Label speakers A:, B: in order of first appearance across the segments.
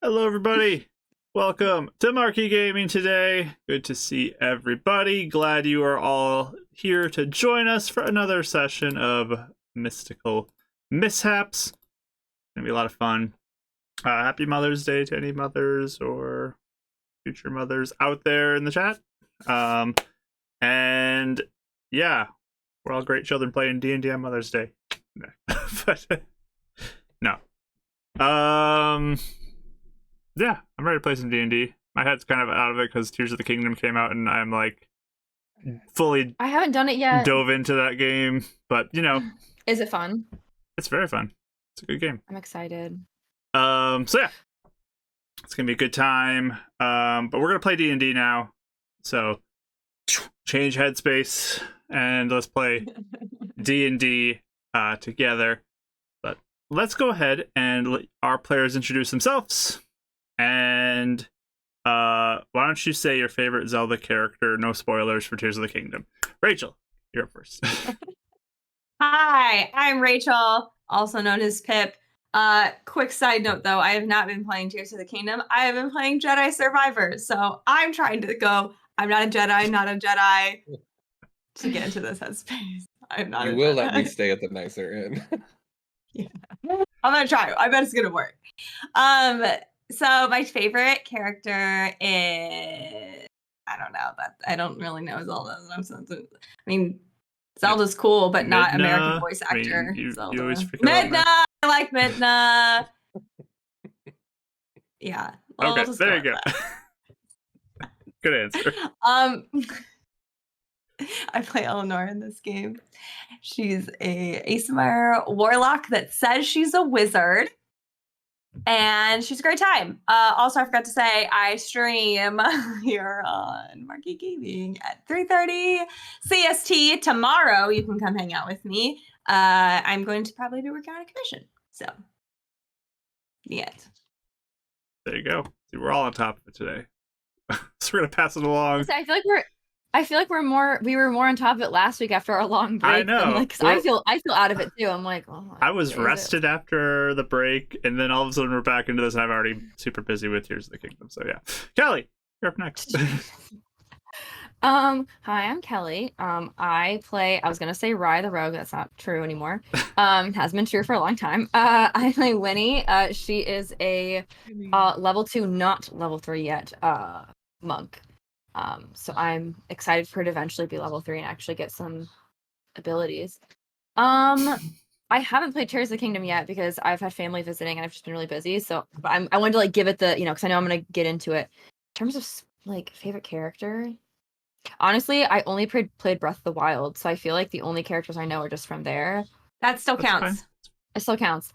A: Hello, everybody. Welcome to Marquee Gaming today. Good to see everybody. Glad you are all here to join us for another session of Mystical Mishaps. It's gonna be a lot of fun. Happy Mother's Day to any mothers or future mothers out there in the chat. And yeah, we're all great children playing D&D on Mother's Day. But no. Yeah, I'm ready to play some D&D. My head's kind of out of it because Tears of the Kingdom came out, and I'm like fully.
B: I haven't done it yet.
A: Dove into that game, but you know,
B: is it fun?
A: It's very fun. It's a good game.
B: I'm excited.
A: So yeah, it's gonna be a good time. But we're gonna play D&D now. So change headspace and let's play D&D together. But let's go ahead and let our players introduce themselves. And why don't you say your favorite Zelda character? No spoilers for Tears of the Kingdom. Rachel, you're up first.
C: Hi, I'm Rachel, also known as Pip. Quick side note though, I have not been playing Tears of the Kingdom. I have been playing Jedi Survivor, so I'm trying to go, I'm not a Jedi, to get into this headspace. I'm not.
D: You will let me stay at the nicer inn.
C: Yeah, I'm gonna try. I bet it's gonna work. So my favorite character is, I don't know, that I don't really know Zelda. I mean, Zelda's cool, but not
A: Midna,
C: American voice actor.
A: You always forget
C: Midna, I like Midna. Yeah. Well,
A: okay, there you go. Good answer.
C: I play Eleanor in this game. She's a ASMR warlock that says she's a wizard. And she's a great time. Also, I forgot to say, I stream here on Marquee Gaming at 3:30 CST tomorrow. You can come hang out with me. I'm going to probably be working on a commission. So, the end.
A: There you go. See, we're all on top of it today. So we're gonna pass it along.
B: I feel like we were more on top of it last week after our long break.
A: I know.
B: I feel out of it too. I'm like, oh,
A: I was rested after the break, and then all of a sudden we're back into this, and I'm already super busy with Tears of the Kingdom. So yeah, Kelly, you're up next.
B: Hi, I'm Kelly. I was gonna say Rye the Rogue. That's not true anymore. Has been true for a long time. I play Winnie. She is a level 2, not level 3 yet, monk. So I'm excited for her to eventually be level 3 and actually get some abilities. I haven't played Tears of the Kingdom yet because I've had family visiting and I've just been really busy. So I wanted to like give it the, because I know I'm gonna get into it. In terms of like favorite character, honestly, I only played Breath of the Wild, so I feel like the only characters I know are just from there.
C: That still counts.
A: Fine.
B: It still counts.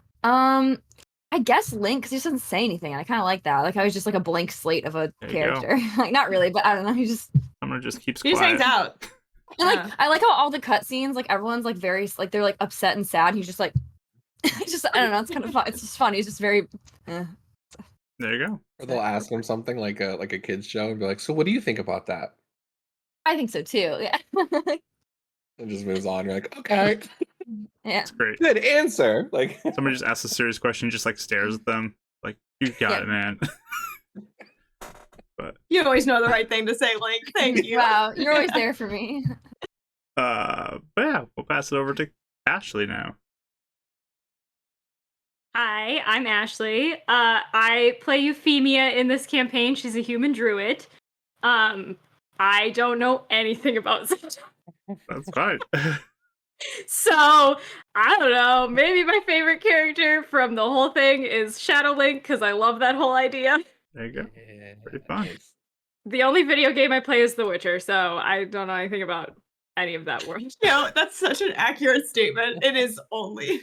B: I guess Link, because he just doesn't say anything, and I kind of like that. Like, I was just like a blank slate of a character. Like, not really, but I don't know. He just
A: keeps
C: quiet. He just hangs out.
B: And like, I like how all the cutscenes, like everyone's like very, like they're like upset and sad. He's just like, just I don't know. It's kind of fun. It's just funny. He's just very.
A: There you go.
D: Or they'll ask him something like a kid's show and be like, "So what do you think about that?"
B: I think so too. Yeah.
D: And just moves on. You're like, okay.
B: Yeah.
A: That's great.
D: Good answer. Like
A: somebody just asks a serious question, just like stares at them, like you got it, man. But
C: you always know the right thing to say, Link. Thank you.
B: Wow, you're always there for me.
A: But yeah, we'll pass it over to Ashley now.
E: Hi, I'm Ashley. I play Euphemia in this campaign. She's a human druid. I don't know anything about Zelda.
A: That's fine.
E: So, I don't know. Maybe my favorite character from the whole thing is Shadow Link, because I love that whole idea.
A: There you go. Pretty fun.
E: The only video game I play is The Witcher, so I don't know anything about any of that world.
C: No, that's such an accurate statement. It is only.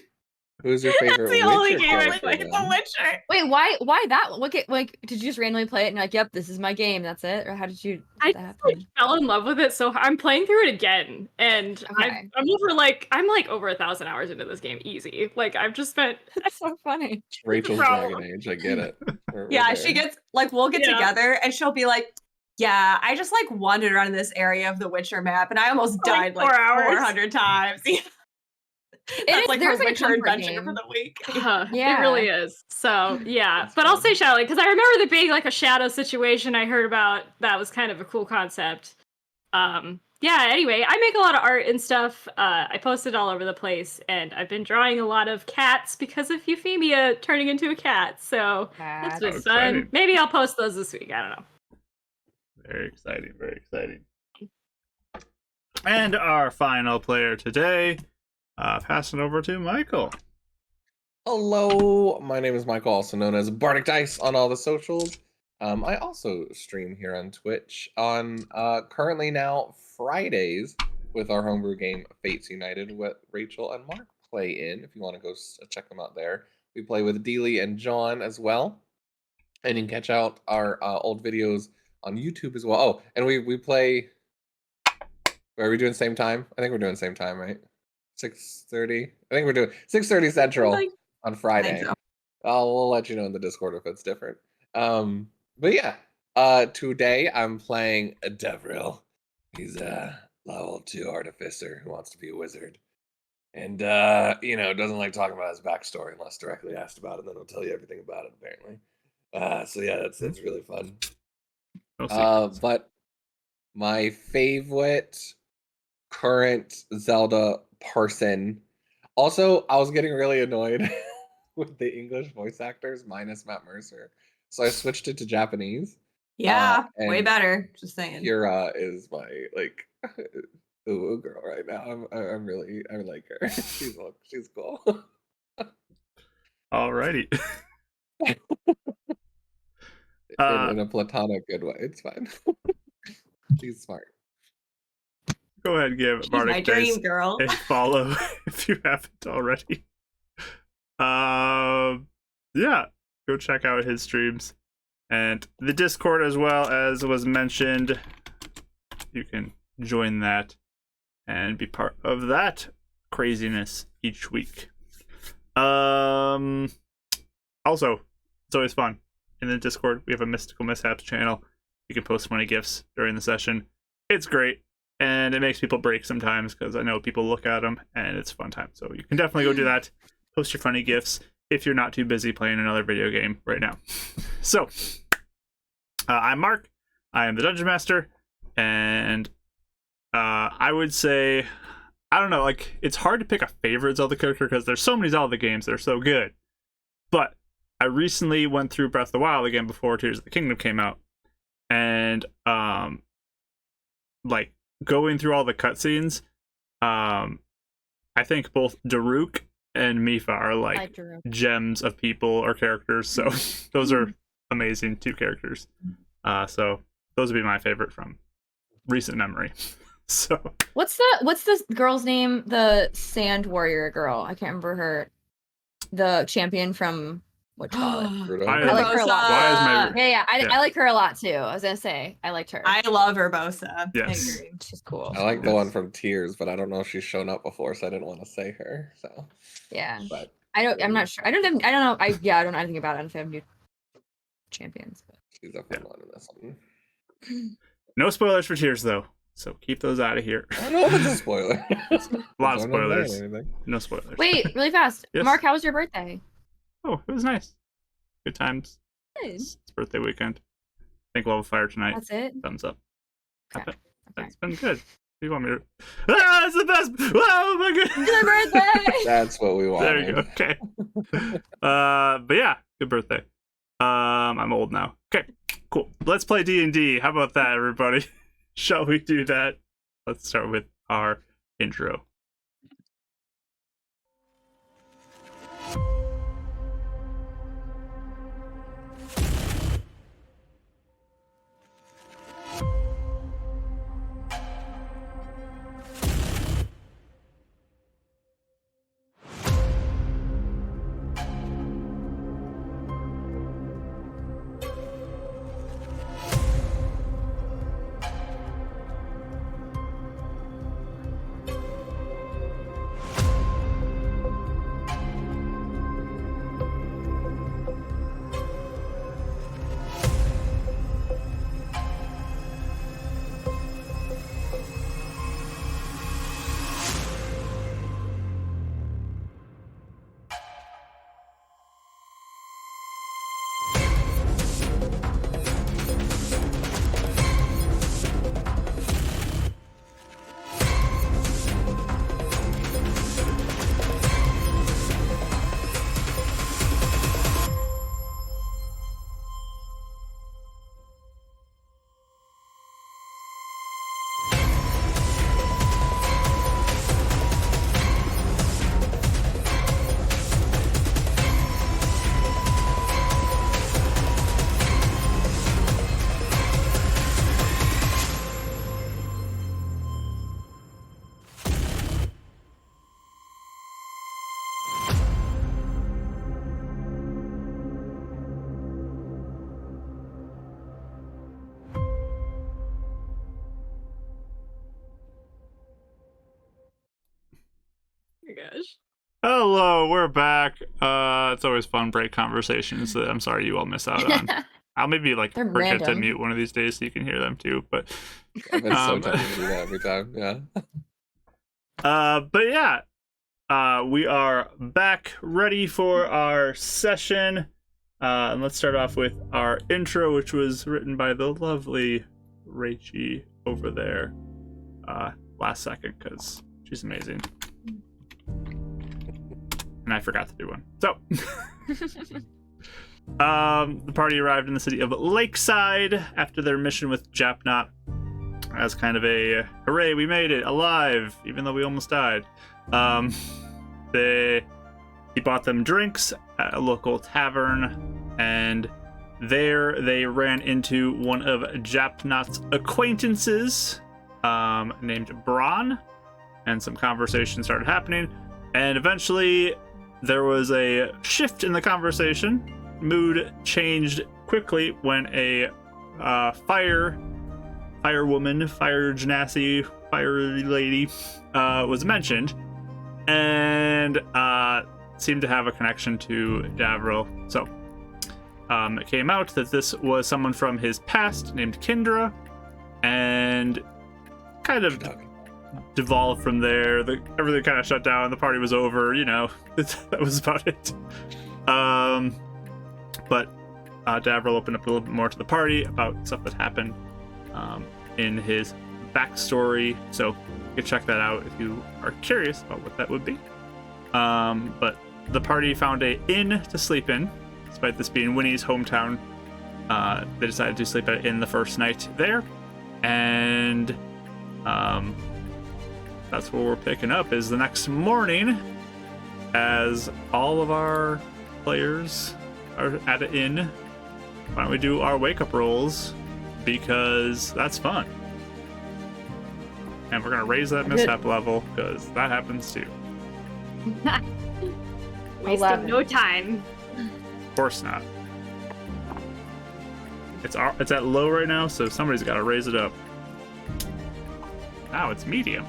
D: Who's your favorite?
C: That's the only
D: Witcher
C: game I
D: character,
C: play,
D: then?
C: The Witcher.
B: Wait, why that? Like, did you just randomly play it and you're like, yep, this is my game, that's it? Or how did you?
E: I
B: that
E: just, like,
B: happen?
E: fell in love with it, so I'm playing through it again, and
B: Okay.
E: I'm like over 1,000 hours into this game, easy. Like I've just spent.
B: That's so funny.
D: Rachel's
E: Problem.
D: Dragon Age. I get it.
C: Yeah, she gets like we'll get
E: Yeah.
C: together and she'll be like, "Yeah, I just like wandered around this area of the Witcher map and I almost
E: For, like,
C: died like
E: 4 hours.
C: 400 times." That's
B: is-
C: like
B: there's
C: her
B: like a
C: winter
B: comfort
C: adventure
B: game.
C: for the week.
B: Yeah.
E: It really is. So yeah,
D: That's
E: but I'll
D: fun.
E: say Shadow because I remember there being like a shadow situation I heard about that was kind of a cool concept. Yeah. Anyway, I make a lot of art and stuff. I post it all over the place, and I've been drawing a lot of cats because of Euphemia turning into a cat. So that's been
A: Oh,
E: fun.
A: exciting.
E: Maybe I'll post those this week. I don't know.
A: Very exciting, very exciting. And our final player today, passing over to Michael.
D: Hello, my name is Michael, also known as Bardic Dice on all the socials. I also stream here on Twitch on currently now Fridays with our homebrew game Fates United, what Rachel and Mark play in. If you want to go check them out there, we play with Dealey and John as well, and you can catch out our old videos on YouTube as well. Oh, and we play. Are we doing same time? I think we're doing same time, right? 6:30. I think we're doing 6:30 Central
C: Like,
D: on Friday.
C: so.
D: We'll let you know in the Discord if it's different. But yeah, today I'm playing Devril. He's a level 2 artificer who wants to be a wizard. And doesn't like talking about his backstory unless directly asked about it, and then he'll tell you everything about it, apparently. So yeah, that's really fun.
A: No secrets.
D: But my favorite current Zelda person. Also, I was getting really annoyed with the English voice actors minus Matt Mercer, so I switched it to Japanese.
C: Yeah, way
D: and
C: better. Just saying.
D: Kira is my ooh girl right now. I like her. She's cool.
A: Alrighty.
D: In a platonic good way. It's fine. She's smart.
A: Go ahead and give
C: She's my
A: Bardic Dice
C: dream girl.
A: a follow if you haven't already. Yeah, go check out his streams and the Discord as well, as was mentioned. You can join that and be part of that craziness each week. Also, it's always fun in the Discord. We have a Mystical Mishaps channel. You can post funny gifs during the session. It's great. And it makes people break sometimes because I know people look at them and it's a fun time. So you can definitely go do that. Post your funny gifs if you're not too busy playing another video game right now. So, I'm Mark. I am the Dungeon Master. And I would say, I don't know, like, it's hard to pick a favorite Zelda character because there's so many Zelda games that are so good. But I recently went through Breath of the Wild again before Tears of the Kingdom came out. And, going through all the cutscenes, I think both Daruk and Mifa are like
B: Drew.
A: gems of people or characters. So those are amazing 2 characters. So those would be my favorite from recent memory. So
B: What's the girl's name? The Sand Warrior girl. I can't remember her. The champion from what you call it.
D: Frodo.
A: I
B: I like her a lot.
A: Why is my-
B: Yeah,
A: Yeah.
B: I like her a lot too. I was gonna say I liked her.
C: I love Urbosa.
A: Yes.
C: I agree.
B: She's cool.
D: I like the
A: Yes.
D: one from Tears, but I don't know if she's shown up before, so I didn't want to say her. So,
B: Yeah.
D: but
B: I'm not sure. I don't know. I don't know anything about it. I don't know if they have new champions. But...
D: she's a fun one in this one.
A: no spoilers for Tears though. So keep those out of here.
D: I don't know if it's a spoiler.
A: A lot of
D: So I'm not saying
A: spoilers.
D: anything.
A: No spoilers.
B: Wait, really fast.
A: Yes.
B: Mark, how was your birthday?
A: Oh, it was nice. Good times.
B: Good.
A: It's birthday weekend. I think we'll have a fire tonight.
B: That's it.
A: Thumbs up.
B: Okay.
A: That's been good. You want me to? Ah, it's the best! Oh my god!
B: Happy birthday!
D: That's what we want.
A: There you go. Okay. But yeah, good birthday. I'm old now. Okay, cool. Let's play D&D. How about that, everybody? Shall we do that? Let's start with our intro.
E: gosh.
A: Hello, we're back. It's always fun break conversations that I'm sorry you all miss out on. I'll maybe like
B: They're
A: forget to
B: random.
A: mute one of these days so you can hear them too. But
D: I've been so
A: Um,
D: tempted to do that every time. Yeah.
A: but yeah, we are back ready for our session. And let's start off with our intro, which was written by the lovely Rachie over there last second because she's amazing. And I forgot to do one. So, the party arrived in the city of Lakeside after their mission with Japnot as kind of a hooray, we made it alive, even though we almost died. He bought them drinks at a local tavern, and there they ran into one of Japnot's acquaintances named Bron, and some conversation started happening, and eventually there was a shift in the conversation. Mood changed quickly when a firewoman, fire genasi, fire lady was mentioned, and seemed to have a connection to Davril. So it came out that this was someone from his past named Kindra, and kind of devolved from there. Everything kind of shut down. The party was over. You know, that was about it. But Davril opened up a little bit more to the party about stuff that happened in his backstory. So you can check that out if you are curious about what that would be. But the party found an inn to sleep in, despite this being Winnie's hometown. They decided to sleep at an inn the first night there, and that's where we're picking up is the next morning, as all of our players are at an inn. Why don't we do our wake-up rolls, because that's fun. And we're gonna raise that mishap level, because that happens too.
E: Wasting
B: 11.
E: no time.
A: Of course not. It's at low right now, so somebody's got to raise it up. Now it's medium.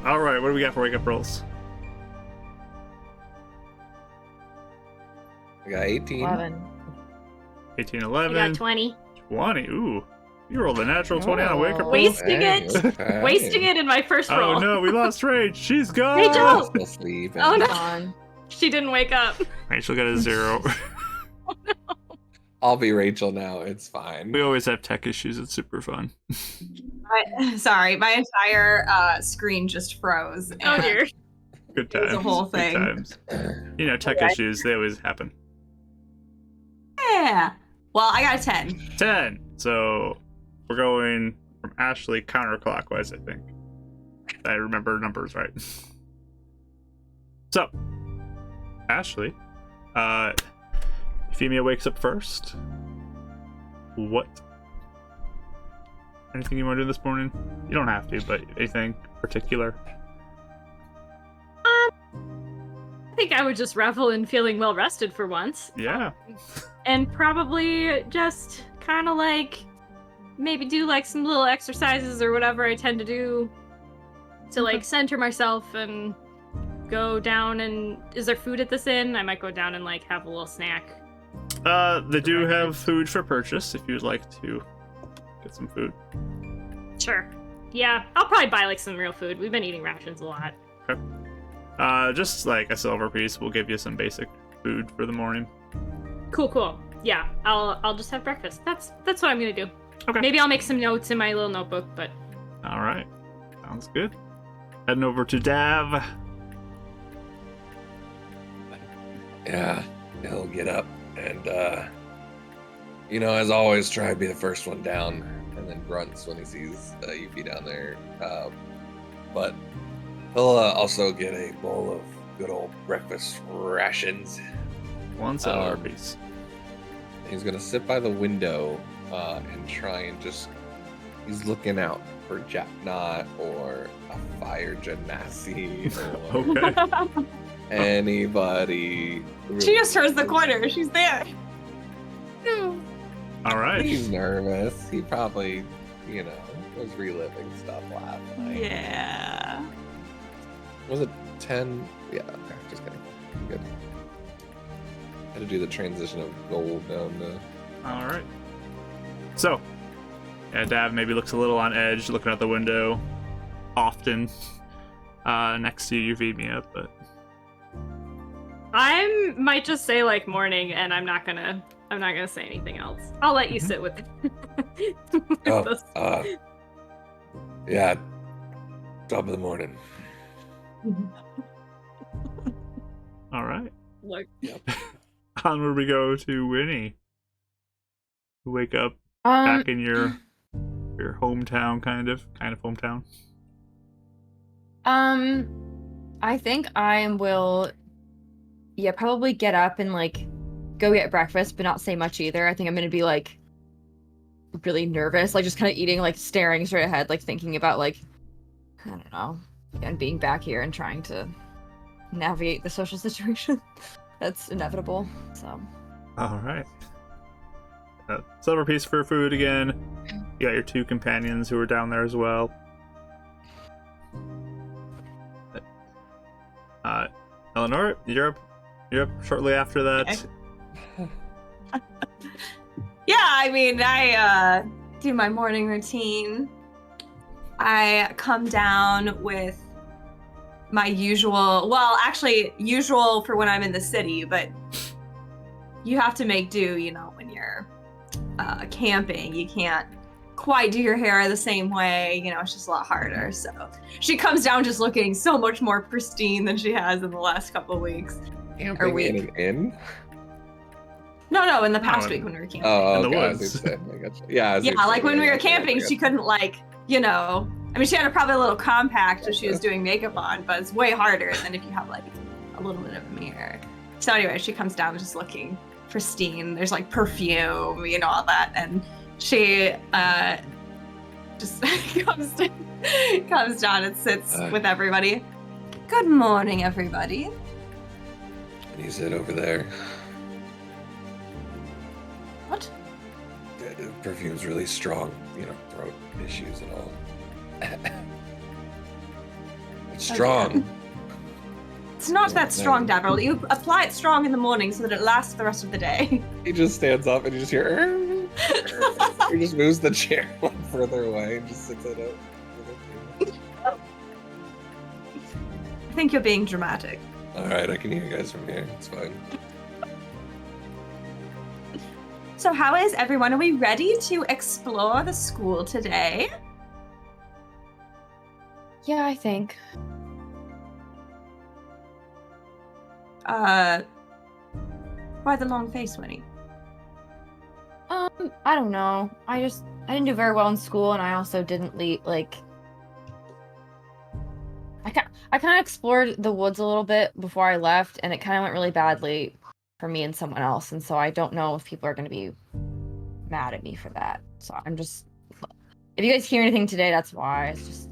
A: All right, what do we got for wake-up rolls?
D: I got 18.
B: 11.
A: 18,
E: I
A: 11,
E: got 20.
A: 20. Ooh, you rolled a natural 20 on a wake-up roll.
E: Wasting
D: Hey,
E: it.
D: okay.
E: Wasting it in my first roll.
A: Oh no, we lost Rach. She's gone.
E: Rachel!
D: Still sleeping.
E: Oh, no.
B: Come on.
E: She didn't wake up.
A: Rachel got a 0.
D: I'll be Rachel now. It's fine.
A: We always have tech issues. It's super fun.
C: Sorry, my entire screen just froze.
E: Oh
C: and
E: dear.
A: Good
C: It was
A: times.
C: a whole
A: Good
C: thing.
A: times. You know, tech issues, they always happen.
C: Yeah. Well, I got a 10.
A: 10. So we're going from Ashley counterclockwise, I think. I remember numbers right. So, Ashley, Euphemia wakes up first. What? Anything you want to do this morning? You don't have to, but anything particular?
E: I think I would just revel in feeling well rested for once.
A: Yeah.
E: And probably just kind of like maybe do like some little exercises or whatever I tend to do to like center myself and go down. And is there food at this inn? I might go down and like have a little snack.
A: They do have food for purchase if you'd like to get some food.
E: Sure. Yeah, I'll probably buy like some real food. We've been eating rations a lot.
A: Okay. Just like a silver piece, we'll give you some basic food for the morning.
E: Cool. Yeah, I'll just have breakfast. That's what I'm gonna do.
A: Okay.
E: Maybe I'll make some notes in my little notebook, but
A: All right. Sounds good. Heading over to Dav.
D: Yeah, he'll get up and, as always, try to be the first one down, and then grunts when he sees Yuffie down there. But he'll also get a bowl of good old breakfast rations.
A: One silver piece.
D: He's gonna sit by the window and try and he's looking out for Japnot or a fire genasi or
A: Okay.
D: anybody.
C: She just turns the corner. She's there.
A: All right.
D: He's nervous. He probably you know, was reliving stuff last night.
C: Yeah.
D: Was it 10? Yeah, okay, just kidding. Good. Had to do the transition of gold down to...
A: All right. So, yeah, Dav maybe looks a little on edge, looking out the window often. Next to you, feed me up, but
E: I might just say like morning, and I'm not gonna say anything else. I'll let you sit with this.
D: Yeah, top of the morning.
A: all right.
E: Look,
A: Onward we go to Winnie. You wake up back in your hometown, kind of hometown.
B: I think I will, probably get up and like go get breakfast, but not say much either. I think I'm gonna be like really nervous, like just kind of eating, like staring straight ahead, like thinking about like, I don't know, and being back here and trying to navigate the social situation that's inevitable. So.
A: All right. Silver piece for food again. You got your 2 companions who are down there as well. Eleanor, you're up shortly after that.
C: Yeah, I mean, I do my morning routine. I come down with my usual, well, actually, usual for when I'm in the city, but you have to make do, you know, when you're camping. You can't quite do your hair the same way, you know, it's just a lot harder. So she comes down just looking so much more pristine than she has in the last couple of weeks.
D: Camping
C: Or week.
D: in an inn?
C: No, in the past
A: No,
C: week when we were camping.
D: Oh,
A: In the
D: okay, I see
A: woods.
D: what you're saying. I gotcha. Yeah, I see
C: Yeah,
D: what you're
C: like
D: saying.
C: when we
D: Yeah,
C: were
D: I
C: camping,
D: gotcha.
C: she couldn't like, you know, I mean, she had probably a little compact when she was doing makeup on, but it's way harder than if you have like a little bit of a mirror. So anyway, she comes down just looking pristine. There's like perfume, you know, all that, and she just comes down and sits with everybody. Good morning, everybody.
D: And you sit over there.
C: What?
D: The perfume's really strong, you know, throat issues and all. It's strong.
C: It's not that strong, Davril. You apply it strong in the morning so that it lasts the rest of the day.
D: He just stands up and you just hear. He just moves the chair one further away and just sits it up.
C: I think you're being dramatic.
D: All right, I can hear you guys from here. It's fine.
C: So how is everyone? Are we ready to explore the school today?
B: Yeah, I think.
C: Why the long face, Winnie?
B: I don't know. I didn't do very well in school, and I also didn't I kind of explored the woods a little bit before I left, and it kind of went really badly for me and someone else, and so I don't know if people are going to be mad at me for that. So I'm just, if you guys hear anything today, that's why. It's just,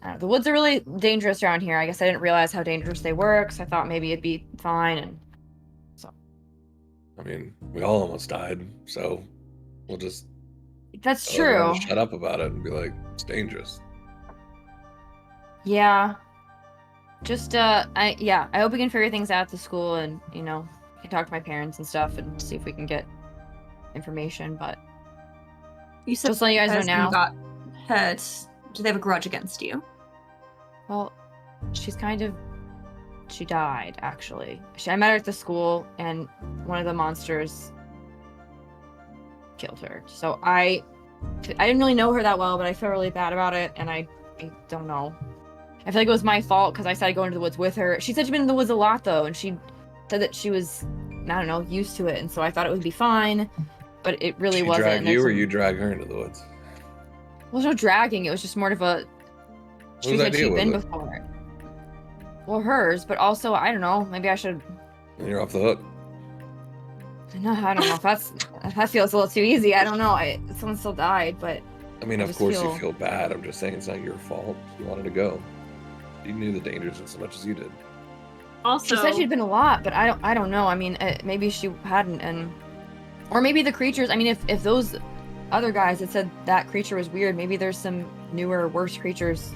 B: I don't know, the woods are really dangerous around here. I guess I didn't realize how dangerous they were, because I thought maybe it'd be fine, and
D: I mean, we all almost died, so we'll just
B: that's
D: tell everyone
B: true.
D: to shut up about it and be like, it's dangerous.
B: Yeah. Just I hope we can figure things out at the school, and you know, I can talk to my parents and stuff and see if we can get information, but
C: You said
B: just letting you guys know
C: husband
B: now.
C: got hurt. Do they have a grudge against you?
B: Well, she died, actually. I met her at the school, and one of the monsters killed her. So I didn't really know her that well, but I feel really bad about it, and I don't know. I feel like it was my fault because I started going to the woods with her. She said she'd been in the woods a lot, though, and she said that she was, I don't know, used to it, and so I thought it would be fine, but it really wasn't.
D: Drag you, or you drag her into the woods?
B: Well, there's no dragging. It was just more of a. She
D: Whose
B: said
D: idea
B: she'd been
D: was it?
B: before. Well, hers, but also I don't know. Maybe I should.
D: And you're off the hook.
B: No, I don't know if that feels a little too easy. I don't know. Someone still died, but
D: I mean,
B: I
D: of
B: just
D: course
B: feel-
D: you feel bad. I'm just saying it's not your fault. You wanted to go. You knew the dangers as much as you did.
E: Also,
B: she said she'd been a lot, but I don't know. I mean, maybe she hadn't, or maybe the creatures. I mean, if those other guys that said that creature was weird. Maybe there's some newer, worse creatures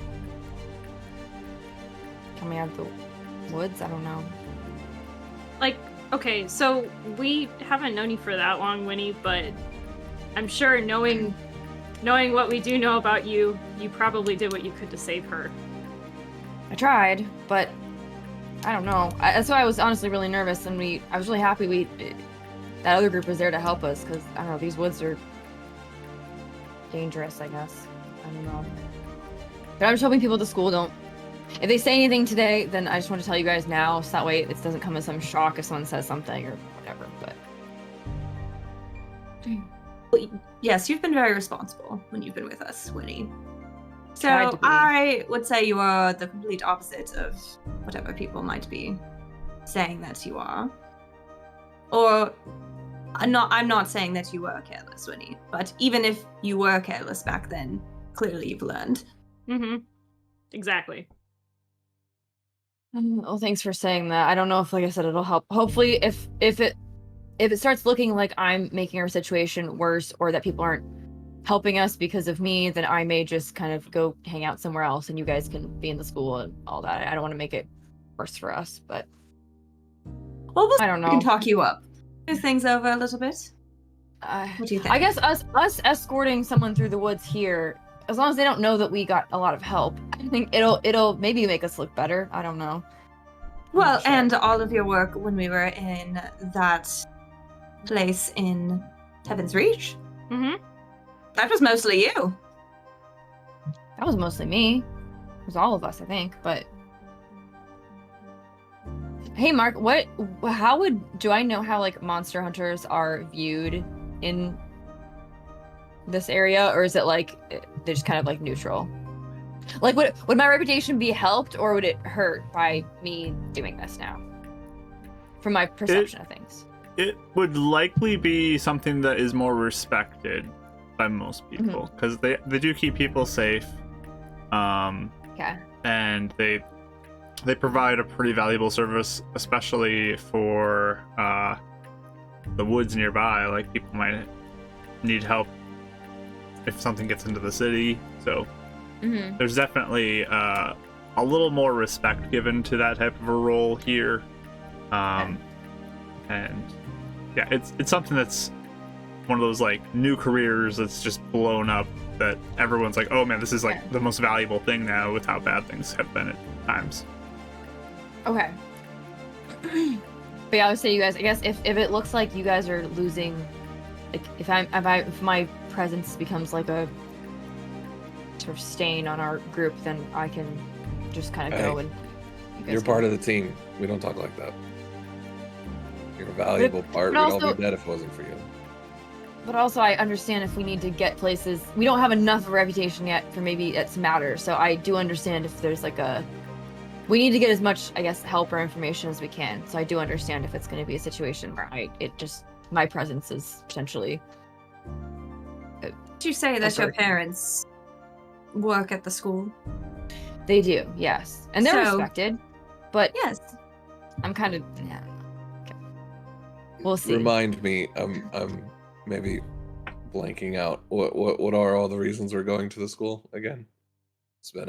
B: coming out of the woods. I don't know.
E: Like, okay, so we haven't known you for that long, Winnie, but I'm sure knowing what we do know about you, you probably did what you could to save her.
B: I tried, but I don't know. That's why I was honestly really nervous, and I was really happy that other group was there to help us, because I don't know, these woods are dangerous, I guess. I don't know. But I'm just hoping people at the school don't. If they say anything today, then I just want to tell you guys now, so that way it doesn't come as some shock if someone says something or whatever. But
C: Yes, you've been very responsible when you've been with us, Winnie.
B: Tried to
C: So
B: be.
C: I would say you are the complete opposite of whatever people might be saying that you are. Or I'm not saying that you were careless, Winnie, but even if you were careless back then, clearly you've learned.
E: Mm-hmm. Exactly.
B: well, thanks for saying that. I don't know if, like I said, it'll help. Hopefully, if it starts looking like I'm making our situation worse, or that people aren't helping us because of me, then I may just kind of go hang out somewhere else, and you guys can be in the school and all that. I don't want to make it worse for us, but
C: Well,
B: I don't
C: we can
B: know.
C: talk you up. Move things over a little bit. What do you think?
B: I guess us escorting someone through the woods here, as long as they don't know that we got a lot of help, I think it'll maybe make us look better. I don't know.
C: Well,
B: Sure.
C: and all of your work when we were in that place in Heaven's Reach,
E: Mm-hmm.
C: that was mostly you.
B: That was mostly me. It was all of us, I think. But hey, Mark, do I know how like monster hunters are viewed in this area, or is it like they're just kind of like neutral? Like, would my reputation be helped, or would it hurt by me doing this now? From my perception of things.
A: It would likely be something that is more respected by most people, because they do keep people safe.
B: Okay.
A: And they provide a pretty valuable service, especially for the woods nearby. Like, people might need help if something gets into the city. So there's definitely a little more respect given to that type of a role here. And yeah, it's something that's one of those like new careers that's just blown up, that everyone's like, oh man, this is like the most valuable thing now, with how bad things have been at times.
B: Okay. But yeah, I would say, you guys, I guess if it looks like you guys are losing, like if my presence becomes like a sort of stain on our group, then I can just kind of go and you guys
D: You're
B: can-
D: part of the team. We don't talk like that. You're a valuable part. We'd all be dead if it wasn't for you.
B: But also, I understand if we need to get places, we don't have enough of a reputation yet for maybe it to matter. So I do understand if there's like we need to get as much, I guess, help or information as we can. So I do understand if it's going to be a situation where my presence is potentially.
C: Did you say that your parents work at the school?
B: They do, yes, and they're
C: So-
B: respected. But
C: Yes.
B: I'm kind of Okay. We'll see.
D: Remind me, I'm maybe blanking out. What are all the reasons we're going to the school again? It's been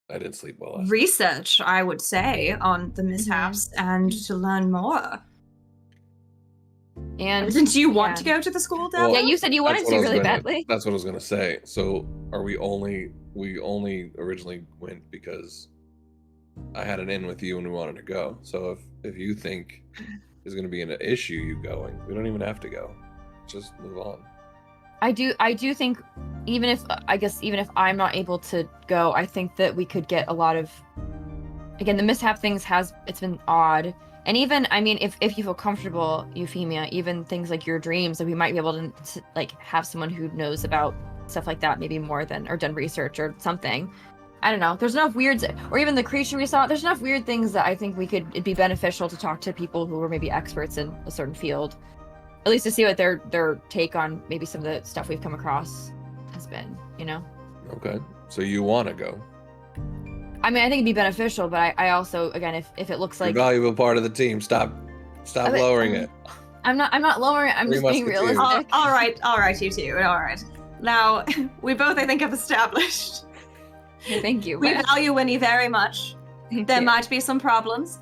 D: I didn't sleep well last night.
C: Research, I would say, on the mishaps and to learn more.
B: And
C: Didn't you want to
B: yeah.
C: go to the school,
D: Well,
C: Della?
B: Yeah, you said you wanted
D: That's
B: to
D: what I was
B: really
D: gonna-
B: badly.
D: That's what I was gonna say. So are we only originally went because I had an in with you and we wanted to go. So if you think there's gonna be an issue you going, we don't even have to go. Just move on.
B: I do think, even if I'm not able to go, I think that we could get a lot of, again, the mishap things it's been odd. And even, I mean, if you feel comfortable, Euphemia, even things like your dreams, like we might be able to like have someone who knows about stuff like that, maybe more than, or done research or something. I don't know. There's enough weird, or even the creature we saw, there's enough weird things that I think it'd be beneficial to talk to people who are maybe experts in a certain field. At least to see what their take on maybe some of the stuff we've come across has been, you know?
D: Okay. So you want to go.
B: I mean, I think it'd be beneficial, but I also, again, if it looks
D: You're
B: like...
D: a valuable part of the team. Stop
B: Okay,
D: lowering it.
B: I'm not lowering it. I'm
D: Three
B: just being
D: Musketeers.
B: realistic.
C: All right, you two. All right. Now, we both, I think, have established
B: Okay, thank you.
C: we
B: but-
C: value Winnie very much.
B: thank
C: There
B: you.
C: might be some problems.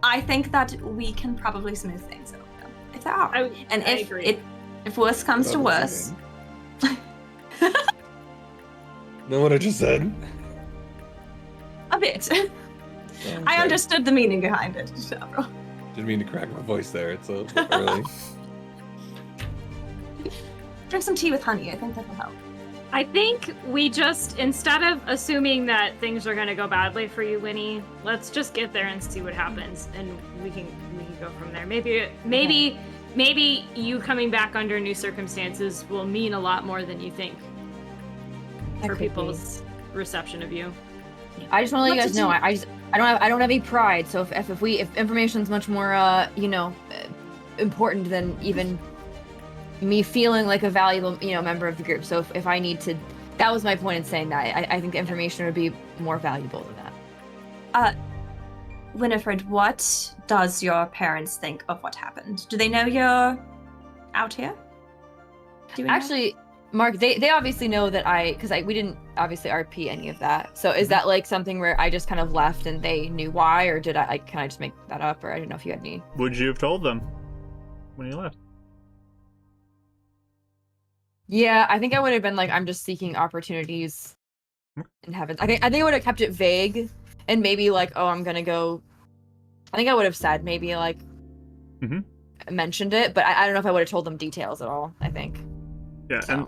C: I think that we can probably smooth things over if there are. And
E: I
C: if
E: agree.
C: if worse comes to worse,
D: Know what I just said?
C: a bit. I understood the meaning behind it.
D: Didn't mean to crack my voice there. It's a bit early.
C: Drink some tea with honey. I think that will help.
E: I think we just, instead of assuming that things are going to go badly for you, Winnie, let's just get there and see what happens, and we can go from there. Maybe you coming back under new circumstances will mean a lot more than you think
B: That
E: for
B: could be.
E: people's reception of you.
B: I just want to let you
C: What
B: guys
C: did
B: know.
C: you-
B: I don't have any pride. So if information's much more important than even me feeling like a valuable member of the group. So if I need to, that was my point in saying that. I think the information would be more valuable than that.
C: Winnifred, what does your parents think of what happened? Do they know you're out here? Do we know?
B: Actually, Mark, they obviously know that we didn't obviously RP any of that. So is that like something where I just kind of left and they knew why, or can I just make that up, or I don't know if you had any.
A: Would you have told them when you left?
B: Yeah, I think I would have been like, I'm just seeking opportunities in heaven. I think I would have kept it vague and maybe like, oh, I'm gonna go. I think I would have said maybe like mentioned it, but I don't know if I would have told them details at all. I think.
A: Yeah,
B: So.
A: and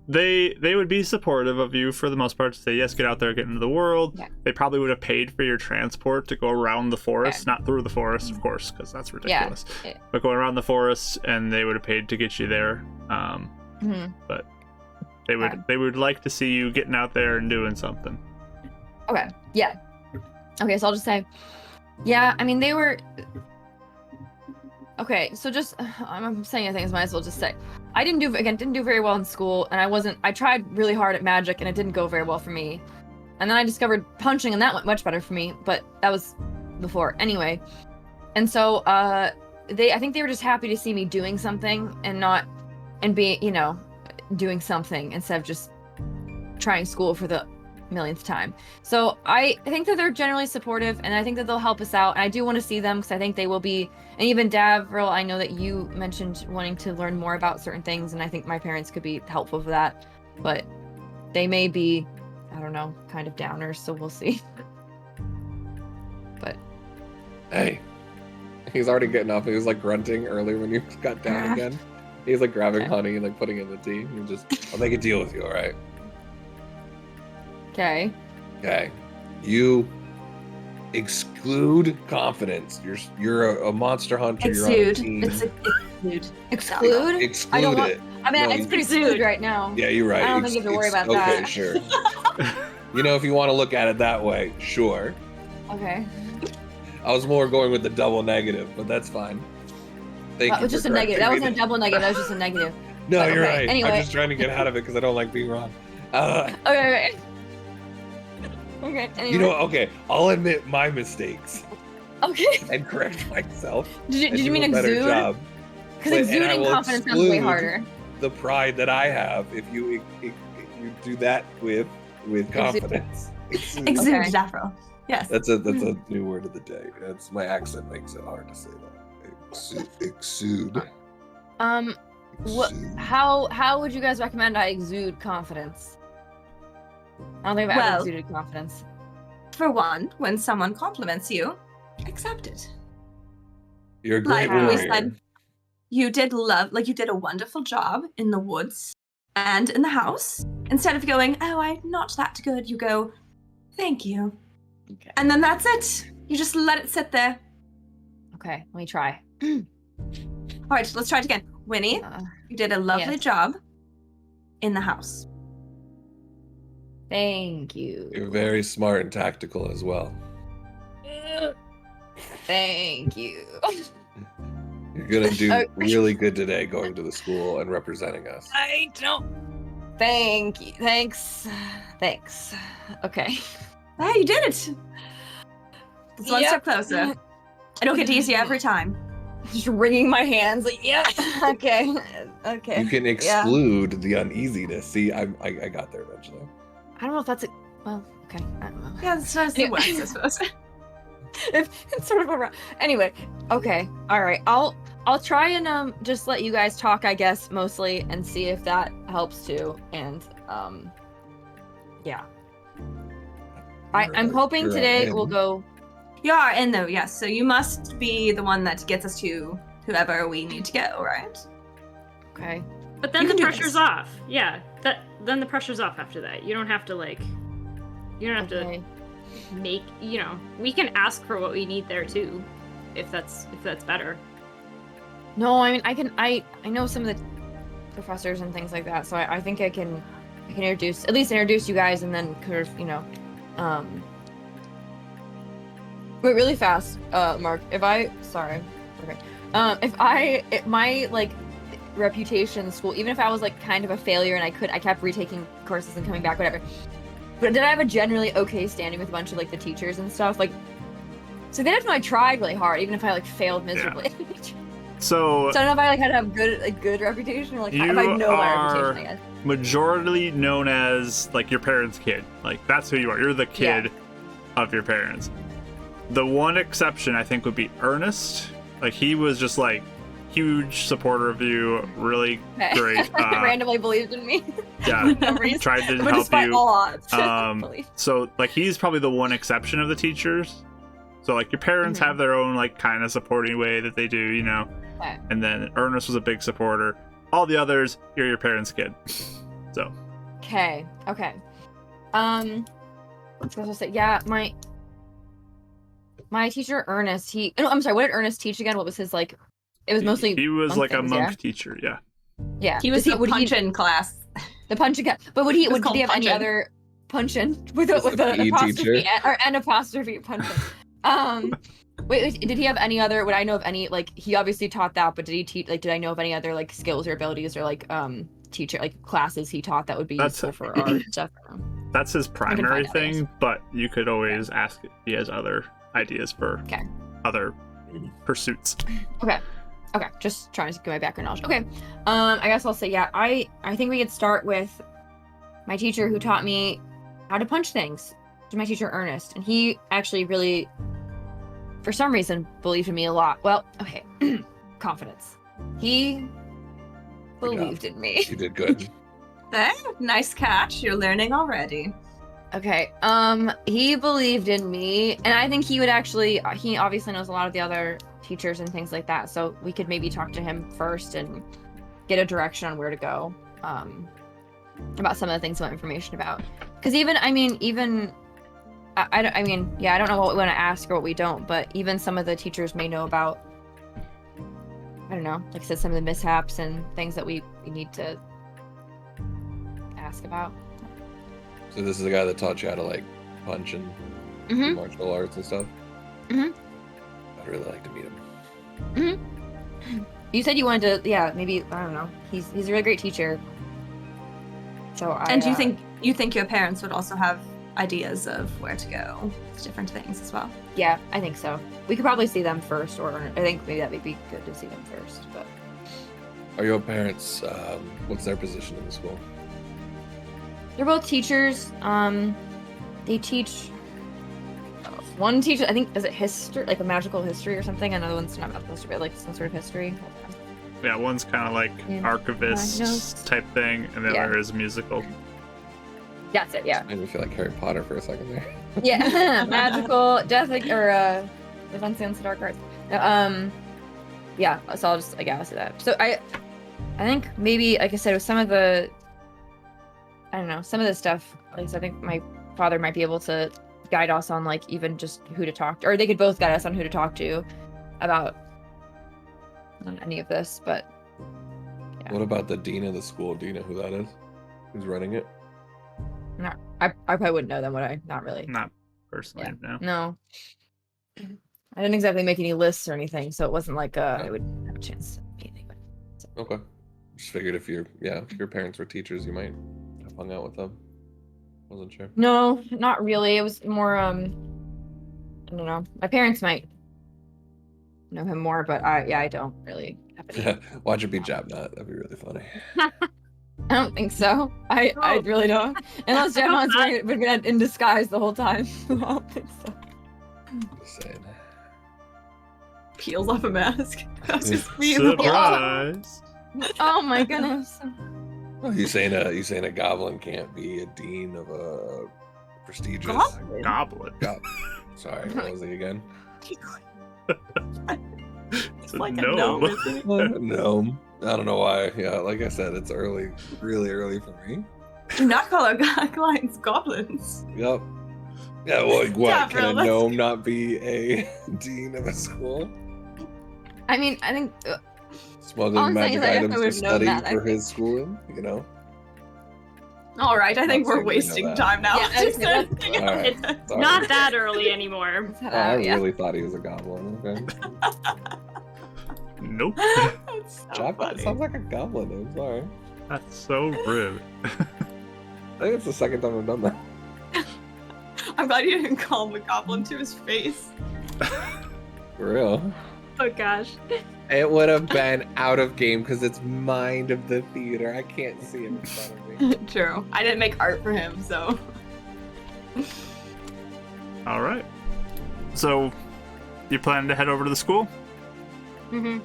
A: they would be supportive of you for the most part to say, yes, get out there, get into the world.
B: Yeah.
A: They probably would have paid for your transport to go around the forest, not through the forest, of course, because that's ridiculous.
B: Yeah.
A: But going around the forest, and they would have paid to get you there. But they would like to see you getting out there and doing something.
B: Okay. Yeah. Okay, so I'll just say, yeah. I mean, they were. Okay, so just I'm saying things. Might as well just say, I didn't do very well in school, and I tried really hard at magic, and it didn't go very well for me. And then I discovered punching, and that went much better for me. But that was before, anyway. And so I think they were just happy to see me doing something and doing something instead of just trying school for the millionth time. So I think that they're generally supportive, and I think that they'll help us out. And I do want to see them because I think they will be. And even Davril, I know that you mentioned wanting to learn more about certain things, and I think my parents could be helpful for that. But they may be, I don't know, kind of downers. So we'll see. But
D: Hey, he's already getting up. He was like grunting earlier when you got down again. He's like grabbing
B: Okay.
D: honey and like putting it in the tea. I'll make a deal with you, all right?
B: okay.
D: Okay. You exclude confidence. You're a monster hunter. You're on a
C: Exude.
D: team.
C: It's exclude.
B: Exclude.
D: Exclude
B: I don't want-
D: it.
B: I mean,
D: No,
B: it's
D: you
B: pretty
D: just-
B: exclude right now.
D: Yeah, you're right.
B: I don't think you have to worry about
D: okay,
B: that.
D: sure. If you want to look at it that way, sure.
B: Okay.
D: I was more going with the double negative, but that's fine. Thank
B: That
D: you
B: was
D: for
B: just a negative. That
D: correcting
B: wasn't
D: me.
B: a double negative. That was just a negative.
D: No,
B: but
D: you're
B: okay,
D: right.
B: anyway.
D: I'm just trying to get out of it because I don't like being wrong.
B: Okay. Okay. Anyway.
D: You know, okay, I'll admit my mistakes
B: Okay.
D: and correct myself.
B: Did
D: and
B: you
D: do
B: mean
D: a better
B: exude?
D: job.
B: Because
D: And I
B: exuding
D: will
B: confidence sounds way
D: exclude
B: harder.
D: The pride that I have if you do that with confidence. Exude.
C: Exude,
B: Okay.
C: Davril. Yes.
D: That's a new word of the day. That's my accent makes it hard to say that. Exude.
B: What?
D: Exude.
B: How would you guys recommend I exude confidence? I don't think I've ever
C: Well-
B: exuded confidence.
C: For one, when someone compliments you, accept it.
D: You're a great
C: Like we
D: warrior.
C: said, you did a wonderful job in the woods and in the house. Instead of going, oh, I'm not that good, you go, thank you.
B: Okay.
C: And then that's it. You just let it sit there.
B: Okay. Let me try.
C: All right, let's try it again. Winnie, you did a lovely
B: yes.
C: job in the house.
B: Thank you.
D: You're very smart and tactical as well.
B: Thank you.
D: You're gonna do
B: Okay.
D: really good today going to the school and representing us.
B: I don't. Thank you. Thanks. Okay.
C: Hey, you did it. It's one
B: Yep.
C: step closer. I don't get easier every time.
B: just wringing my hands like, yeah, okay, okay.
D: You can exclude the uneasiness. See, I got there eventually.
B: I don't know if that's a, well, okay, I don't know.
C: Yeah, it's nice
B: Anyway.
C: I suppose.
B: It's sort of a anyway. Okay, all right. I'll try and just let you guys talk, I guess, mostly, and see if that helps too. And yeah. I'm hoping
D: You're
B: today
D: in.
B: will go.
C: You are in though, yes. So you must be the one that gets us to whoever we need to go, right?
B: Okay.
E: But then
C: You
E: the
C: can do
E: pressure's
C: this.
E: off. Yeah. Then the pressure's off after that. You don't have to you don't have
B: Okay.
E: to make, we can ask for what we need there too, if that's better.
B: No, I mean I know some of the professors and things like that, so I think I can at least introduce you guys, and then kind of wait, really fast, Mark. If my like reputation in school, even if I was like kind of a failure and I kept retaking courses and coming back, whatever. But did I have a generally okay standing with a bunch of like the teachers and stuff? Like, so they definitely tried really hard, even if I like failed miserably.
A: So
B: So I don't know if I like had to have a good reputation, or like if
A: You
B: I know my
A: are-
B: reputation, I guess.
A: majority known as like your parents' kid. Like that's who you are. You're the kid of your parents. The one exception I think would be Ernest. Like he was just like huge supporter of you, really great.
B: Randomly believed in me.
A: Yeah,
B: For no reason.
A: tried to
B: But
A: help
B: despite
A: you.
B: all odds. Believe.
A: So like he's probably the one exception of the teachers. So like your parents
B: Mhm.
A: have their own like kind of supporting way that they do, you know.
B: Okay.
A: And then Ernest was a big supporter. All the others, you're your parents' kid. So
B: Okay. I was supposed to say, yeah, my teacher Ernest, I'm sorry, what did Ernest teach again? What was his like? It was mostly
A: he was
B: monk
A: like
B: things,
A: a monk
B: yeah?
A: teacher, yeah.
B: Yeah.
C: He was
B: Does
C: the
B: would
C: punch-in class.
B: the punch again. But would he
C: It was
B: did
C: called
B: he have any
C: punch-in.
B: other punch-in with
D: Just
B: with
D: the
B: the
D: PE
B: apostrophe
D: teacher.
B: or an apostrophe punch-in? Wait, did he have any other, would I know of any, like, he obviously taught that, but did he teach, like, did I know of any other, like, skills or abilities or, like, teacher, like, classes he taught that would be
A: That's-
B: useful for our stuff?
A: That's his primary
B: find out, I guess.
A: thing, but you could always ask if he has other ideas for
B: Okay.
A: other pursuits.
B: Okay, just trying to get my background knowledge. Okay, I guess I'll say, yeah, I think we could start with my teacher who taught me how to punch things. My teacher Ernest, and he actually really, for some reason, believed in me a lot. Well, okay, confidence. He believed in me.
D: You did good.
C: Nice catch. You're learning already.
B: Okay, he believed in me, and I think he would actually, he obviously knows a lot of the other teachers and things like that, so we could maybe talk to him first and get a direction on where to go, about some of the things we want information about. Because I don't know what we want to ask or what we don't, but even some of the teachers may know about, I don't know, like I said, some of the mishaps and things that we need to ask about.
D: So this is the guy that taught you how to like punch and do
B: Mm-hmm.
D: martial arts and stuff.
B: Mhm.
D: I'd really like to meet him.
B: Mm-hmm. You said you wanted to, yeah, maybe, I don't know. He's a really great teacher. So
C: And do you think your parents would also have ideas of where to go with different things as well?
B: Yeah, I think so. We could probably see them first, or I think maybe that would be good to see them first. But
D: Are your parents? What's their position in the school?
B: they're both teachers. They teach. One teacher, I think, is it history, like a magical history or something? Another one's not magical history, but like some sort of history.
A: Yeah, one's kind of like
B: Yeah.
A: archivist
B: Diagnosed.
A: type thing, and the
B: Yeah.
A: other is musical.
B: That's it. Yeah.
D: Made me feel like Harry Potter for a second there.
B: Yeah. Magical, Jessica, or Defense Against the Dark Arts. Yeah. So I'll just, I guess, say that. So I think maybe, like I said, with some of the, I don't know, some of the stuff. Like I think my father might be able to guide us on, like, even just who to talk to, or they could both guide us on who to talk to about any of this. But yeah.
D: What about the dean of the school? Do you know who that is? Who's running it?
B: I probably wouldn't know them, would I? Not really.
A: Not personally, no.
B: No. I didn't exactly make any lists or anything, so it wasn't like I would have a chance to meet anybody.
D: Okay. Just figured if your parents were teachers, you might have hung out with them. Wasn't sure.
B: No, not really. It was more I don't know. My parents might know him more, but I don't really have any.
D: Watch it be Jabnut. That'd be really funny.
B: I don't think so. I really don't. Unless Gemma's been in disguise the whole time. I don't think so.
D: Just saying.
C: Peels off a mask. That's just
A: Surprise!
B: Oh my goodness.
D: Oh, you saying a goblin can't be a dean of a prestigious
A: Goblin.
D: Sorry, what was he again?
A: It's a
C: like a
A: gnome.
C: gnome, isn't it?
D: Gnome. I don't know why. Yeah, like I said, it's early, really early for me.
C: Do not call our clients goblins.
D: Yep. Yeah, well, like, what?
C: Gabriel,
D: Can a gnome not be a dean of a school?
B: I mean, I think all
D: Smuggling
B: I'm saying
D: magic
B: is I
D: items to
B: would've known
D: study
B: that, I
D: for
B: think.
D: his schooling, you know?
C: All right, I think
D: Not
C: we're
D: saying we know
C: wasting
D: that.
C: time now.
B: Yeah,
C: Just
B: okay,
C: saying.
D: All right.
E: It's
D: Sorry.
E: not that early anymore.
B: let's head
D: Oh, I
B: out, yeah.
D: really thought he was a goblin. Okay.
A: Nope.
C: That's so
D: Jabba
C: funny.
D: sounds like a goblin. I'm sorry.
A: That's so rude.
D: I think it's the second time I've done that.
C: I'm glad you didn't call him a goblin to his face.
D: For real.
E: Oh gosh.
D: It would have been out of game because it's mind of the theater. I can't see him in front of me.
C: True. I didn't make art for him, so.
A: All right. So, you planning to head over to the school?
E: Mm-hmm.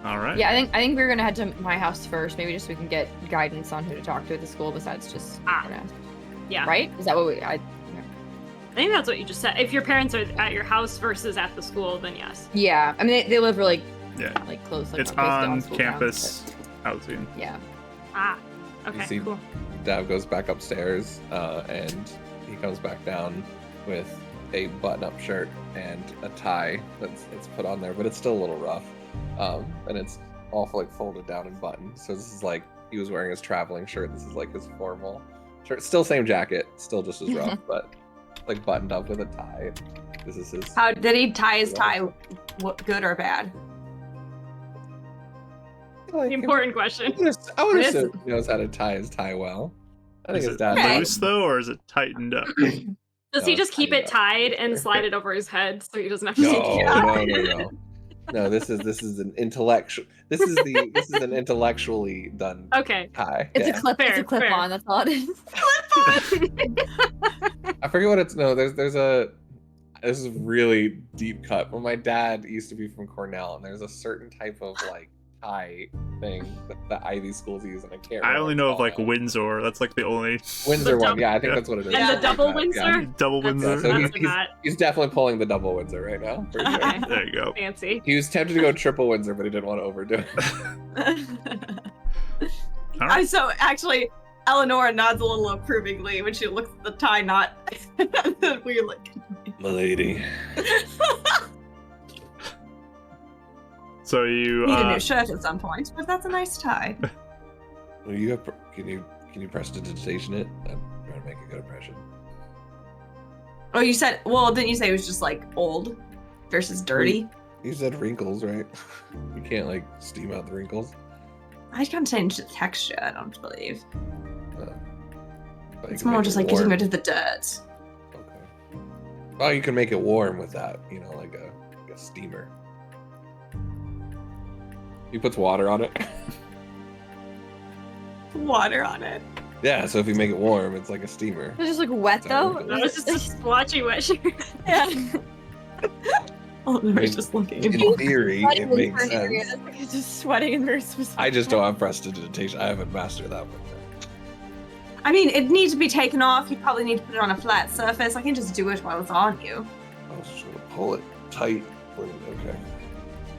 A: All right.
B: Yeah, I think we're gonna head to my house first, maybe just so we can get guidance on who to talk to at the school besides just
E: Yeah.
B: right? Is that what
E: I think that's what you just said. If your parents are at your house versus at the school, then yes.
B: Yeah. I mean they live really
A: Yeah.
B: like close, like
A: It's
B: basically
A: on
B: school
A: campus
B: grounds,
A: housing.
B: but yeah.
E: Ah. Okay.
D: see-
E: Cool.
D: Dav goes back upstairs, and he comes back down with a button-up shirt and a tie that's put on there, but it's still a little rough, and it's all like folded down and buttoned. So this is like he was wearing his traveling shirt. This is like his formal shirt. Still same jacket, still just as rough, but like buttoned up with a tie. This is his.
C: How did he tie his tie? What, good or bad?
D: Like,
E: Important question.
D: I would
C: It
D: assume he knows how to tie his tie well. I think
A: Is
D: his
A: it
D: dad.
C: Okay.
A: loose though, or is it tightened up?
E: Does he
D: No,
E: just keep
D: tighten
E: it
D: up.
E: tied and slide it over his head so he doesn't have to
D: No,
E: take it out?
D: no. No, this is an intellectual. This is an intellectually done
E: Okay.
D: tie.
B: It's
D: yeah.
B: a clip. It's
E: Fair,
B: a clip
E: fair.
B: on. That's all it is.
D: I forget what it's. No, there's a. This is a really deep cut. But my dad used to be from Cornell, and there's a certain type of like tie thing that the Ivy schools use, and I can't.
A: I
D: remember
A: only
D: what
A: know
D: it's
A: of like
D: called.
A: Windsor. That's like the only
D: Windsor
E: The
D: one.
E: double-
D: Yeah, I think
A: Yeah.
D: that's what it is.
E: And the
D: Yeah.
E: double
D: Yeah.
E: Windsor?
A: double
E: That's-
A: Windsor.
D: So
E: That's not
D: he's definitely pulling the double Windsor right now. for sure.
E: Okay.
A: There you go.
E: Fancy.
D: He was tempted to go triple Windsor, but he didn't want to overdo it.
A: All right.
C: So actually, Eleanor nods a little approvingly when she looks at the tie knot. And then we're like,
D: Milady.
A: So you
C: need a new shirt at some point, but that's a nice tie.
D: Well, can you prestidigitation it? I'm trying to make a good impression.
C: Oh, you said, well, didn't you say it was just like old versus dirty?
D: You said wrinkles, right? You can't like steam out the wrinkles.
C: I can't change the texture, I don't believe.
D: But you
C: It's
D: can
C: more
D: make
C: just
D: it
C: like getting
D: warm.
C: rid of the dirt.
D: Okay. Well, you can make it warm with that, like a steamer. He puts water on it.
C: Water on it.
D: Yeah, so if you make it warm, it's like a steamer.
B: It's just like wet though.
D: I
E: I was just watching what she.
B: Yeah.
C: Oh, no,
D: mean,
C: it's just looking.
D: In theory,
B: Sweating
D: it
B: in
D: makes
B: certain areas,
D: sense.
B: like, it's just sweating in very specific.
D: I just don't have prestidigitation. I haven't mastered that one.
C: I mean, it needs to be taken off. You probably need to put it on a flat surface. I can just do it while it's on you.
D: I was just gonna pull it tight. Okay.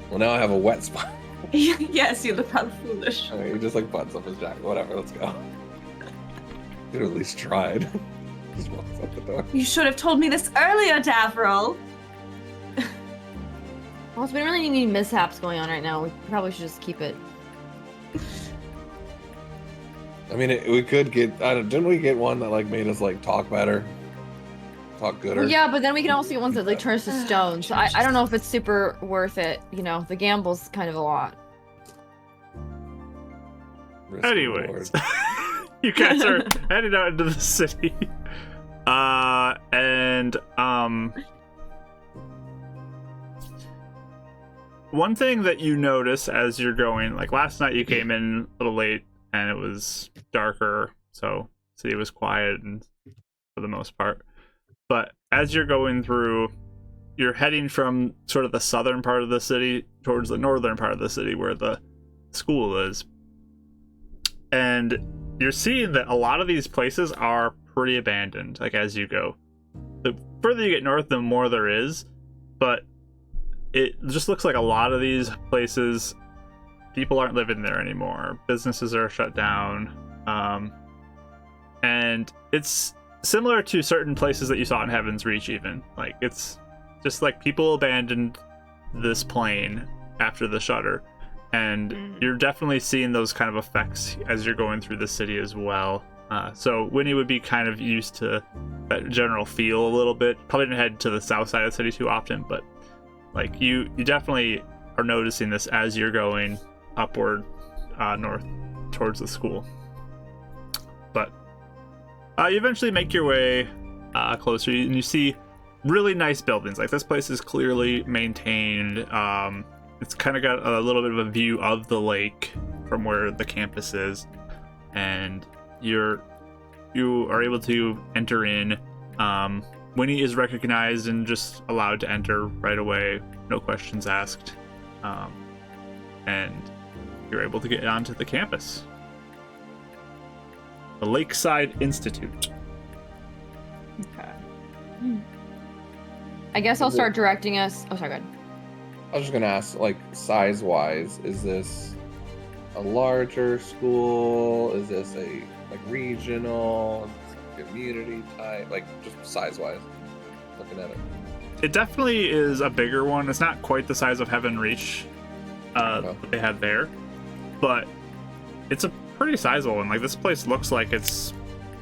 D: Well, now I have a wet spot.
C: Yes, you look rather foolish.
D: All right, he just like buttons up his jacket. Whatever, let's go. Could have at least tried. Just walks out the door.
C: You should have told me this earlier, Davril.
B: Well, so we don't really need any mishaps going on right now. We probably should just keep it.
D: I mean, we could get. Didn't we get one that like made us like talk better, talk gooder?
B: Well, yeah, but then we can also get ones that like turn us to stone. So I don't know if it's super worth it. The gamble's kind of a lot.
D: Risk
A: Anyways,
D: reward.
A: you guys are headed out into the city, and one thing that you notice as you're going, like last night you came in a little late and it was darker, so the city was quiet and for the most part. But as you're going through, you're heading from sort of the southern part of the city towards the northern part of the city where the school is. And you're seeing that a lot of these places are pretty abandoned, like as you go. The further you get north, the more there is, but it just looks like a lot of these places, people aren't living there anymore. Businesses are shut down. And it's similar to certain places that you saw in Heaven's Reach even. Like, it's just like people abandoned this plane after the shutter. And you're definitely seeing those kind of effects as you're going through the city as well. So Winnie would be kind of used to that general feel a little bit. Probably didn't head to the south side of the city too often, but like you definitely are noticing this as you're going upward north towards the school. But you eventually make your way closer, and you see really nice buildings. Like, this place is clearly maintained. It's kind of got a little bit of a view of the lake from where the campus is, and you are able to enter in. Winnie is recognized and just allowed to enter right away, no questions asked, and you're able to get onto the campus. The Lakeside Institute.
B: Okay. I guess I'll start directing us. Oh, sorry, go ahead.
D: I was just gonna ask, like, size-wise, is this a larger school? Is this a like regional, community type? Like, just size-wise, looking at it.
A: It definitely is a bigger one. It's not quite the size of Heaven Reach that they had there, but it's a pretty sizable one. Like, this place looks like it's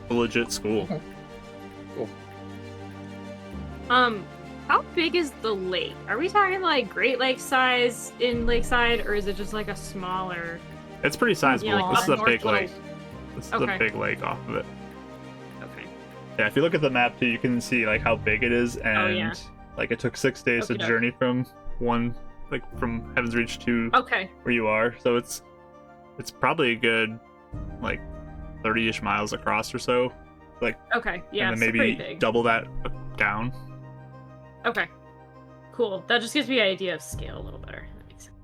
A: a legit school.
D: Okay. Cool.
E: How big is the lake? Are we talking like Great Lake size in Lakeside, or is it just like a smaller?
A: It's pretty sizable.
E: Yeah, like
A: This is a
E: North
A: big
E: Little-
A: lake. This is
E: Okay.
A: a big lake off of it.
E: Okay.
A: Yeah, if you look at the map too, you can see like how big it is, and
E: yeah.
A: like it took 6 days to
E: Okey-doke.
A: journey from from Heaven's Reach to
E: Okay.
A: where you are. So it's probably a good like 30-ish miles across or so. Like,
E: Okay. Yeah.
A: and
E: It's
A: then
E: pretty
A: maybe
E: big.
A: double that down.
E: Okay. Cool. That just gives me an idea of scale a little better. That makes sense.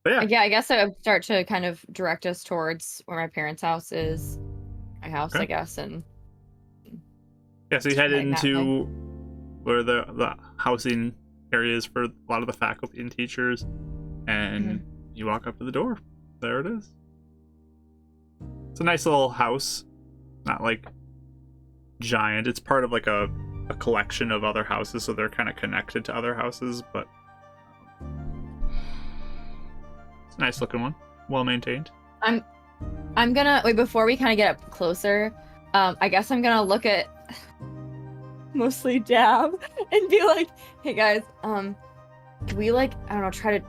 A: But yeah,
B: Yeah, I guess I would start to kind of direct us towards where my parents' house is. My house,
A: Okay.
B: I guess, and
A: yeah. So you head
B: Heading that
A: into where the housing area is for a lot of the faculty and teachers, and you walk up to the door. There it is. It's a nice little house, not like giant. It's part of like a collection of other houses, so they're kind of connected to other houses, but it's a nice looking one, well maintained.
B: I'm gonna wait before we kind of get up closer. I guess I'm gonna look at mostly Dab and be like, "Hey guys, can we like I don't know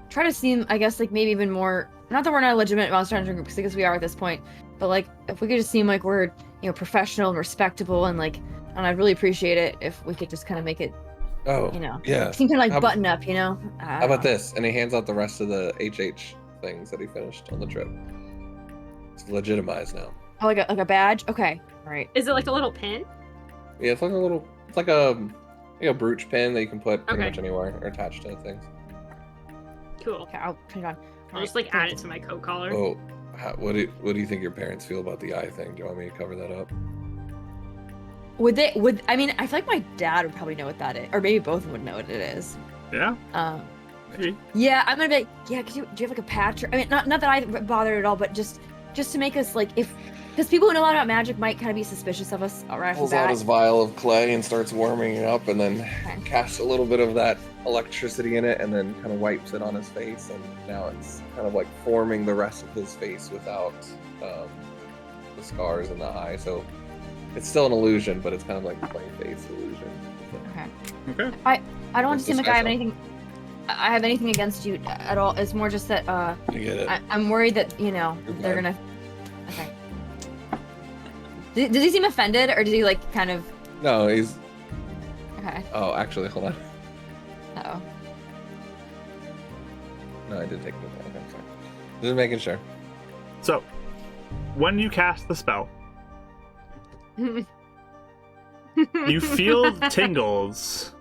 B: try to seem I guess like maybe even more not that we're not a legitimate monster hunter group because we are at this point, but like if we could just seem like we're professional and respectable and like and I'd really appreciate it if we could just kind of make it
D: Oh,
B: yeah seem kind of like
D: How-
B: button up,
D: How about this? And he hands out the rest of the HH things that he finished on the trip. It's legitimized now.
B: Oh, like a badge. Okay, all right.
E: Is it like a little pin?
D: Yeah, it's like a little, it's like a brooch pin that you can put pretty
E: Okay.
D: much anywhere or attached to things.
E: Cool.
B: Okay, I'll put it on.
E: I'll just like add it to my coat collar.
D: Oh, what do you think your parents feel about the eye thing? Do you want me to cover that up?
B: Would I mean I feel like my dad would probably know what that is, or maybe both of them would know what it is.
A: Yeah. Maybe.
B: Yeah, I'm gonna be like, yeah. Do you have like a patch? Or, I mean, not that I bother at all, but just to make us like because people who know a lot about magic might kind of be suspicious of us right off the
D: Pulls out
B: bat.
D: his vial of clay and starts warming it up, and then
B: Okay.
D: casts a little bit of that electricity in it, and then kind of wipes it on his face, and now it's kind of like forming the rest of his face without the scars in the eye. So it's still an illusion, but it's kind of like plain face illusion.
B: Okay.
A: Okay.
B: I don't want to seem like I have
D: Disguise
B: anything. I have anything against you at all. It's more just that
D: You get it?
B: I'm worried that they're
D: bad.
B: gonna. Okay. Does he seem offended, or does he like kind of?
D: No, he's.
B: Okay.
D: Oh, actually, hold on.
B: Uh-oh.
D: No, I did take it. Okay, sorry. Just making sure.
A: So, when you cast the spell, you feel tingles,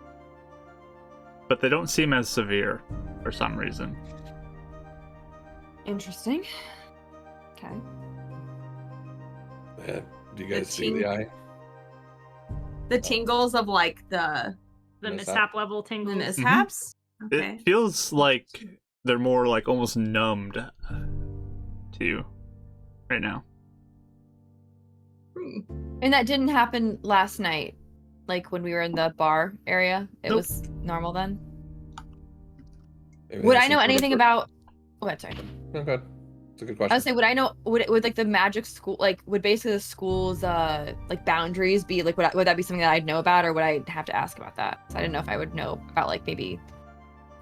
A: but they don't seem as severe for some reason.
B: Interesting. Okay.
D: Yeah. Do you guys
C: The
D: see the eye?
C: The tingles of like the
E: The
D: Mishap.
E: mishap level tingles.
C: mishaps. Okay.
A: It feels like they're more like almost numbed to you right now.
B: And that didn't happen last night, like when we were in the bar area. It
A: Nope.
B: was normal then.
D: Maybe
B: Would
D: there's
B: I know
D: some sort of
B: anything about? What? Sorry.
D: Oh, good. It's a good
B: I
D: question.
B: was saying, would I know? Would like the magic school, like, would basically the school's like boundaries be like? Would that be something that I'd know about, or would I have to ask about that? So I didn't know if I would know about like maybe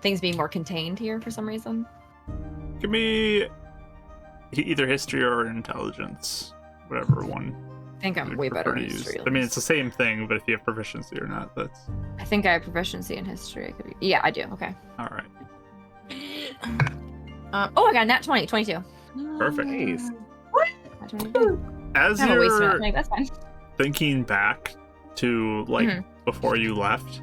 B: things being more contained here for some reason.
A: Give me either history or intelligence, whatever one.
B: I think I'm
A: you'd
B: way better
A: prefer
B: in
A: to
B: history.
A: use.
B: at
A: I mean,
B: least.
A: it's the same thing, but if you have proficiency or not, that's
B: I think I have proficiency in history. Yeah, I do. Okay.
A: all right.
B: Oh, I got a nat 20, 22.
A: Perfect.
D: Nice.
B: Nat 22.
A: As
B: I have a waste
A: you're
B: like, that's fine.
A: thinking back to like
B: Mhm.
A: before you left,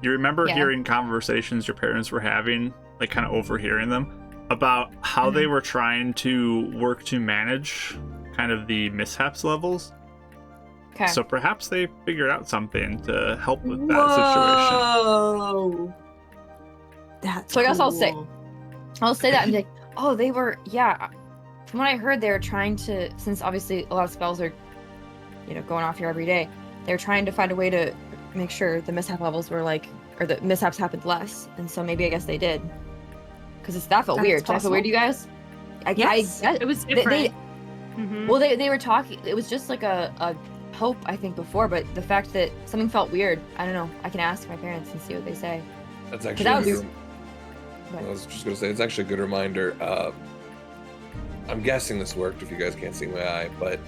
A: you remember
B: Yeah.
A: hearing conversations your parents were having, like kind of overhearing them, about how they were trying to work to manage kind of the mishaps levels.
B: Okay.
A: So perhaps they figured out something to help with that situation.
C: Whoa. That's
B: So I guess I'll say-
C: cool.
B: I'll say that and be like, oh, they were, yeah. From what I heard, they were trying to, since obviously a lot of spells are, going off here every day, they're trying to find a way to make sure the mishap levels were like, or the mishaps happened less. And so maybe I guess they did. Because that felt
C: That's
B: weird. Did I feel weird,
C: possible.
B: you guys?
C: Yes.
E: It was different. Mhm.
B: Well, they were talking, it was just like a hope, I think, before, but the fact that something felt weird, I don't know. I can ask my parents and see what they say.
D: That's actually.
B: that would
D: a
B: be-
D: good- I was just gonna say it's actually a good reminder. I'm guessing this worked if you guys can't see my eye, but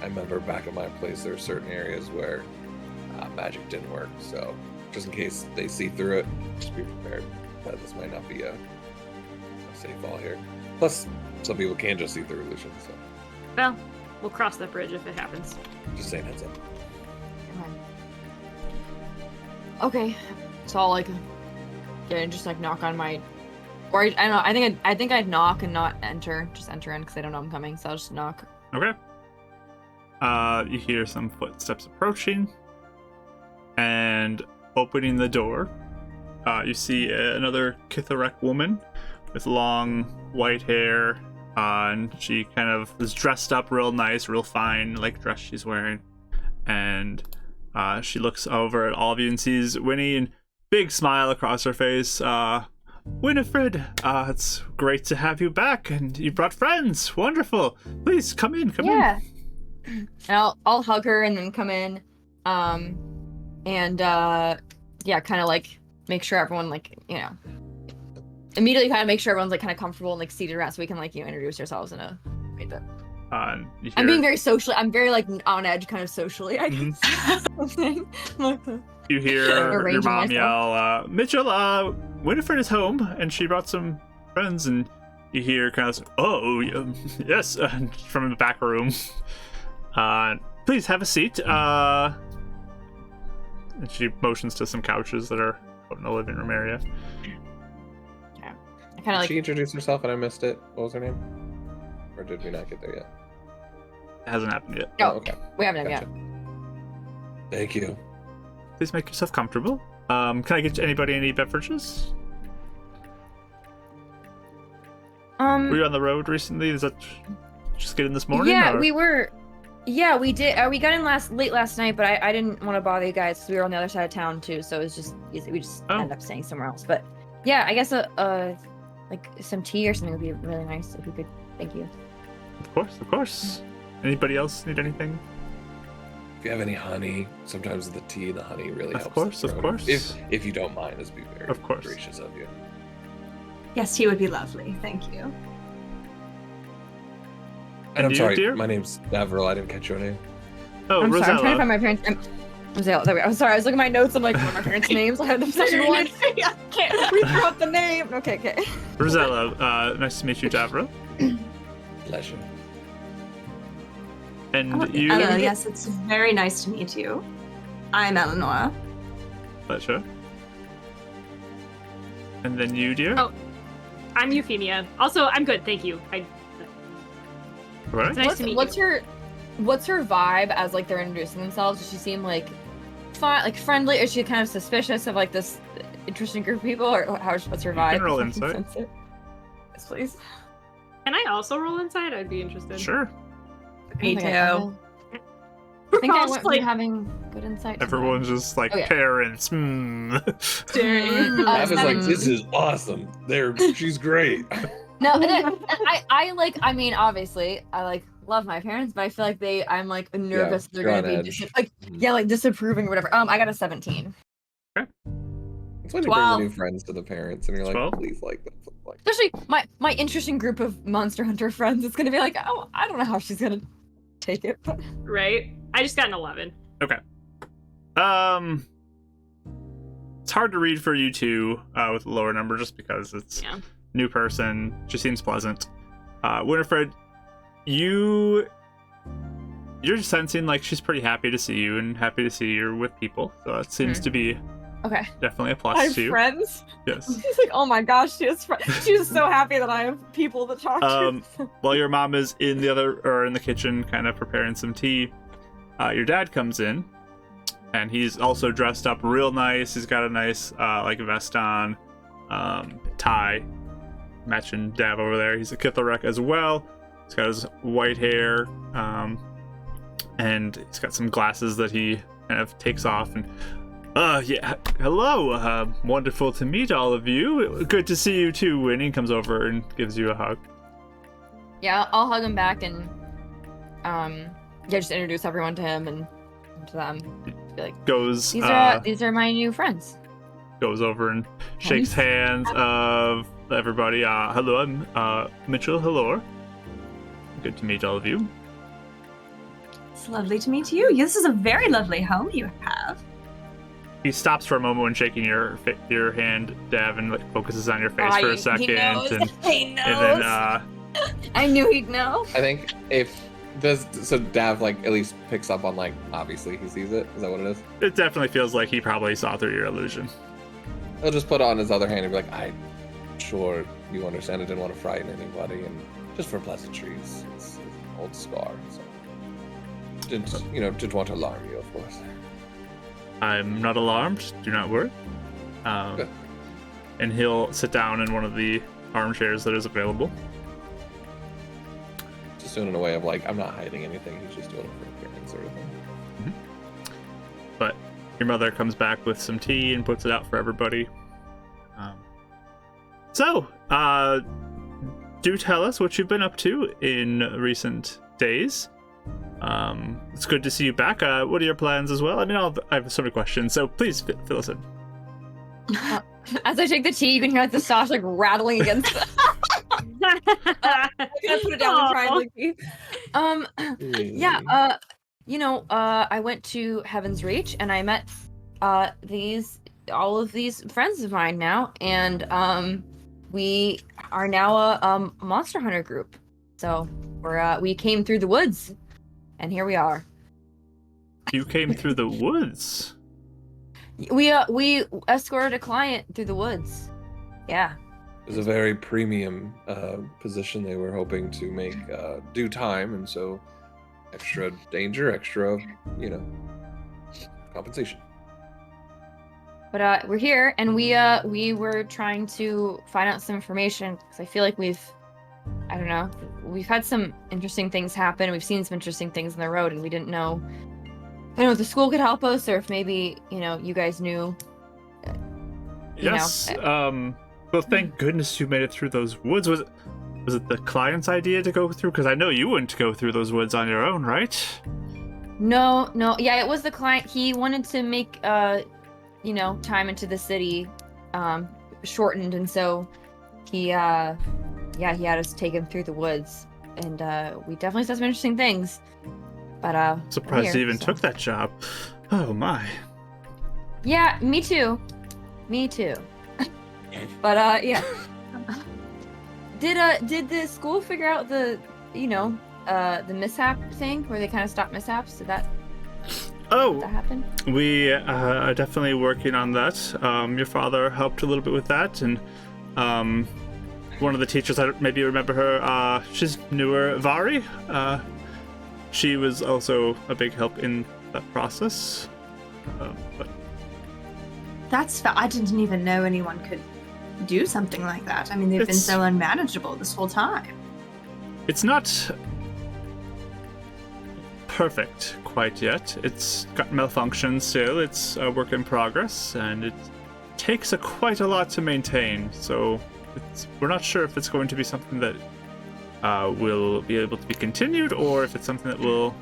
D: I remember back at my place there are certain areas where magic didn't work. So just in case they see through it, just be prepared that this might not be a safe fall here. Plus, some people can just see through illusions. So
E: Well, we'll cross that bridge if it happens.
D: just saying heads up.
B: Okay. So I'll like, just like knock on my, or I don't know. I think I'd knock and not enter. Just enter in because I don't know I'm coming. So I'll just knock.
A: Okay. You hear some footsteps approaching, and opening the door, you see another Kitharek woman with long white hair, and she kind of is dressed up real nice, real fine, like dress she's wearing, and she looks over at all of you and sees Winnie, and big smile across her face. Winnifred, it's great to have you back, and you brought friends. Wonderful. Please come in. Come in.
B: Yeah. And I'll hug her and then come in, and kind of like make sure everyone immediately kind of make sure everyone's like kind of comfortable and like seated around so we can like introduce ourselves in a way that
A: You
B: I'm
A: hear-
B: being very socially. I'm very like on edge, kind of socially. I guess.
A: You hear your
B: Arranging
A: mom
B: myself.
A: yell, Mitchell, Winnifred is home, and she brought some friends, and you hear kind of, yes, from the back room. Please have a seat. And she motions to some couches that are out in the living room area.
B: I kind of
D: Did
B: like.
D: she introduced herself and I missed it? What was her name? Or did we not get there yet?
A: It hasn't happened yet.
B: Oh,
D: okay.
B: we haven't
D: Gotcha.
B: yet.
D: Thank you.
A: Please make yourself comfortable. Can I get anybody any beverages? Were you on the road recently? Is that just getting this morning?
B: Yeah,
A: or?
B: we were. Yeah, we did. We got in late last night, but I didn't want to bother you guys because we were on the other side of town too. So it was just easy. We just
A: Oh.
B: ended up staying somewhere else. But yeah, I guess like some tea or something would be really nice if we could. Thank you.
A: Of course, of course. Anybody else need anything?
D: If you have any honey, sometimes the tea and the honey really
A: Of
D: helps.
A: course,
D: the
A: of
D: throat.
A: course.
D: If you don't mind, it's be very
A: Of course.
D: gracious of you.
C: Yes, tea would be lovely. Thank you.
D: And I'm
A: you,
D: sorry,
A: dear?
D: my name's Avril. I didn't catch your name.
A: Oh,
B: I'm
A: Rosella.
B: sorry. I'm trying to find my parents. There we go. I'm sorry, I was looking at my notes. I'm like, what are my parents' names? I had the session one. Can't read out the name. Okay.
A: Rosella, nice to meet you, Davra.
D: Pleasure.
A: And you.
C: Hello, yes, it's very nice to meet you. I'm Eleanor.
A: Pleasure. And then you, dear.
E: Oh. I'm Euphemia. Also, I'm good, thank you.
A: Right?
E: It's nice to meet
B: What's
E: you.
B: what's her vibe as like they're introducing themselves? Does she seem like fun, like friendly? Is she kind of suspicious of like this interesting group of people, or what's her vibe?
A: You can roll insight.
B: Yes, please.
E: Can I also roll inside? I'd be interested.
A: Sure.
C: Me too.
B: I think I
E: Also,
B: went
E: like,
B: from having good insight. to
A: Everyone's just like
B: Okay.
A: parents.
B: that.
D: I was like,
B: 17.
D: this is awesome. She's great.
B: No, I mean, obviously, I love my parents, but I feel like I'm like nervous they're
D: you're
B: gonna
D: on
B: be
D: edge.
B: like disapproving or whatever. I got a 17.
D: It's when you bring the new friends to the parents and you're like,
A: 12?
D: please like them. Like,
B: Especially my interesting group of Monster Hunter friends. It's gonna be like, oh, I don't know how she's gonna take it. But...
E: Right? I just got an 11.
A: Okay. It's hard to read for you two with a lower number just because it's new person. She seems pleasant. Winnifred, you're sensing like she's pretty happy to see you and happy to see you're with people. So that seems to be
B: Okay.
A: definitely a plus
B: I have
A: to you.
B: friends.
A: Yes.
B: She's like, oh my gosh, she has friends. She's so happy that I have people to talk to.
A: While your mom is in the kitchen kind of preparing some tea, your dad comes in and he's also dressed up real nice. He's got a nice like vest on, tie, matching Dav over there. He's a Kithelrek as well. He's got his white hair, and he's got some glasses that he kind of takes off and hello, wonderful to meet all of you. Good to see you too. Winnie comes over and gives you a hug.
B: Yeah, I'll hug him back and just introduce everyone to him and to them. Be like,
A: Goes
B: these are my new friends.
A: goes over and shakes hands of everybody. Hello, I'm Mitchell. Hello. Good to meet all of you.
C: It's lovely to meet you. This is a very lovely home you have.
A: He stops for a moment when shaking your hand, Dav, and like focuses on your face for a second.
B: He knows.
A: And
B: He knows.
A: then
B: I knew he'd know.
D: I think so Dav like at least picks up on like obviously he sees it. Is that what it is?
A: it definitely feels like he probably saw through your illusion.
D: He'll just put it on his other hand and be like, I'm sure you understand I didn't want to frighten anybody and just for pleasantries. It's an old scar, so didn't want to alarm you, of course.
A: I'm not alarmed. Do not worry.
D: Good.
A: And he'll sit down in one of the armchairs that is available.
D: Just doing it in a way of like, I'm not hiding anything. He's just doing it for appearance sort of thing.
A: But your mother comes back with some tea and puts it out for everybody. So, do tell us what you've been up to in recent days. It's good to see you back. What are your plans as well? I mean, I have so many questions, so please fill us in.
B: As I take the tea, you can hear the sauce like rattling against the... I put it down and try and I went to Heaven's Reach and I met all of these friends of mine now, and we are now a Monster Hunter group. So we came through the woods, and here we are.
A: You came through the woods.
B: We escorted a client through the woods. Yeah.
D: It was a very premium position they were hoping to make due time, and so extra danger, extra, compensation.
B: But we're here, and we were trying to find out some information because I feel like we've had some interesting things happen. We've seen some interesting things on the road, and we didn't know. I don't know if the school could help us, or if maybe you guys knew.
A: Yes. Well, thank goodness you made it through those woods. Was it the client's idea to go through? Because I know you wouldn't go through those woods on your own, right?
B: No. Yeah, it was the client. He wanted to make time into the city shortened, and so he had us take him through the woods, and we definitely saw some interesting things. But
A: surprised he even took that job. Oh my.
B: Yeah, me too. Me too. But yeah. Did the school figure out the mishap thing where they kind of stopped mishaps? Did that happen?
A: We are definitely working on that. Your father helped a little bit with that, and one of the teachers, I maybe you remember her, she's newer, Vari. She was also a big help in that process. But
C: I didn't even know anyone could do something like that. I mean, they've been so unmanageable this whole time.
A: It's not perfect quite yet. It's got malfunctions still. It's a work in progress, and it takes quite a lot to maintain. So we're not sure if it's going to be something that will be able to be continued, or if it's something that will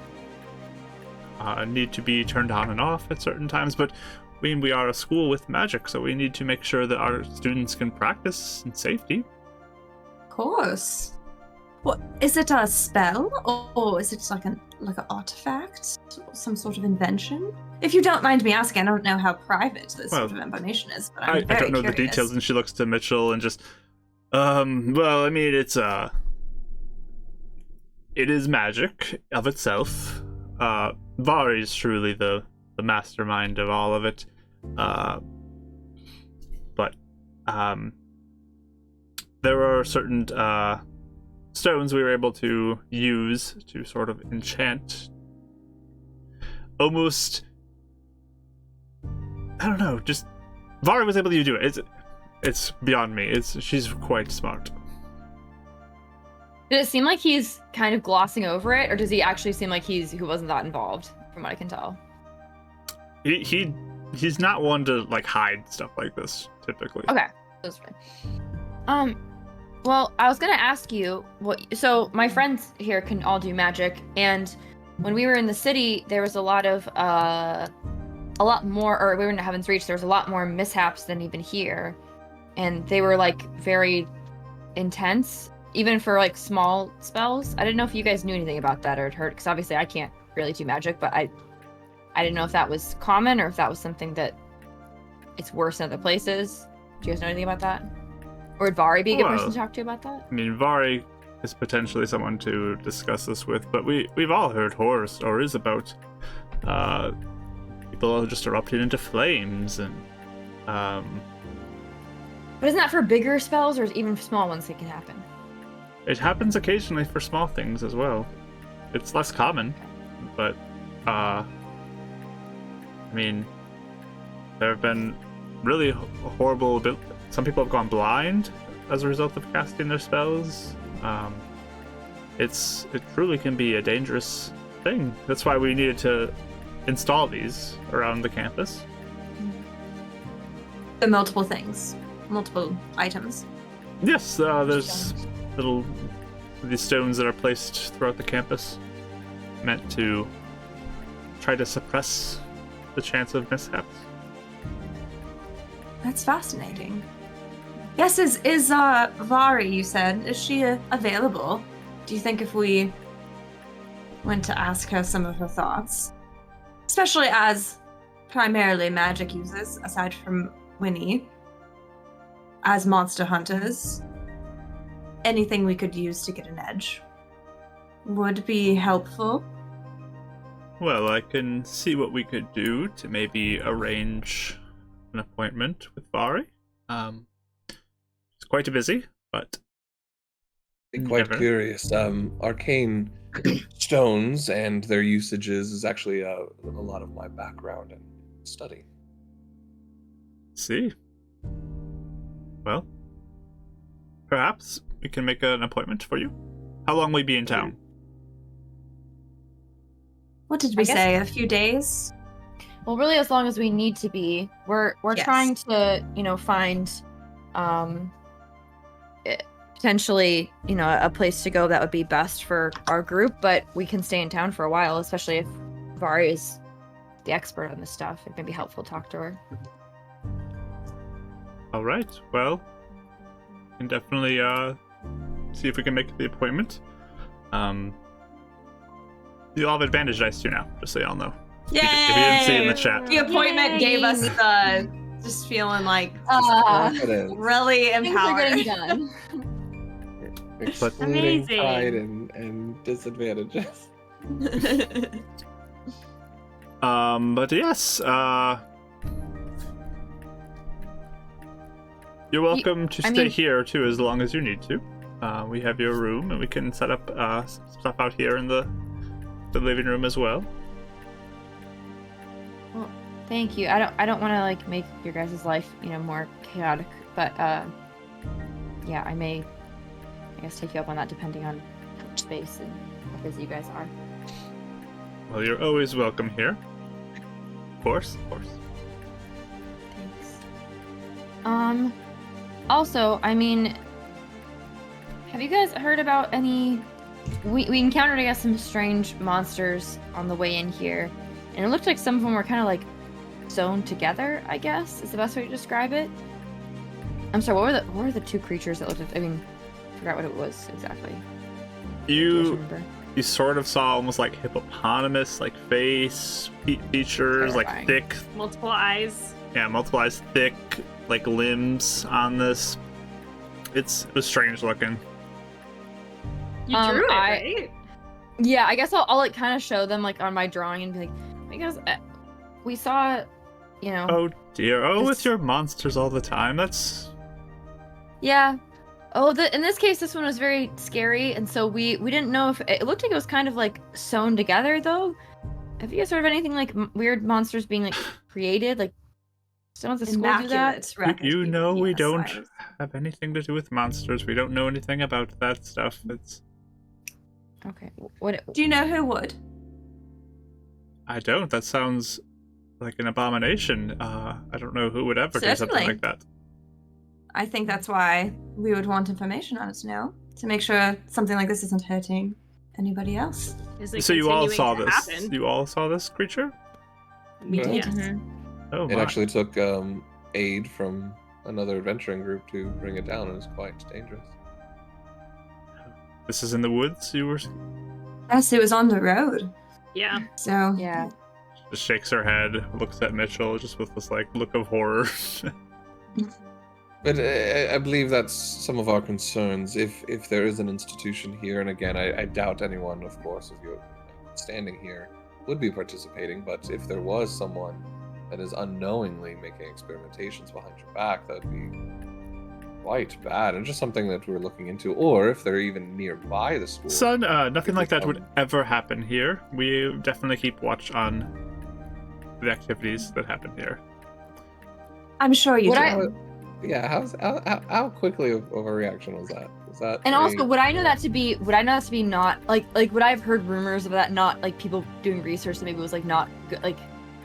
A: need to be turned on and off at certain times. But we are a school with magic, so we need to make sure that our students can practice in safety.
C: Of course. What is it? A spell, or is it like an artifact, some sort of invention? If you don't mind me asking, I don't know how private this sort of information is, but I'm very
A: I don't know
C: curious.
A: the details, and she looks to Mitchell and just, well, I mean, it is magic of itself. Vari is truly the mastermind of all of it. But there are certain stones we were able to use to sort of enchant. Almost, I don't know, just Vari was able to do it. It's beyond me. She's quite smart.
B: Did it seem like he's kind of glossing over it, or does he actually seem like he wasn't that involved, from what I can tell?
A: He's not one to like hide stuff like this typically.
B: Okay, that's fine. Well, I was gonna ask you so my friends here can all do magic, and when we were in the city, there was a lot more, or we were in Heaven's Reach, there was a lot more mishaps than even here, and they were like very intense, even for like small spells. I didn't know if you guys knew anything about that or had heard, because obviously I can't really do magic, but I didn't know if that was common or if that was something that it's worse in other places. Do you guys know anything about that? Or would Vari be a good person to talk to about that?
A: I mean, Vari is potentially someone to discuss this with, but we've all heard horror stories about people just erupting into flames and
B: But isn't that for bigger spells, or even for small ones it can happen?
A: It happens occasionally for small things as well. It's less common, but I mean, there have been really horrible. Some people have gone blind as a result of casting their spells. It truly can be a dangerous thing. That's why we needed to install these around the campus.
C: The multiple things, multiple items.
A: Yes, there's these stones that are placed throughout the campus, meant to try to suppress the chance of mishaps.
C: That's fascinating. Yes, is Vari, you said, is she available? Do you think if we went to ask her some of her thoughts, especially as primarily magic users, aside from Winnie, as monster hunters, anything we could use to get an edge would be helpful?
A: Well, I can see what we could do to maybe arrange an appointment with Vari. It's quite busy, but
D: Quite curious. Arcane stones and their usages is actually a lot of my background and study.
A: See. Well, perhaps we can make an appointment for you. How long will we be in town?
C: What did we say? A few days?
B: Well, really, as long as we need to be. We're
C: Yes.
B: trying to, find potentially, a place to go that would be best for our group, but we can stay in town for a while, especially if Vari is the expert on this stuff. It may be helpful to talk to her.
A: All right. Well, we can definitely see if we can make the appointment. You'll have advantage dice too now, just so y'all know.
C: Yay!
A: If you didn't see it in the chat.
C: The appointment gave us
B: Yay.
C: the just feeling like
D: Confidence,
C: really
B: Things are getting
C: empowered.
B: done.
D: excluding
E: Amazing.
D: pride and disadvantages.
A: But yes, you're welcome to
B: I
A: stay
B: mean-
A: here too, as long as you need to. We have your room, and we can set up some stuff out here in the living room as well.
B: Well, thank you. I don't want to like make your guys' life, more chaotic, but yeah, I guess take you up on that depending on how much space and how busy you guys are.
A: Well, you're always welcome here. Of course.
B: Thanks. Also, I mean, have you guys heard about any? We encountered, I guess, some strange monsters on the way in here, and it looked like some of them were kind of like sewn together, I guess is the best way to describe it. I'm sorry, what were the two creatures that looked at, I forgot what it was exactly. Do you guys
A: You
B: remember?
A: sort of saw almost like hippopotamus like face features, like
B: Terrifying.
A: thick,
E: Multiple eyes.
A: multiple eyes, thick like limbs on this. It was strange looking.
E: You drew it,
B: I-
E: right?
B: Yeah, I guess I'll like kind of show them like on my drawing and be like, because we saw,
A: Oh dear. Oh,
B: This-
A: with your monsters all the time. That's
B: yeah. Oh, in this case, this one was very scary, and so we didn't know if it looked like it was kind of like sewn together though. Have you guys heard of anything like weird monsters being like created? Like, don't the school do that?
C: Immaculate.
A: you know we
C: Yes,
A: don't
C: I was-
A: have anything to do with monsters. We don't know anything about that stuff. It's
B: Okay. What?
C: Do you know who would?
A: I don't. That sounds like an abomination. I don't know who would ever do something
C: Certainly.
A: like that.
C: I think that's why we would want information on it now, to make sure something like this isn't hurting anybody else.
E: Is it
A: So you all
E: continuing
A: saw
E: to
A: this.
E: happen?
A: You all saw this creature?
C: We
D: Yeah.
C: did.
E: Yes.
B: Mhm.
A: Oh
D: It
A: my.
D: actually took aid from another adventuring group to bring it down. It was quite dangerous.
A: This is in the woods. You were
C: Yes, it was on the road.
E: Yeah.
C: So
B: Yeah.
A: just shakes her head, looks at Mitchell just with this like look of horror.
D: But I believe that's some of our concerns. If there is an institution here, and again, I doubt anyone, of course, of you standing here would be participating. But if there was someone that is unknowingly making experimentations behind your back, that would be quite bad, and just something that we're looking into. Or if they're even nearby the school.
A: Son, nothing
D: If
A: like
D: they
A: that would
D: come-
A: ever happen here. We definitely keep watch on the activities that happen here.
C: I'm sure you
B: Would
C: do.
B: I-
D: Yeah, how quickly of a reaction was that? Was that?
B: And
D: a-
B: also, would I know that to be not like would I have heard rumors of that not like people doing research that maybe was like not good, like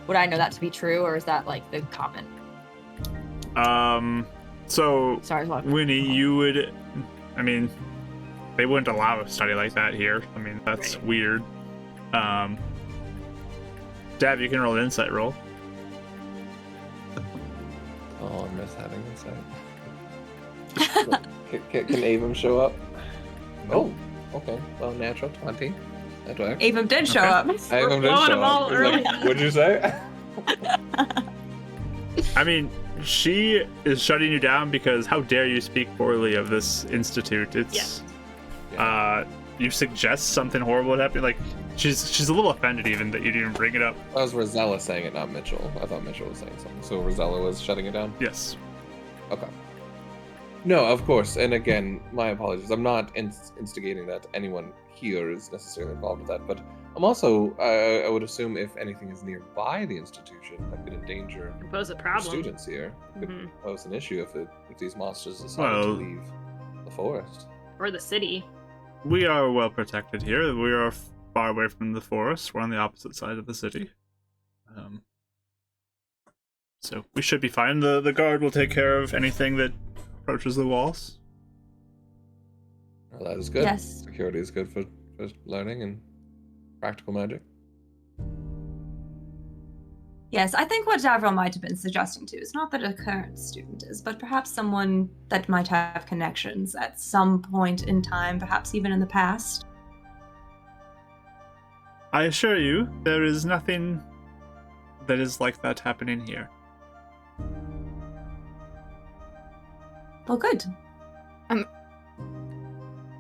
B: would I know that to be true, or is that like the common?
A: So
B: Sorry, it's a lot of-
A: Winnie, you would, I mean, they wouldn't allow a study like that here. I mean, that's
E: Right.
A: weird. Dav, you can roll an insight roll.
D: Oh, I miss having insight. Can Avon show up? Oh, okay. Well, natural 20. That works.
C: Avon did show
A: Okay.
C: up.
E: We're
D: Avon did
E: blowing
D: show
E: them all
D: up. He's
E: early.
D: like, what'd you say?
A: I mean, she is shutting you down because how dare you speak poorly of this institute? It's, you suggest something horrible would happen. Like, she's a little offended even that you didn't even bring it up.
D: That was Rosella saying it, not Mitchell. I thought Mitchell was saying something. So Rosella was shutting it down?
A: Yes.
D: Okay. No, of course. And again, my apologies. I'm not instigating that anyone here is necessarily involved with that. But I'm also, I would assume if anything is nearby the institution that could endanger
E: Pose a
D: the
E: problem.
D: students here, could
E: Mhm.
D: pose an issue if these monsters decided
A: Well-
D: to leave the forest.
E: Or the city.
A: We are well protected here. We are far away from the forest. We're on the opposite side of the city. So we should be fine. The guard will take care of anything that approaches the walls.
D: Well, that is good.
C: Yes.
D: Security is good for learning and practical magic.
C: Yes, I think what Davron might have been suggesting too is not that a current student is, but perhaps someone that might have connections at some point in time, perhaps even in the past.
A: I assure you, there is nothing that is like that happening here.
C: Well, good.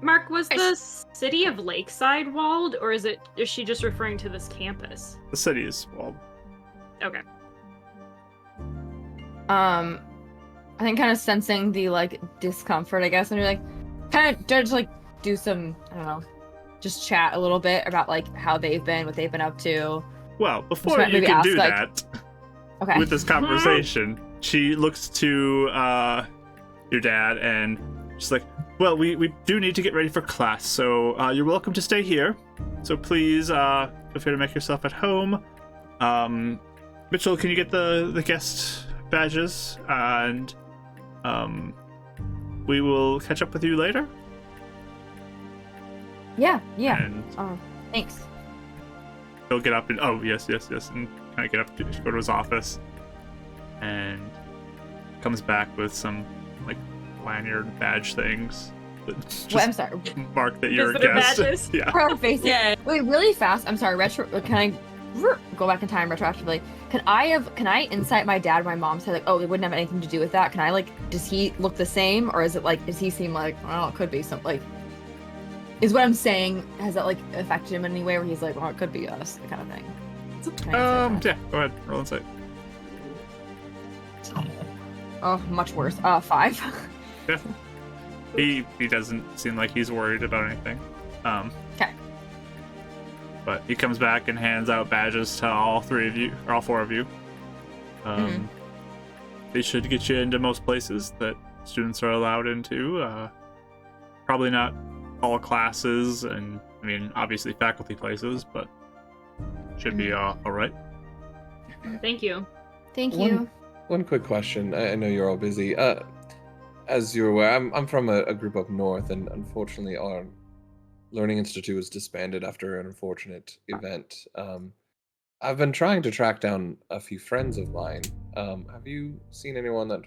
E: Mark, was the city of Lakeside walled, or is she just referring to this campus?
A: The city is walled.
E: Okay.
B: I think kind of sensing the like discomfort, I guess, and you're like, kind of just like do some, I don't know, just chat a little bit about like how they've been, what they've been up to.
A: Well, before
B: Just
A: you
B: maybe
A: can
B: ask,
A: do
B: like-
A: that,
B: Okay.
A: with this conversation, she looks to your dad and she's like, well, we do need to get ready for class, so you're welcome to stay here. So please feel free to make yourself at home. Mitchell, can you get the guest badges? And we will catch up with you later.
B: Yeah.
A: And
B: Thanks.
A: he'll get up and yes, and kind of get up to go to his office, and comes back with some like lanyard badge things that just
B: Wait, I'm sorry.
A: mark that you're a
E: Visitor
A: guest.
E: badges?
A: Yeah.
B: Perfect.
C: Yeah.
B: Wait, really fast. I'm sorry. Can I go back in time retroactively? Can I insight my dad, my mom, say like, oh, it wouldn't have anything to do with that? Can I like, does he look the same, or is it like, does he seem like, well, it could be some like, is what I'm saying, has that like affected him in any way where he's like, well, it could be us, that kind of thing? Can I insight
A: Yeah. Go ahead. Roll insight.
B: that? Oh, much worse. 5.
A: Yeah. He doesn't seem like he's worried about anything.
B: Okay.
A: But he comes back and hands out badges to all 3 of you, or all 4 of you. They should get you into most places that students are allowed into. Probably not all classes, and I mean, obviously faculty places, but should be all right.
E: Thank you.
B: Thank you.
D: One quick question. I know you're all busy. As you're aware, I'm from a group up north, and unfortunately, our Learning Institute was disbanded after an unfortunate event. I've been trying to track down a few friends of mine. Have you seen anyone that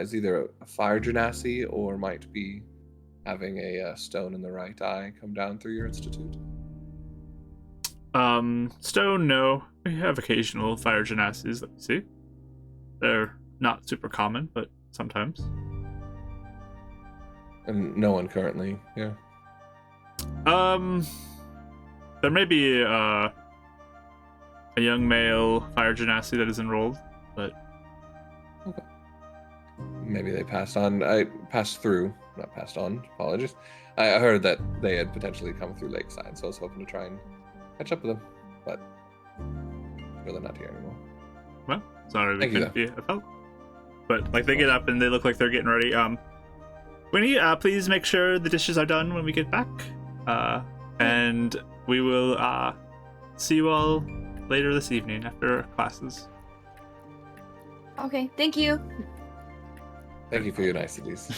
D: is either a fire genasi or might be having a stone in the right eye come down through your institute?
A: Stone, no. We have occasional fire genasis that we see. They're not super common, but sometimes.
D: And no one currently, yeah.
A: There may be a young male fire genasi that is enrolled, but
D: Maybe they passed on. I passed through, not passed on. Apologies. I heard that they had potentially come through Lakeside, so I was hoping to try and catch up with them, but sure they're not here anymore.
A: well, sorry we
D: Thank you,
A: couldn't be of help. But like they get up and they look like they're getting ready. Winnie, please make sure the dishes are done when we get back. And we will see you all later this evening after classes.
B: Okay, thank you.
D: Thank you for your niceties.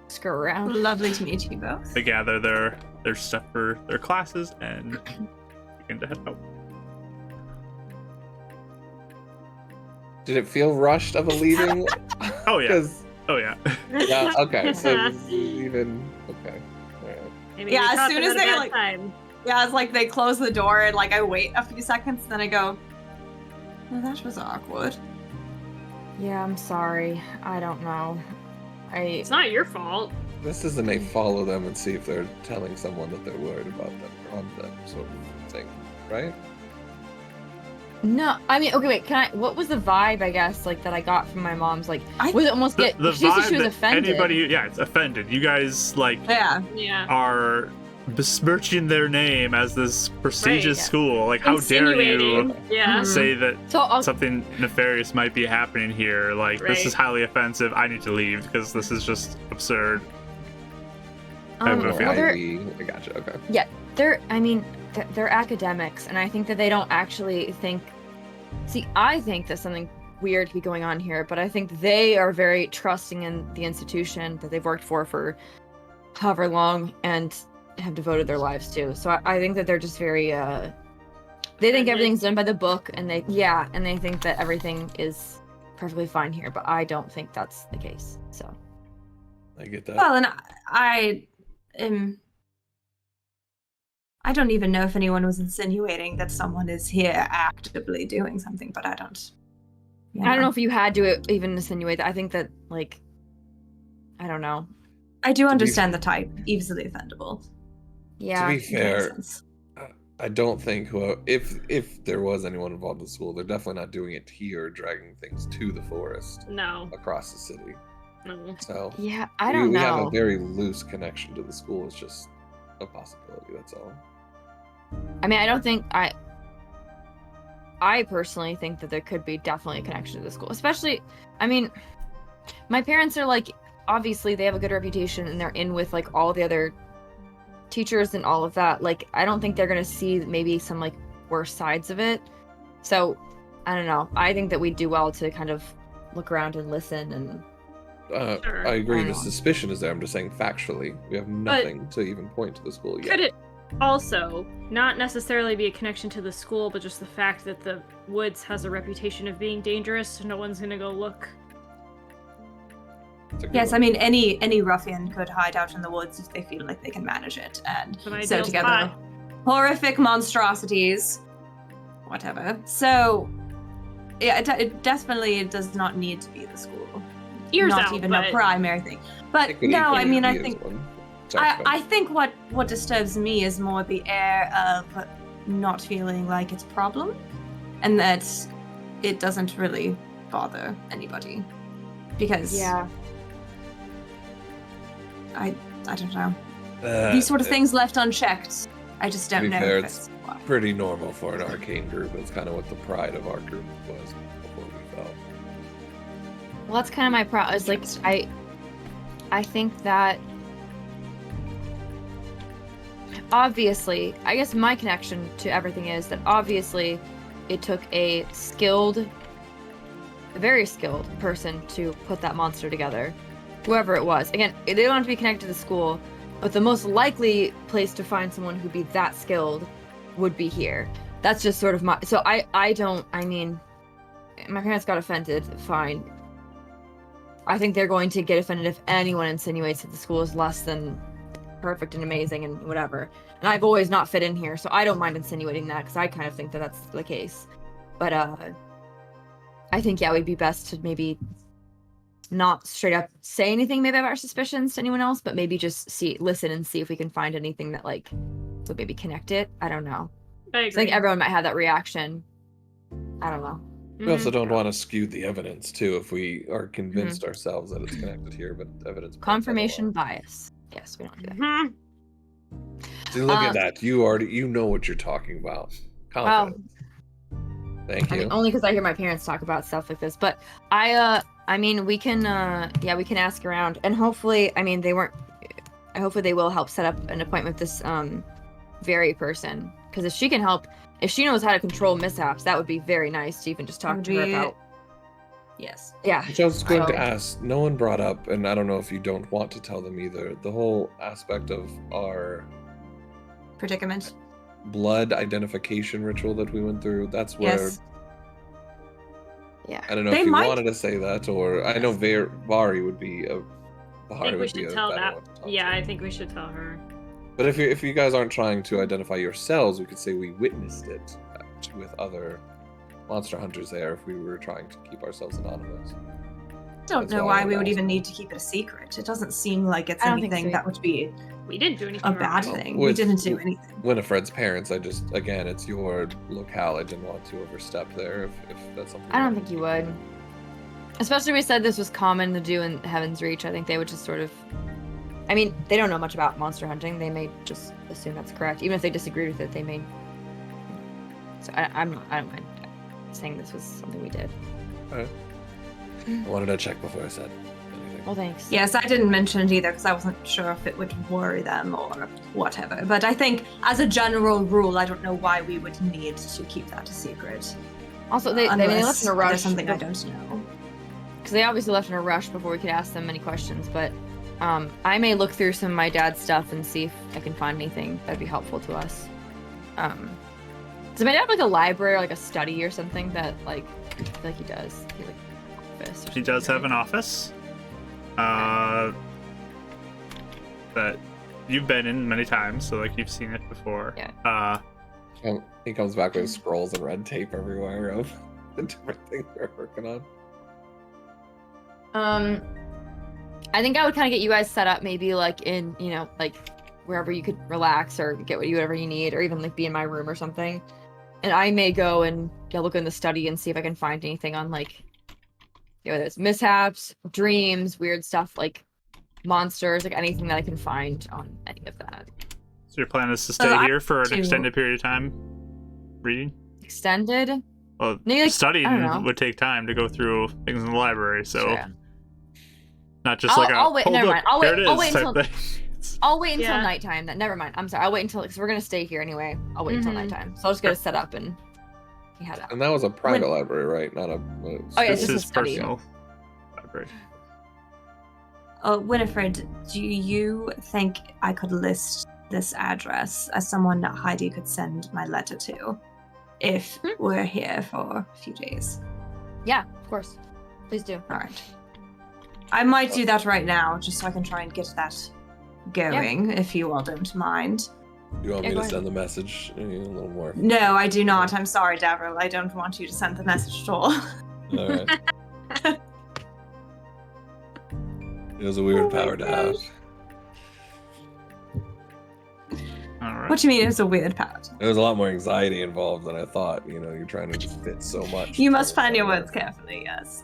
B: Screw around.
C: Lovely to meet you both.
A: They gather their stuff for their classes and begin to head out.
D: Did it feel rushed of a leaving?
A: Oh yeah.
D: 'Cause-
A: Oh yeah.
D: yeah. Okay. So even okay. All right.
E: Maybe
C: Yeah,
E: we
C: as
E: caught
C: soon
E: them
C: as
E: at a
C: they,
E: bad
C: like-
E: time.
C: Yeah, it's like they close the door and like I wait a few seconds, then I go, well, that was awkward.
B: Yeah, I'm sorry. I don't know.
E: It's not your fault.
D: This isn't a follow them and see if they're telling someone that they're worried about them on them sort of thing, right?
B: No, I mean, okay, wait. What was the vibe? I guess like that I got from my mom's. Like,
C: I-
B: was it almost
A: The
B: she said
A: vibe
B: she was
A: that
B: offended.
A: it's offended. You guys like
C: Yeah.
E: Yeah.
A: are besmirching their name as this prestigious
B: Right.
A: school. Like, how dare you
E: Insinuating. Yeah.
B: Mhm.
A: say that
B: So I'll,
A: something nefarious might be happening here? Like, this is
E: Right.
A: highly offensive. I need to leave because this is just absurd. I
B: um,
A: have a
B: well,
A: feeling.
B: they're,
D: I gotcha. Okay.
B: they're academics, and I think that they don't actually think. See, I think that something weird could be going on here, but I think they are very trusting in the institution that they've worked for however long and have devoted their lives to. So I think that they're just very they think everything's done by the book, and they think that everything is perfectly fine here, but I don't think that's the case. So
D: I get that.
C: Well, and I am I don't even know if anyone was insinuating that someone is here actively doing something, but I don't.
B: I don't know if you had to even insinuate that. I think that, like, I don't know.
C: I do understand the type. Easily offendable.
B: Yeah.
D: To be
C: It makes
D: fair,
C: sense.
D: I don't think if there was anyone involved in the school, they're definitely not doing it here, dragging things to the forest
E: No.
D: across the city.
E: No.
D: So
B: Yeah, I don't
D: we
B: know.
D: have a very loose connection to the school. It's just a possibility. That's all.
B: I mean, I don't think I personally think that there could be definitely a connection to the school. Especially, I mean, my parents are like, obviously they have a good reputation and they're in with like all the other teachers and all of that. Like, I don't think they're gonna see maybe some like worse sides of it. So, I don't know. I think that we do well to kind of look around and listen and.
E: Sure.
D: I agree.
B: I
D: The
B: know.
D: suspicion is there. I'm just saying factually, we have nothing to even point to the school yet.
E: Could it also not necessarily be a connection to the school, but just the fact that the woods has a reputation of being dangerous, so no one's gonna go look?
D: It's a good
C: Yes,
D: one.
C: I mean any ruffian could hide out in the woods if they feel like they can manage it, and
E: It's an
C: sew
E: ideal
C: together
E: spot.
C: horrific monstrosities, whatever. So, yeah, it definitely does not need to be the school.
E: Ears
C: not
E: out,
C: even
E: but
C: a primary thing. But
D: It could
C: no, I
D: equally
C: mean,
D: be
C: I
D: as
C: think
D: one. Sorry, go ahead.
C: I think what disturbs me is more the air of not feeling like it's a problem, and that it doesn't really bother anybody, because
B: Yeah.
C: I don't know. These sort of things left unchecked, I just
D: to
C: don't
D: be
C: know
D: fair,
C: if
D: it's
C: it's
D: pretty normal for an arcane group. It's kind of what the pride of our group was before we fell.
B: Well, that's kind of my problem. Is like I think that obviously, I guess my connection to everything is that obviously it took a very skilled person to put that monster together, whoever it was. Again, they don't have to be connected to the school, but the most likely place to find someone who'd be that skilled would be here. That's just sort of my. So I mean, my parents got offended. Fine. I think they're going to get offended if anyone insinuates that the school is less than perfect and amazing and whatever. And I've always not fit in here, so I don't mind insinuating that because I kind of think that that's the case. But I think, yeah, it would be best to maybe not straight up say anything maybe about our suspicions to anyone else, but maybe just listen and see if we can find anything that like would maybe connect it. I don't know.
E: I
B: I
E: agree.
B: think everyone might have that reaction. I don't know.
D: We also
E: Mhm.
D: don't want to skew the evidence too if we are convinced ourselves that it's connected here, but evidence points
B: Confirmation bias. Yes, we don't do that.
E: Mhm.
D: otherwise. See, look at that. You know what you're talking about.
B: Well,
D: Confidence. Thank
B: I
D: you.
B: mean, only because I hear my parents talk about stuff like this. But I mean, we can we can ask around, and hopefully, I mean, hopefully they will help set up an appointment with this very person, because if she can help, if she knows how to control mishaps, that would be very nice to even just talk
C: Would
B: to her
C: be-
B: about.
C: yes.
B: Yeah.
D: Which I was going
B: So-
D: to ask, no one brought up, and I don't know if you don't want to tell them either, the whole aspect of our
C: Predicament.
D: blood identification ritual that we went through. That's where
C: Yes.
B: Yeah.
D: I don't know
C: They
D: if you
C: might-
D: wanted to say that, or I know Vari would be a.
E: I
D: Vari
E: think we
D: would be
E: should
D: a
E: tell
D: better
E: that.
D: one to talk
E: Yeah,
D: to.
E: I think we should tell her.
D: But if you guys aren't trying to identify yourselves, we could say we witnessed it with other monster hunters there. If we were trying to keep ourselves anonymous.
C: Don't
D: That's
C: know
D: why I
C: why we
D: would
C: would
D: ask.
C: even need to keep it a secret. It doesn't seem like it's
B: I don't think
C: anything
B: so.
C: that would be
E: We didn't do anything
C: a
E: wrong.
C: bad
D: Well,
C: thing. We
D: with-
C: didn't do anything.
D: Winnifred's parents, again, it's your locale. I didn't want to overstep there if that's something.
B: I don't
D: wanted
B: think you
D: to
B: would. Especially if we said this was common to do in Heaven's Reach. I think they would just sort of. I mean, they don't know much about monster hunting. They may just assume that's correct, even if they disagree with it. They may. So I don't mind saying this was something we did.
D: I wanted to check before I said anything.
B: Well, thanks.
C: Yes, I didn't mention it either because I wasn't sure if it would worry them or whatever. But I think, as a general rule, I don't know why we would need to keep that a secret.
B: Also, they left
C: Unless
B: in a
C: there's
B: rush.
C: something I don't know.
B: Because they obviously left in a rush before we could ask them many questions. But I may look through some of my dad's stuff and see if I can find anything that'd be helpful to us. Does my dad have like a library, or like a study or something that like I feel like he does? He, like, office or
A: He does
B: something,
A: have an
B: right?
A: office. But you've been in many times, so like you've seen it before.
B: Yeah.
D: He comes back with scrolls and red tape everywhere of the different things we're working on.
B: I think I would kind of get you guys set up, maybe like in, you know, like wherever you could relax or get whatever you need, or even like be in my room or something. And I may go and look in the study and see if I can find anything on like, you know, whether it's mishaps, dreams, weird stuff like monsters, like anything that I can find on any of that.
A: So your plan is to stay here for an extended period of time, reading?
B: Extended?
A: Well,
B: maybe like,
A: studying would take time to go through things in the library, so
B: sure.
A: not just
B: I'll wait. Never mind. I'll wait until
E: Yeah.
B: nighttime. Never mind. I'm sorry. I'll wait until because we're gonna stay here anyway. I'll wait until nighttime. So I'll just get it set up and head out.
D: And that was a private library, right? Not a.
B: Oh, yeah,
A: this
B: just a
A: is
B: study.
A: personal library.
C: Winnifred, do you think I could list this address as someone that Heidi could send my letter to if we're here for a few days?
B: Yeah, of course. Please do.
C: All right. I might do that right now, just so I can try and get that going, if you all don't mind.
D: You want
B: Yeah,
D: me
B: go
D: to
B: ahead.
D: send the message a little more?
C: No, I do not. I'm sorry, Davril. I don't want you to send the message at all.
D: All right. It was a weird power to have.
A: All right.
C: What do you mean it was a weird power?
D: There was a lot more anxiety involved than I thought. You know, you're trying to just fit so much.
C: You must plan your words carefully, yes.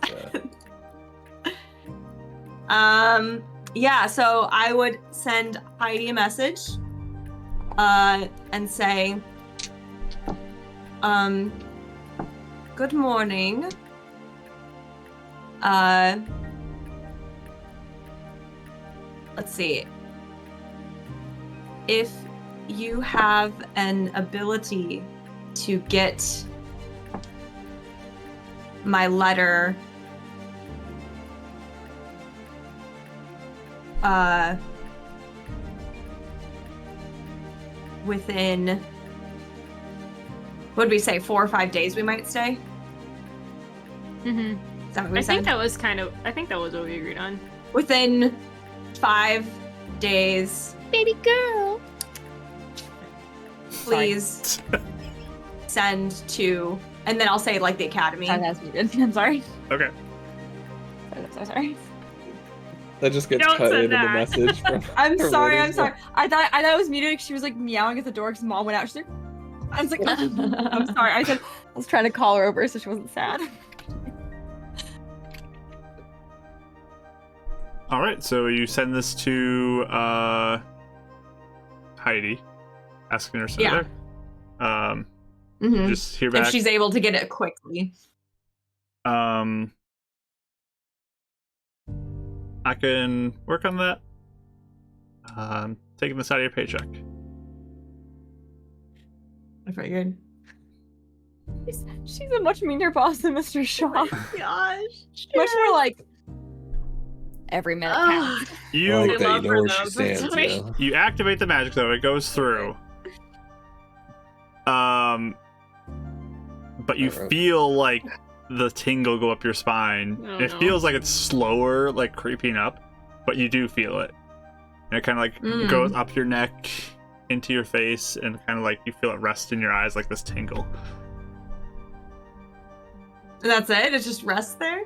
D: Yeah.
C: Yeah, so I would send Heidi a message and say, good morning. Let's see. If you have an ability to get my letter within, what did we say, 4 or 5 days we might stay?
E: Mm-hmm.
C: Is that what we
E: I
C: said?
E: think that was what we agreed on.
C: Within 5 days,
B: Baby girl.
C: please send to, and then I'll say like the academy.
B: That's muted. I'm sorry.
A: Okay.
B: I'm so sorry.
D: That just gets
E: Don't
D: cut
E: send
D: into the
E: that.
D: message. From,
C: I'm
D: from
C: sorry.
D: Winnie's
C: I'm sorry.
B: I thought it was muted because she was like meowing at the door because mom went out. She's like, I was like, I'm sorry. I said I was trying to call her over so she wasn't sad.
A: All right. So you send this to Heidi, asking her to send it there.
C: Mhm.
A: Just hear back.
C: If she's able to get it quickly.
A: I can work on that. Taking this out of your paycheck.
C: I figured.
B: She's a much meaner boss than Mr. Shaw.
C: Gosh.
B: Much more like every minute counts.
D: I
A: You
D: like
E: I
D: that you
E: love
D: know
E: her,
D: where
E: though.
D: she stands.
E: That's
D: You know?
A: you activate the magic though, it goes through. But you
D: Alright.
A: feel like the tingle go up your spine.
E: Oh,
A: It
E: no.
A: feels like it's slower, like creeping up, but you do feel it. And it kind of like goes up your neck, into your face, and kind of like you feel it rest in your eyes like this tingle.
C: That's it? It just rests there?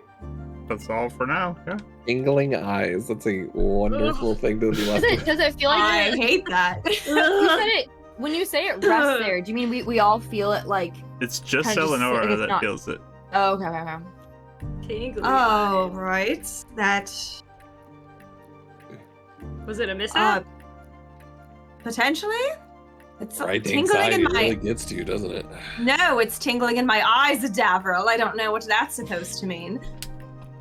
A: That's all for now. Yeah.
D: Tingling eyes. That's a wonderful thing to be left with.
B: Does it feel like
C: I
B: it?
C: hate that.
B: You said it when you say it rests there. Do you mean we all feel it like?
A: It's just
B: Kinda just
A: Eleonora
B: like it's
A: that
B: not-
A: feels it.
B: Oh, okay.
E: Tingly
C: Oh,
E: eyes.
C: right. That,
E: Was it a mishap?
C: potentially? It's
D: Right, the
C: tingling
D: anxiety
C: in my...
D: really gets to you, doesn't it?
C: No, it's tingling in my eyes, Davril. I don't know what that's supposed to mean.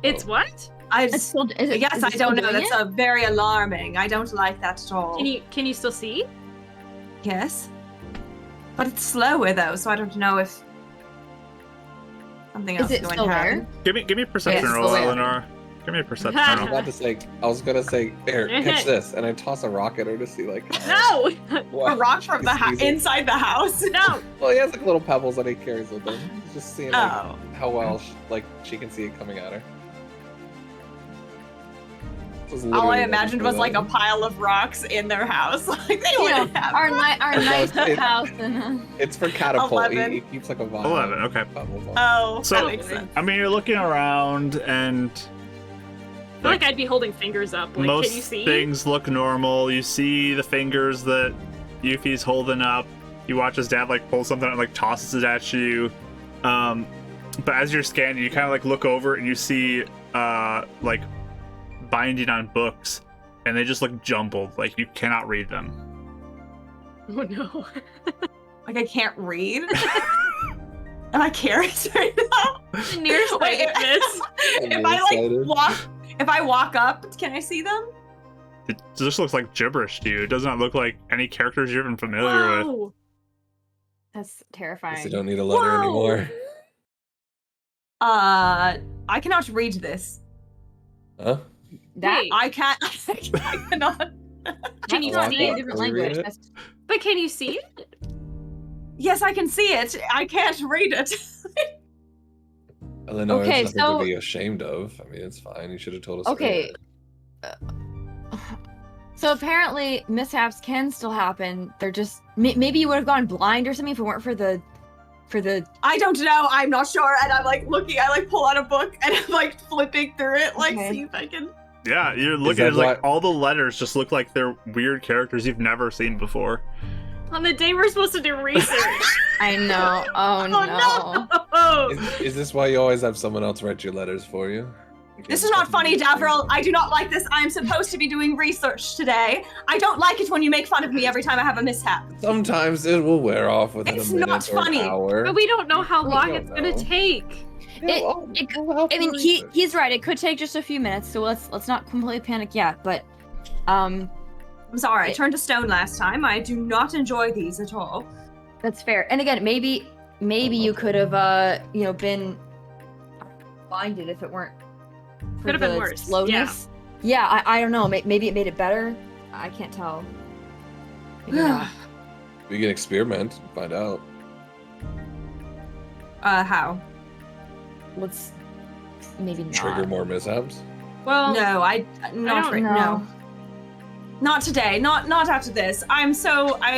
E: It's what?
B: It's still. Is it,
C: Yes,
B: is it
C: I
B: still
C: don't know.
B: doing
C: That's
B: it?
C: a very alarming. I don't like that at all.
E: Can you still see?
C: Yes. But it's slower though, so I don't know if something else
B: Is it
C: going
B: still
C: to
B: there?
C: happen.
A: Give me a perception
B: Yes,
A: roll,
B: the way-
A: Eleanor. Give me a perception
D: I was
A: roll.
D: about to say, here, catch this, and I toss a rock at her to see like.
E: No!
C: A
D: What?
C: rock from the
D: Excuse me.
C: inside the house.
E: No!
D: Well, he has like little pebbles that he carries with him. He's just seeing like,
C: Oh.
D: how well she can see it coming at her.
C: All I imagined was like a pile of rocks in their house. Like they
B: You know,
C: wouldn't have.
B: our nice
D: it's-
B: house and
D: It's for catapult.
C: 11.
D: He keeps like a vial.
A: 11, okay.
C: Oh,
A: So-
C: that makes sense.
A: I mean, you're looking around, and
E: I feel like I'd be holding fingers up. Like,
A: most
E: can you see?
A: things look normal. You see the fingers that Yuffie's holding up. You watch his dad like pull something out and like tosses it at you. But as you're scanning, you kind of like look over and you see like binding on books, and they just look jumbled. Like you cannot read them.
E: Oh no.
C: Like I can't read. Am I carrots right now?
E: Nearsighted,
C: Wait,
E: miss.
C: if I walk up, can I see them?
A: It just looks like gibberish to you. It does not look like any characters you're even familiar with.
E: Whoa.
B: that's
D: Guess
B: terrifying.
D: they don't need a letter
C: Whoa.
D: anymore.
C: I cannot read this.
D: Huh?
B: That
E: Wait.
C: I can't. I cannot.
E: Can you
B: that's
E: see
B: a
E: it?
B: different
D: Can you read
B: language.
D: it?
B: That's,
E: But can you see it?
C: Yes, I can see it. I can't read it.
D: Eleanor,
B: Okay,
D: it's nothing
B: so-
D: to be ashamed of. I mean, it's fine. You should have told us.
B: Okay.
D: earlier.
B: so apparently mishaps can still happen. They're just maybe you would have gone blind or something if it weren't for the
C: I don't know. I'm not sure. And I'm like looking. I like pull out a book and I'm like flipping through it, like
B: Okay.
C: see if I can.
A: Yeah, you're looking
D: that
A: at like
D: why-
A: all the letters just look like they're weird characters you've never seen before.
E: On the day we're supposed to do research.
B: I know. Oh no.
E: Oh,
D: Is this why you always have someone else write your letters for you?
C: This is not funny, Davril. I do not like this. I am supposed to be doing research today. I don't like it when you make fun of me every time I have a mishap.
D: Sometimes it will wear off within
C: It's
D: a minute
C: not
D: or
C: funny.
D: an hour.
E: but we don't know how
D: We
E: long
D: don't
E: it's gonna
D: know.
E: take.
B: I mean, he's right. It could take just a few minutes, so let's not completely panic yet. But,
C: I'm sorry. I turned to stone last time. I do not enjoy these at all.
B: that's fair. And again, maybe you could have, been blinded if it weren't. for
E: Could have been
B: the
E: worse,
B: Slowness. Yeah, I don't know. Maybe it made it better. I can't tell. Maybe not.
D: We can experiment and find out.
C: How?
B: Let's maybe not.
D: Trigger more mishaps.
E: Well,
C: No, not
E: don't
C: right
B: know.
C: no. Not today. Not after this. I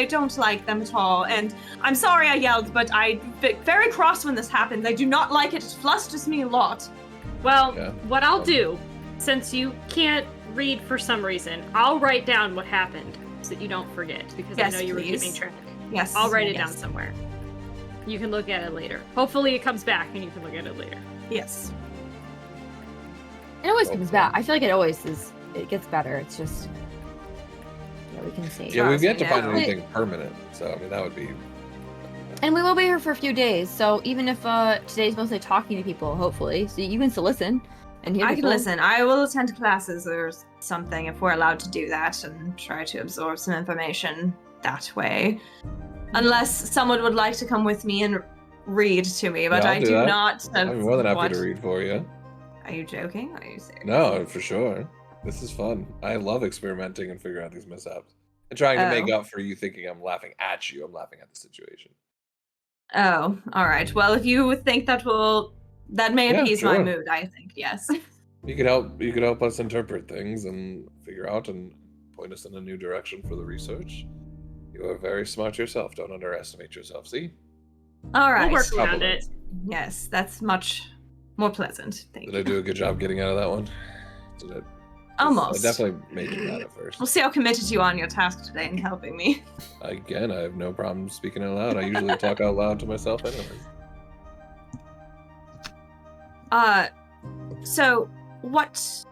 C: don't like them at all. And I'm sorry I yelled, but I'm very cross when this happens. I do not like it. It flusters me a lot.
E: well,
D: Yeah.
E: what I'll do, since you can't read for some reason, I'll write down what happened so that you don't forget, because
C: Yes,
E: I know you were
C: please.
E: keeping track.
C: Yes.
E: I'll write it
C: yes.
E: down somewhere. You can look at it later. Hopefully it comes back and you can look at it later.
C: Yes.
B: It always comes back. I feel like it always is. It gets better. It's just. Yeah, we can see.
D: Yeah, we've yet to find
C: Yeah.
D: anything permanent. So I mean, that would be.
B: And we will be here for a few days, so even if today's mostly talking to people, hopefully, so you can still listen and hear
C: I can
B: people.
C: listen. I will attend classes or something if we're allowed to do that and try to absorb some information that way. Unless someone would like to come with me and read to me, but
D: Yeah, I'll
C: I
D: do
C: do
D: that.
C: not.
D: I'm more than happy
C: what?
D: to read for you.
C: Are you joking? Are you serious?
D: No, for sure. This is fun. I love experimenting and figuring out these mishaps and trying to make
C: Oh.
D: up for you thinking I'm laughing at you. I'm laughing at the situation.
C: Oh, all right. Well, if you think that may
D: Yeah,
C: appease my
D: sure.
C: mood, I think yes.
D: You could help us interpret things and figure out and point us in a new direction for the research. You are very smart yourself. Don't underestimate yourself. See?
C: All right.
E: We'll work around it.
C: Yes, that's much more pleasant. Thank
D: Did
C: you.
D: I do a good job getting out of that one? Did it?
C: Almost.
D: I definitely made you mad at first.
C: We'll see how committed you are on your task today in helping me.
D: Again, I have no problem speaking out loud. I usually talk out loud to myself anyways.
C: So what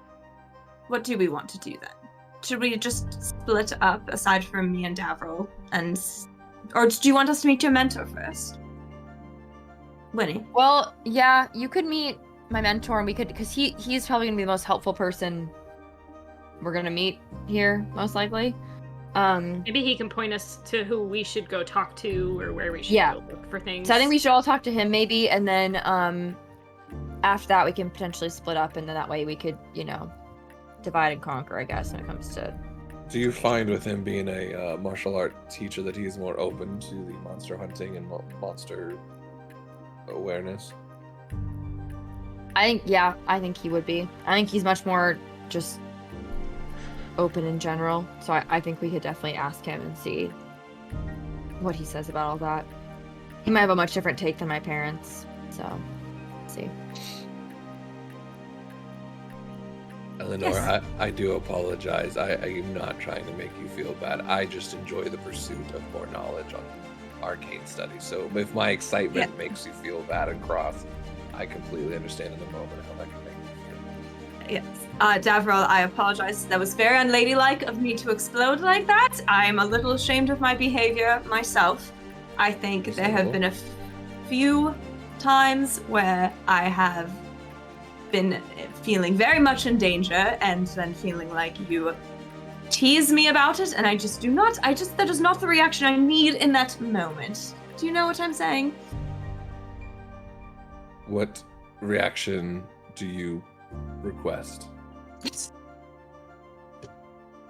C: do we want to do then? Should we just split up aside from me and Davril or do you want us to meet your mentor first? Winnie.
B: Well, yeah, you could meet my mentor, and we could, because he's probably gonna be the most helpful person we're gonna meet here, most likely.
E: Maybe he can point us to who we should go talk to or where we should
B: Yeah.
E: go look for things.
B: So I think we should all talk to him maybe, and then after that we can potentially split up, and then that way we could, divide and conquer, I guess, when it comes to.
D: Do you find with him being a martial art teacher that he's more open to the monster hunting and monster awareness?
B: I think he would be. I think he's much more just open in general. So I think we could definitely ask him and see what he says about all that. He might have a much different take than my parents. So, let's see.
D: Eleanor,
B: Yes.
D: I do apologize. I am not trying to make you feel bad. I just enjoy the pursuit of more knowledge on arcane studies. So if my excitement makes you feel bad and cross, I completely understand in the moment how that can make you feel.
C: Yes. Davro, I apologize. That was very unladylike of me to explode like that. I'm a little ashamed of my behavior myself. I think there have been a few times where I have been feeling very much in danger and then feeling like you tease me about it, and that is not the reaction I need in that moment. Do you know what I'm saying?
D: What reaction do you request?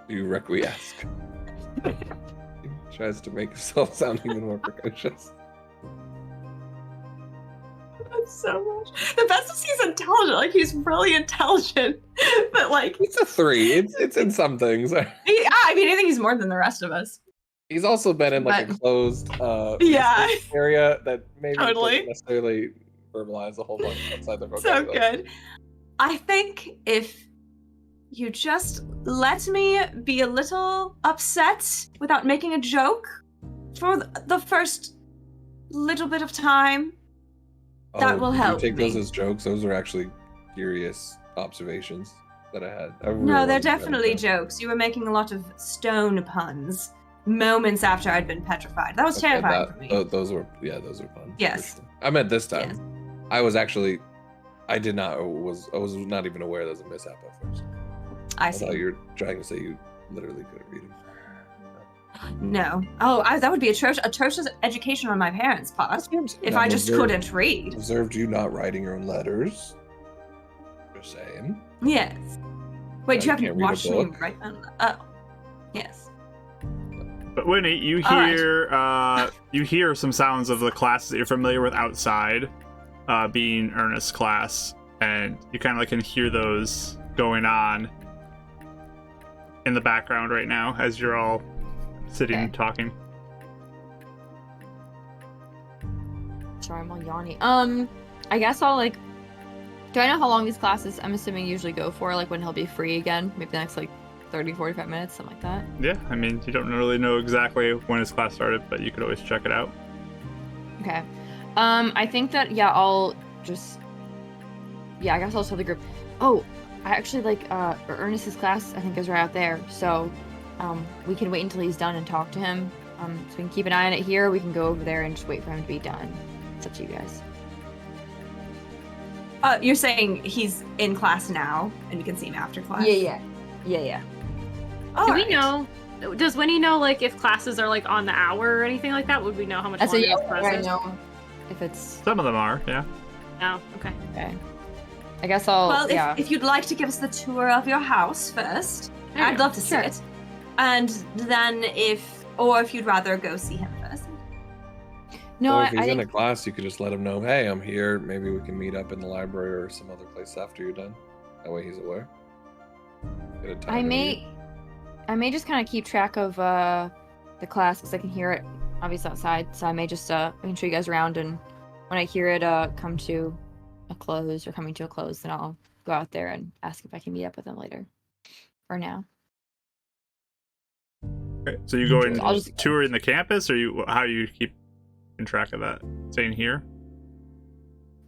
D: Do you requiesce? He tries to make himself sound even more precocious.
C: So much. The best is he's intelligent. Like, he's really intelligent. But, like...
D: It's a 3. It's in some things.
C: I think he's more than the rest of us.
D: He's also been in like a closed
C: Yeah.
D: area that maybe
C: Totally.
D: doesn't necessarily verbalize a whole bunch outside the
C: So
D: vocabulary.
C: good. I think if you just let me be a little upset without making a joke for the first little bit of time, that will help
D: You take those
C: me.
D: as jokes? Those are actually curious observations that I had. I really
C: No, they're
D: wasn't trying to
C: definitely
D: joke.
C: jokes. You were making a lot of stone puns moments after I'd been petrified. That was
D: Okay,
C: terrifying for me.
D: those were fun. for
C: Yes.
D: sure. I meant this time.
C: Yes.
D: I was not even aware there was a mishap at first.
C: I
D: I thought
C: see.
D: you were trying to say you literally couldn't read him.
C: No. Oh, that would be atrocious education on my parents' part. If I just couldn't read.
D: Observed you not writing your own letters. Just saying.
C: Yes. Wait,
D: I
C: you haven't
D: can't read a
C: watched me
D: book.
C: write them? Oh. Yes.
A: But Winnie, you
C: All right.
A: hear you hear some sounds of the classes that you're familiar with outside, being Ernest's class, and you kind of like can hear those going on in the background right now as you're all sitting
B: Okay.
A: and talking.
B: Sorry, I'm all yawny. I guess I'll like. Do I know how long these classes? I'm assuming usually go for, like when he'll be free again. Maybe the next like 30, 45 minutes, something like that.
A: Yeah, I mean, you don't really know exactly when his class started, but you could always check it out.
B: Okay. I think that I'll just. Yeah, I guess I'll tell the group. Oh, I actually like Ernest's class. I think is right out there. So, we can wait until he's done and talk to him. So we can keep an eye on it here. We can go over there and just wait for him to be done. It's up to you guys.
C: You're saying he's in class now, and you can see him after class?
B: Yeah.
C: All
E: Do
C: right.
E: we know? Does Winnie know like if classes are like on the hour or anything like that? Would we know how much
B: That's a
E: longer
B: yes.
E: this class
B: I
E: is?
B: know if it's
A: Some of them are, yeah.
E: No. Okay.
B: okay. I guess I'll.
C: Well,
B: yeah.
C: if you'd like to give us the tour of your house first,
E: There you
C: I'd
E: go.
C: love to see
B: Sure.
C: it. And then if you'd rather go see him first.
B: No,
D: Or
B: I
D: if he's in
B: think
D: a class, you could just let him know, hey, I'm here. Maybe we can meet up in the library or some other place after you're done. That way he's aware. Get a time
B: I
D: to meet.
B: may just kind of keep track of the class because I can hear it obviously outside. So I may just I can show you guys around, and when I hear it come to a close or coming to a close, then I'll go out there and ask if I can meet up with them later. For now.
A: Okay. So you go in
B: I'll just-
A: touring the campus, or how you keep track of that? Staying here?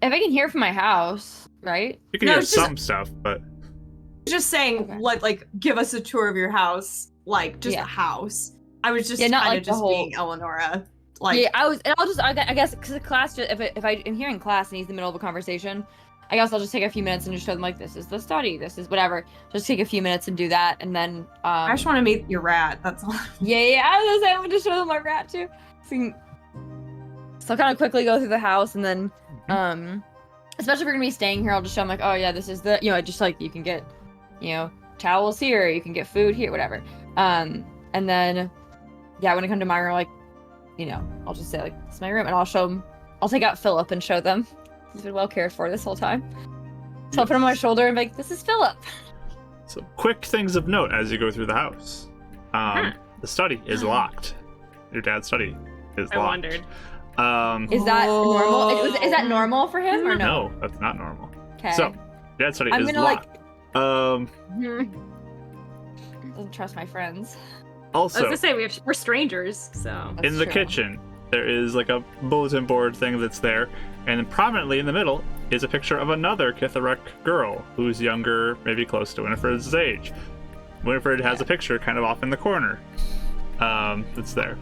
B: If I can hear from my house, right?
A: You can
C: No,
A: hear
C: it's just-
A: some stuff, but
C: Just saying,
B: Okay.
C: like, give us a tour of your house, like, just
B: Yeah.
C: the house. I was just
B: Yeah, not
C: kind
B: like
C: of
B: the
C: just
B: whole-
C: being Eleonora. Like,
B: yeah, I guess because the class, if I am hearing class and he's in the middle of a conversation, I guess I'll just take a few minutes and just show them like this is the study, this is whatever. Just take a few minutes and do that, and then
C: I just want to meet your rat. That's all.
B: yeah, I was gonna say I'm gonna show them my rat too. So I'll kind of quickly go through the house, and then especially if we're gonna be staying here, I'll just show them like, oh yeah, this is the just like you can get towels here, you can get food here, whatever. And then when I come to my room, like I'll just say like this is my room, and I'll show them. I'll take out Philip and show them. He's been well cared for this whole time. So I'll put him on my shoulder and be like, this is Philip.
A: So quick things of note as you go through the house. The study is locked. Your dad's study is locked.
E: I wondered.
B: Is that normal? Is that normal for him or no?
A: No, that's not normal.
B: Okay.
A: So, dad's study
B: I'm
A: is
B: gonna
A: locked.
B: Doesn't trust my friends.
E: I was
A: Also,
E: gonna say we're strangers, so
B: That's
A: in the
B: true.
A: kitchen, there is like a bulletin board thing that's there, and then prominently in the middle is a picture of another Kitharek girl who's younger, maybe close to Winnifred's age. Winnifred has a picture kind of off in the corner. That's there.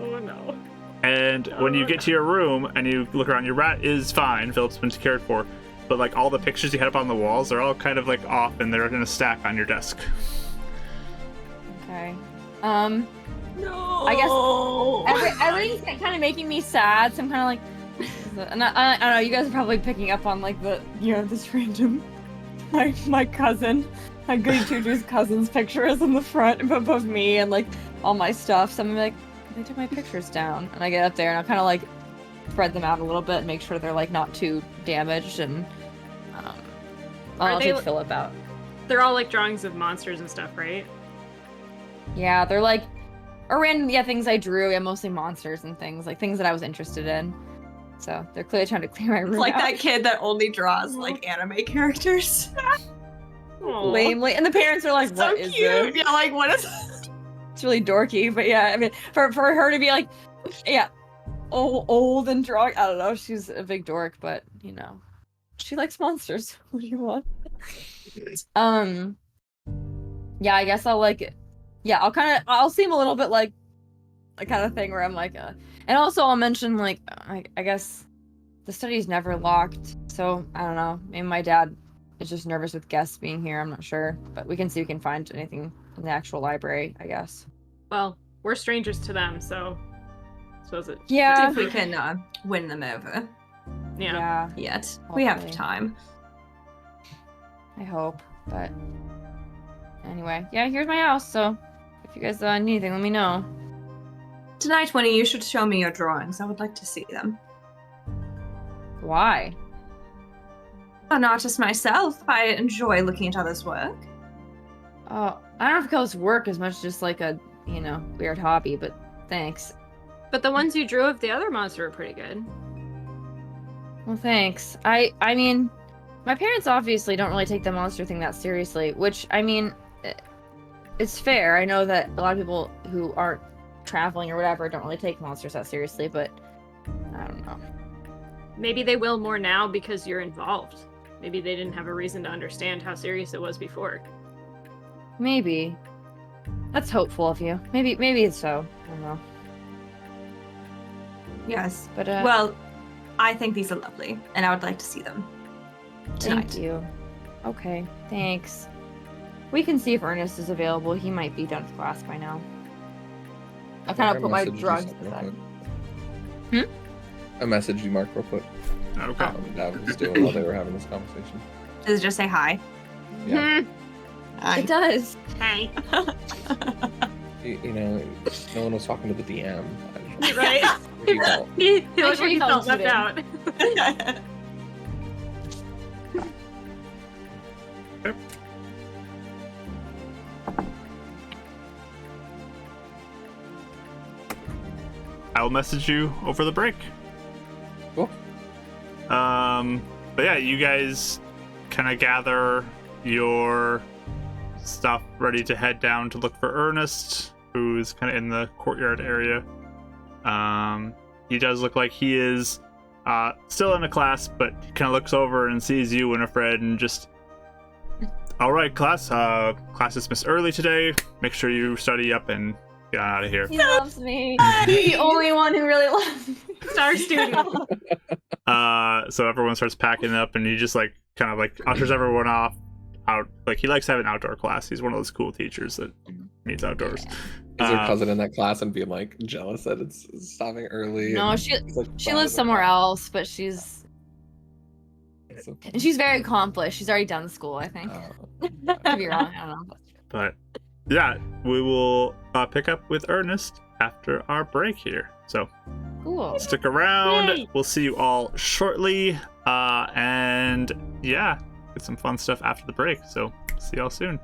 E: oh no.
A: And when you get to your room and you look around, your rat is fine. Philip's been cared for. But like all the pictures you had up on the walls, they're all kind of like off and they're in a stack on your desk.
B: Okay.
C: No.
B: I guess everything's kind of making me sad. So I'm kind of like, and I don't know. You guys are probably picking up on like this random, my cousin, my goody two-shoes cousin's picture is in the front of me and like all my stuff. So I'm like, they took my pictures down, and I get up there and I'll kind of like spread them out a little bit and make sure they're like not too damaged, and I'll take Philip out.
E: They're all like drawings of monsters and stuff, right?
B: Yeah, they're like random things I drew. Yeah, mostly monsters and things that I was interested in. So they're clearly trying to clear my room
C: It's like
B: out.
C: that kid that only draws like anime characters.
E: Aw.
B: Lamely, and the parents are like,
C: So
B: "What is
C: cute.
B: this?"
C: Yeah, like what is
B: It's really dorky, but yeah, I mean, for her to be like, yeah, old and drawing. I don't know. She's a big dork, but you know, she likes monsters. What do you want? Yeah, I guess I'll like it. Yeah, I'll seem a little bit like a kind of thing where I'm like, and also I'll mention like, I guess the study's never locked, so I don't know. Maybe my dad is just nervous with guests being here. I'm not sure, but we can see if we can find anything in the actual library, I guess.
E: Well, we're strangers to them, so suppose it.
B: Yeah.
C: if we can win them over
E: Yeah.
C: yet. We have
B: Hopefully.
C: time.
B: I hope, but anyway, yeah, here's my house, so if you guys need anything, let me know.
C: Tonight, Winnie, you should show me your drawings. I would like to see them.
B: Why?
C: I'm an artist myself. I enjoy looking at others' work.
B: Oh, I don't know if it calls work as much just like a, weird hobby, but thanks.
E: But the ones you drew of the other monster are pretty good.
B: Well, thanks. I mean, my parents obviously don't really take the monster thing that seriously, which, I mean, it's fair. I know that a lot of people who aren't traveling or whatever don't really take monsters that seriously, but I don't know.
E: Maybe they will more now because you're involved. Maybe they didn't have a reason to understand how serious it was before.
B: Maybe. That's hopeful of you. Maybe it's so. I don't know.
C: Yes.
B: But
C: Well, I think these are lovely, and I would like to see them tonight.
B: thank you. Okay, thanks. We can see if Ernest is available. He might be done with class by now. I kind of put my drugs aside.
D: I messaged you, Mark, real quick.
A: Okay.
D: I was doing while they were having this conversation.
C: Does it just say hi?
D: Yeah.
C: Hi.
B: It does.
E: Hey.
D: You know, no one was talking to the DM.
E: Right?
D: He felt.
E: He
B: Make
E: looked
B: sure
E: like
B: he
E: he felt
B: comes
E: left
B: in.
E: out.
A: I'll message you over the break.
D: Cool.
A: But yeah, you guys kind of gather your stuff ready to head down to look for Ernest, who's kind of in the courtyard area. He does look like he is still in a class, but he kind of looks over and sees you, Winnifred, and just, all right, class. Class is dismissed early today. Make sure you study up and get on out of here.
B: He loves me. He's the only one who really loves me.
E: Star student.
A: So everyone starts packing up, and he just like kind of like ushers everyone off out. Like he likes having outdoor class. He's one of those cool teachers that meets outdoors.
D: Is your cousin in that class and being like jealous that it's stopping early?
B: No,
D: and
B: she
D: it's, like,
B: she
D: proud
B: lives
D: of
B: somewhere
D: that?
B: else, but she's
D: So-
B: and she's very accomplished. She's already done school, I think. Could be wrong. I don't know.
A: But yeah, we will pick up with Ernest after our break here. So
B: Cool.
A: stick around.
E: Yay.
A: We'll see you all shortly. And yeah, get some fun stuff after the break. So see y'all soon.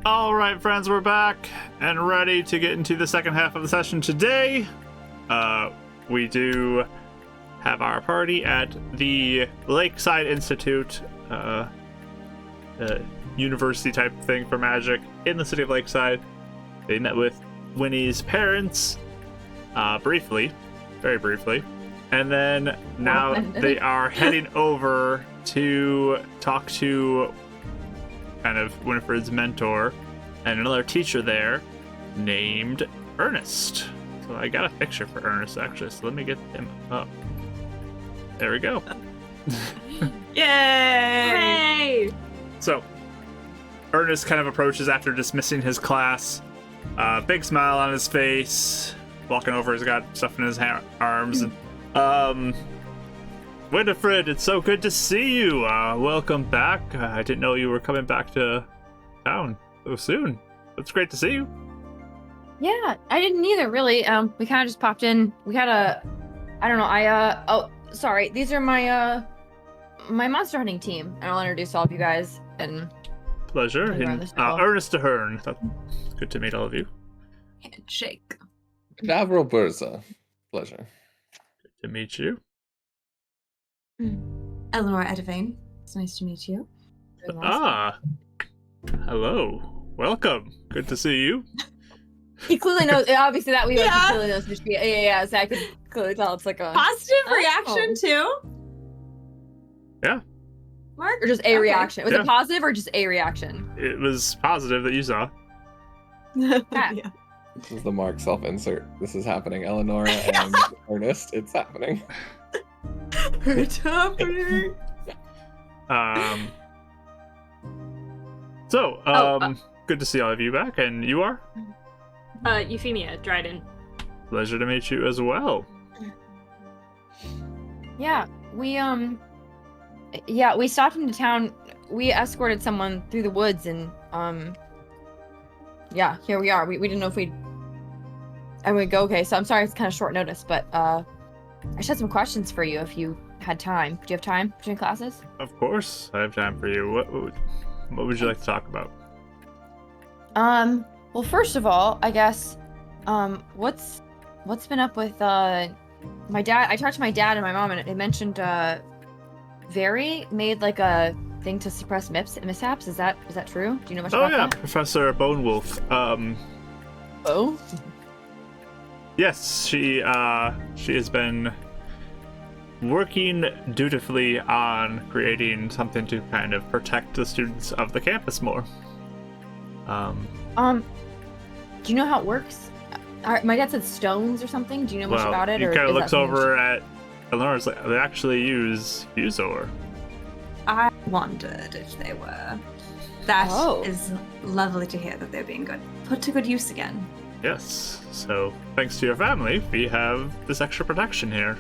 A: All right, friends, we're back and ready to get into the second half of the session today. We do have our party at the Lakeside Institute, university type thing for magic in the city of Lakeside. They met with Winnie's parents, briefly, very briefly, and then now they are heading over to talk to kind of Winnifred's mentor and another teacher there named Ernest. So I got a picture for Ernest actually, so let me get him up. There we go.
C: Yay!
E: Hey!
A: So Ernest kind of approaches after dismissing his class. Big smile on his face. Walking over, he's got stuff in his arms. And, Winnifred, it's so good to see you. Welcome back. I didn't know you were coming back to town so soon. It's great to see you.
B: Yeah, I didn't either, really. We kind of just popped in. We had I don't know, oh, sorry. These are my, my monster hunting team. And I'll introduce all of you guys. And
A: Pleasure. And, Ernest Ahern. It's good to meet all of you.
C: Handshake.
D: Davro Burza. Pleasure.
A: Good to meet you.
C: Eleanor Edivane. It's nice to meet you.
A: Hello. Welcome. Good to see you.
B: He clearly knows, obviously that we
C: Yeah.
B: he clearly knows Mishaps. Yeah, so I could clearly tell it's like a...
C: Positive reaction too.
A: Yeah.
C: Mark?
B: Or just a
C: Okay.
B: reaction. Was
A: Yeah.
B: it positive or just a reaction?
A: It was positive that you saw.
C: Yeah.
D: This is the Mark self-insert. This is happening. Eleanor and Ernest, it's happening.
C: It's happening.
A: Good to see all of you back, and you are?
E: Euphemia, Dryden.
A: Pleasure to meet you as well.
B: Yeah, we stopped into town. We escorted someone through the woods, and yeah, here we are. We didn't know if we'd go. Okay, so I'm sorry it's kind of short notice, but I just had some questions for you if you had time. Do you have time between classes?
A: Of course, I have time for you. What would you like to talk about?
B: Well, first of all, I guess, what's been up with my dad? I talked to my dad and my mom, and they mentioned Very made like a thing to suppress mishaps. Is that true? Do you know much about that?
A: Professor Bonewolf.
B: Oh.
A: Yes, she has been working dutifully on creating something to kind of protect the students of the campus more.
B: Do you know how it works? My dad said stones or something. Do you know much about it?
A: He
B: or
A: kind of
B: is
A: looks
B: that something
A: over at Eleanor's like, they actually use Fusor.
C: I wondered if they were. That
B: Oh.
C: is lovely to hear that they're being put to good use again.
A: Yes, so thanks to your family, we have this extra protection here.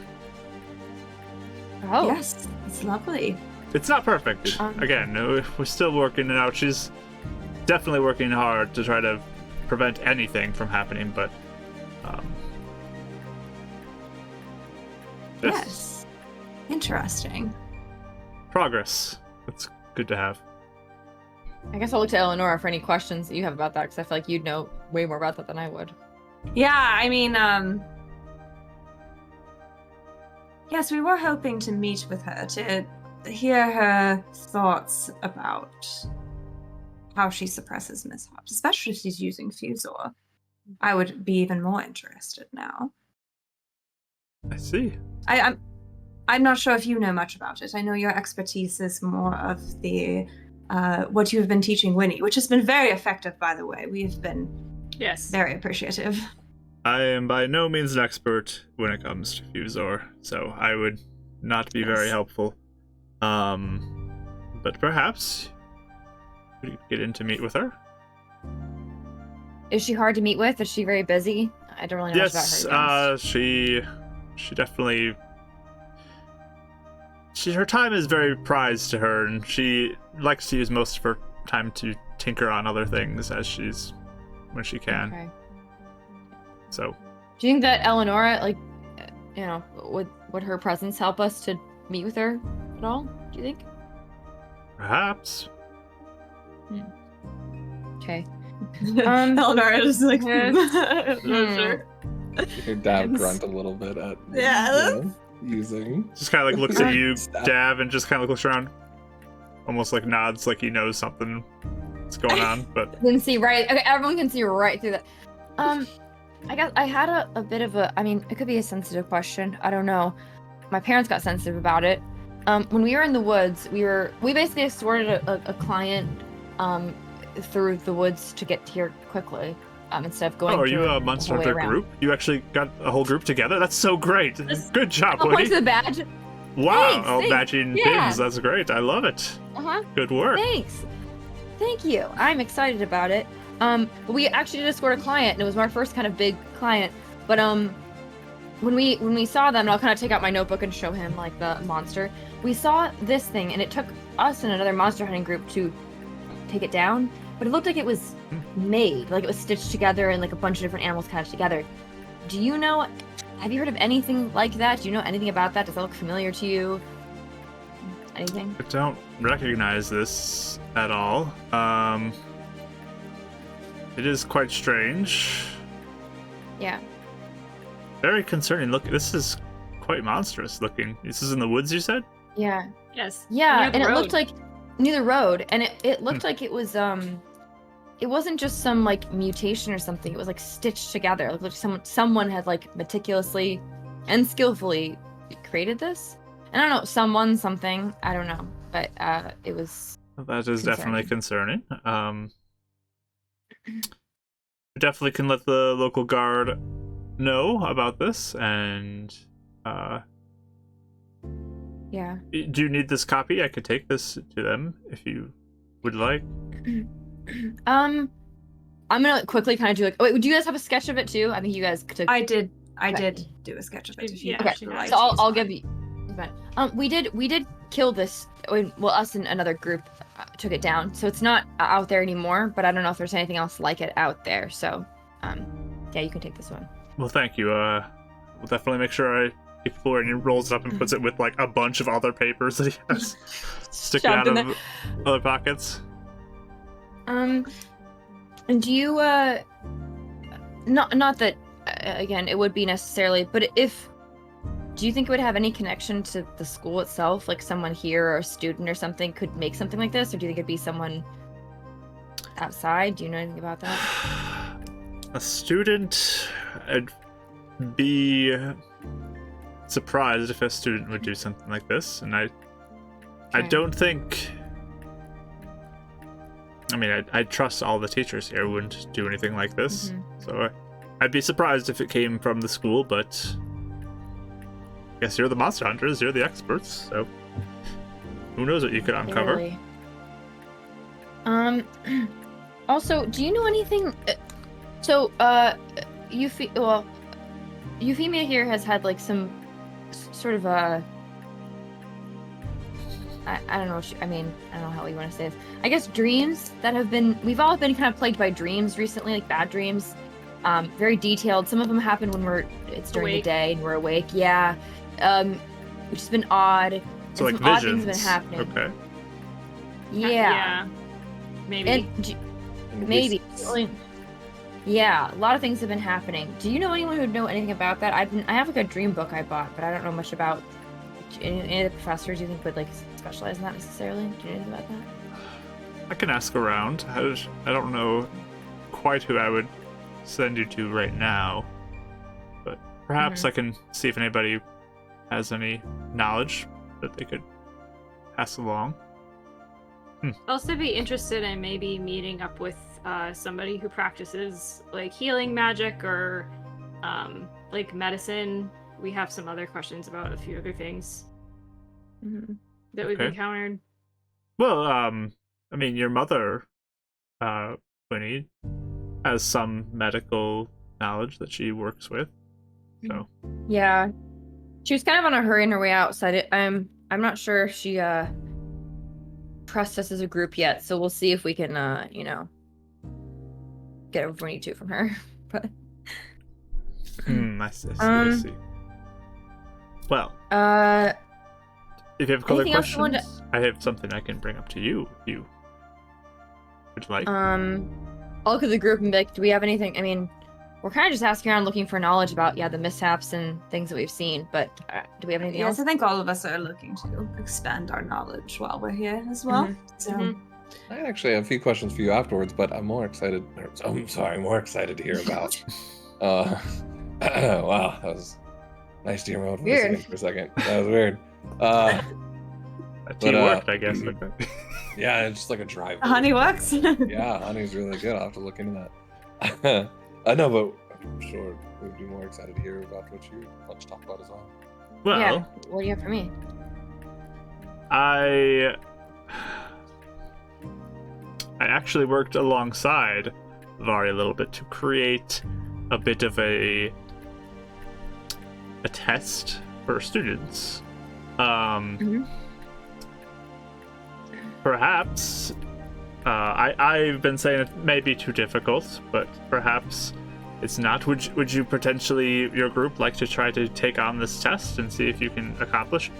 B: Oh.
C: Yes, it's lovely.
A: It's not perfect. Again, we're still working it out. She's definitely working hard to try to prevent anything from happening, but
C: Yes. Interesting.
A: Progress. It's good to have.
B: I guess I'll look to Eleanor for any questions that you have about that, because I feel like you'd know way more about that than I would.
C: Yeah, I mean, yes, we were hoping to meet with her to hear her thoughts about how she suppresses mishaps, especially if she's using Fusor. I would be even more interested now.
A: I see.
C: I'm not sure if you know much about it. I know your expertise is more of the what you have been teaching Winnie, which has been very effective, by the way. We've been very appreciative.
A: I am by no means an expert when it comes to Fusor, so I would not be very helpful. But perhaps we could get in to meet with her.
B: Is she hard to meet with? Is she very busy? I don't really know much
A: Yes,
B: about her.
A: she definitely. Her time is very prized to her, and she likes to use most of her time to tinker on other things when she can.
B: Okay.
A: So.
B: Do you think that Eleonora, would her presence help us to meet with her at all? Do you think?
A: Perhaps.
B: Okay.
C: Eleanor is just like,
B: Hmm.
C: sure.
D: Your dad grunt a little bit at using.
A: Just kind of like looks at you,
D: Stop.
A: Dav, and just kind of looks around. Almost like nods like he knows something that's going on, but
B: You can see right. Okay, everyone can see right through that. I guess I had a bit of a. I mean, it could be a sensitive question. I don't know. My parents got sensitive about it. When we were in the woods, we basically escorted a client through the woods to get here quickly. Instead of going.
A: are you
B: through
A: a
B: the
A: Monster
B: whole way
A: Hunter
B: around.
A: group? You actually got a whole group together? That's so great. Good job,
B: Oh, points to
A: Woody.
B: the badge.
A: Wow,
B: Thanks,
A: all
B: thanks.
A: matching
B: Yeah.
A: pins. That's great. I love it.
B: Uh-huh.
A: Good work.
B: Thanks. Thank you. I'm excited about it. But we actually did escort a client, and it was our first kind of big client. But when we saw them, and I'll kind of take out my notebook and show him like the monster. We saw this thing, and it took us and another monster hunting group to take it down. But it looked like it was made, like it was stitched together, and like a bunch of different animals attached together. Do you know? Have you heard of anything like that? Do you know anything about that? Does that look familiar to you? Anything?
A: I don't recognize this at all. It is quite strange.
B: Yeah.
A: Very concerning. Look, this is quite monstrous looking. This is in the woods, you said?
B: Yeah.
E: Yes.
B: Yeah,
E: near the
B: and it
E: road.
B: looked like near the road, and it looked like it was it wasn't just some like mutation or something. It was like stitched together. It looked like someone had like meticulously and skillfully created this. And I don't know, something, I don't know, but it was
A: That is definitely concerning. We definitely can let the local guard know about this, and
B: yeah.
A: do you need this copy? I could take this to them if you would like.
B: I'm gonna quickly kind of do like. Oh, wait, do you guys have a sketch of it too? I think you guys took.
C: I did
B: Okay.
C: do a sketch of it.
E: Yeah,
B: Okay,
E: she has.
B: so I'll give you. We did kill this. Well, us and another group took it down, so it's not out there anymore. But I don't know if there's anything else like it out there. So, yeah, you can take this one.
A: Well, thank you. We'll definitely make sure if Florian rolls it up and puts it with like a bunch of other papers that he has sticking
B: Shoved
A: out
B: in
A: of other pockets.
B: And do you not that again it would be necessarily, but do you think it would have any connection to the school itself, like someone here or a student or something could make something like this, or do you think it'd be someone outside? Do you know anything about that?
A: A student, I'd be surprised if a student would do something like this, and I
B: Okay.
A: don't think. I mean, I trust all the teachers here wouldn't do anything like this,
B: Mhm.
A: so I'd be surprised if it came from the school, but I guess you're the monster hunters, you're the experts, so who knows what you could uncover.
B: Barely. Also, do you know anything? So, Euphemia here has had like some sort of a. I don't know. I mean, I don't know how you want to say this. I guess dreams that have been. We've all been kind of plagued by dreams recently, like bad dreams. Very detailed. Some of them happen when it's during
E: Awake.
B: the day and we're awake. Yeah. Which has been odd.
A: So
B: And
A: like
B: some odd
A: visions.
B: things have been happening.
A: Okay.
B: Yeah.
E: Maybe.
B: And
D: And
B: maybe.
D: wisps.
B: Yeah, a lot of things have been happening. Do you know anyone who would know anything about that? I have like a dream book I bought, but I don't know much about any of the professors you think would like specialize in that necessarily. Do you know anything about that?
A: I can ask around. I don't know quite who I would send you to right now, but perhaps I can see if anybody has any knowledge that they could pass along.
E: I'd also be interested in maybe meeting up with somebody who practices like healing magic or like medicine. We have some other questions about a few other things
B: Mm-hmm.
E: that we've
A: Okay.
E: encountered.
A: Well, I mean, your mother, Winnie, has some medical knowledge that she works with. So
B: Yeah, she was kind of on a hurry on her way out, so I'm not sure if she trusts us as a group yet. So we'll see if we can get what we need to from her. But
A: I see. Well, if you have other
B: anything else you
A: questions,
B: wanted
A: I have something I can bring up to you if you would like.
B: I'll look at the group and be like, do we have anything? I mean, we're kind of just asking around looking for knowledge about, the mishaps and things that we've seen, but do we have anything
C: Yes,
B: else?
C: I think all of us are looking to expand our knowledge while we're here as well. So,
E: Mhm.
D: I actually have a few questions for you afterwards, but I'm more excited. I'm sorry, more excited to hear about. Wow, that was nice to hear my own voice
B: Weird.
D: again for a second. That was weird.
A: That tea
D: But,
A: worked, I guess. Okay.
D: Yeah, it's just like a drive.
C: honey works.
D: Yeah, honey's really good. I'll have to look into that. I know, but I'm sure we'd be more excited to hear about what you want to talk about as well.
A: Well,
B: Yeah. What do you have for me?
A: I actually worked alongside Vari a little bit to create a bit of a test for students. Perhaps I've been saying it may be too difficult, but perhaps it's not. Would you potentially, your group, like to try to take on this test and see if you can accomplish it?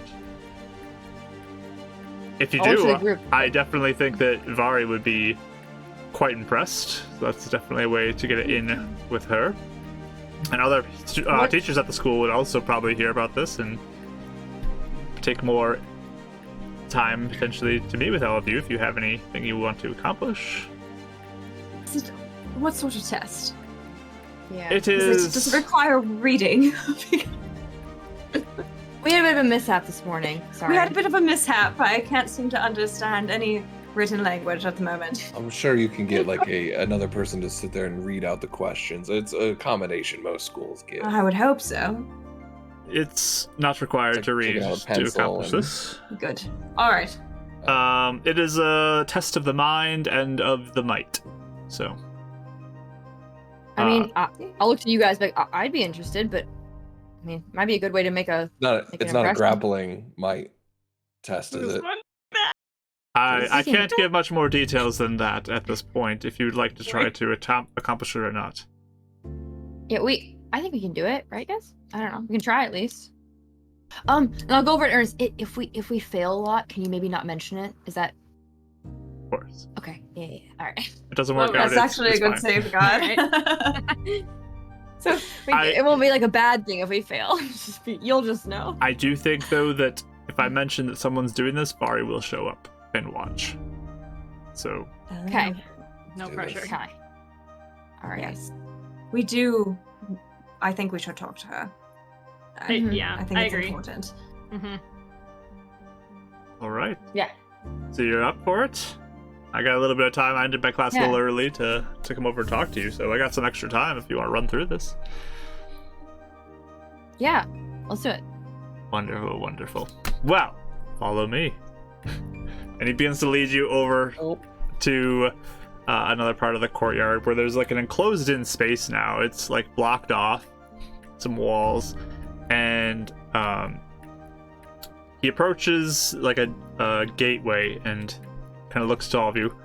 A: If you
B: I'll look to the
A: do,
B: group.
A: I definitely think that Vari would be quite impressed. So that's definitely a way to get it in with her. And other teachers at the school would also probably hear about this and take more time potentially to meet with all of you if you have anything you want to accomplish.
C: What sort of test?
B: Yeah.
A: It
C: Does
A: is.
C: it require reading?
B: We had a bit of a mishap this morning. Sorry.
C: We had a bit of a mishap. I can't seem to understand any written language at the moment.
D: I'm sure you can get like another person to sit there and read out the questions. It's a accommodation most schools give.
C: I would hope so.
A: It's not required
D: It's
A: to
D: like
A: read
D: taking out a
A: to
D: pencil
A: accomplish
D: and-
A: this.
C: Good. All right.
A: It is a test of the mind and of the might. So
B: I mean, I'll look to you guys, but I'd be interested, but I mean, might be a good way to make a.
D: Not
B: Make an
D: it's not a
B: impression.
D: grappling might test, is it?
A: I can't give much more details than that at this point. If you'd like to try to accomplish it or not.
B: Yeah, I think we can do it, right, guys? I don't know. We can try at least. And I'll go over it, Ernest. If we fail a lot, can you maybe not mention it? Is that
A: Of course,
B: okay? Yeah. All right.
A: it doesn't work
E: Well,
A: out.
C: That's actually
A: it's
C: a good
A: fine.
C: save, God.
B: So
A: I-
B: it won't be like a bad thing if we fail. You'll just know.
A: I do think though that if I mention that someone's doing this, Vari will show up and watch. So
B: Okay.
E: No
D: Do
E: pressure.
D: this.
B: Okay. All right.
C: Yes. We do. I think we should talk to her.
E: Yeah,
C: I think
E: I
C: it's
E: agree.
C: important.
E: Hmm.
A: all right.
B: Yeah.
A: So you're up for it? I got a little bit of time. I ended my class a little
B: Yeah.
A: early to come over and talk to you, so I got some extra time if you want to run through this.
B: Yeah. Let's do it.
A: Wonderful, wonderful. Well, follow me. And he begins to lead you over to another part of the courtyard where there's like an enclosed-in space now. It's like blocked off, some walls, and he approaches like a gateway and kind of looks to all of you.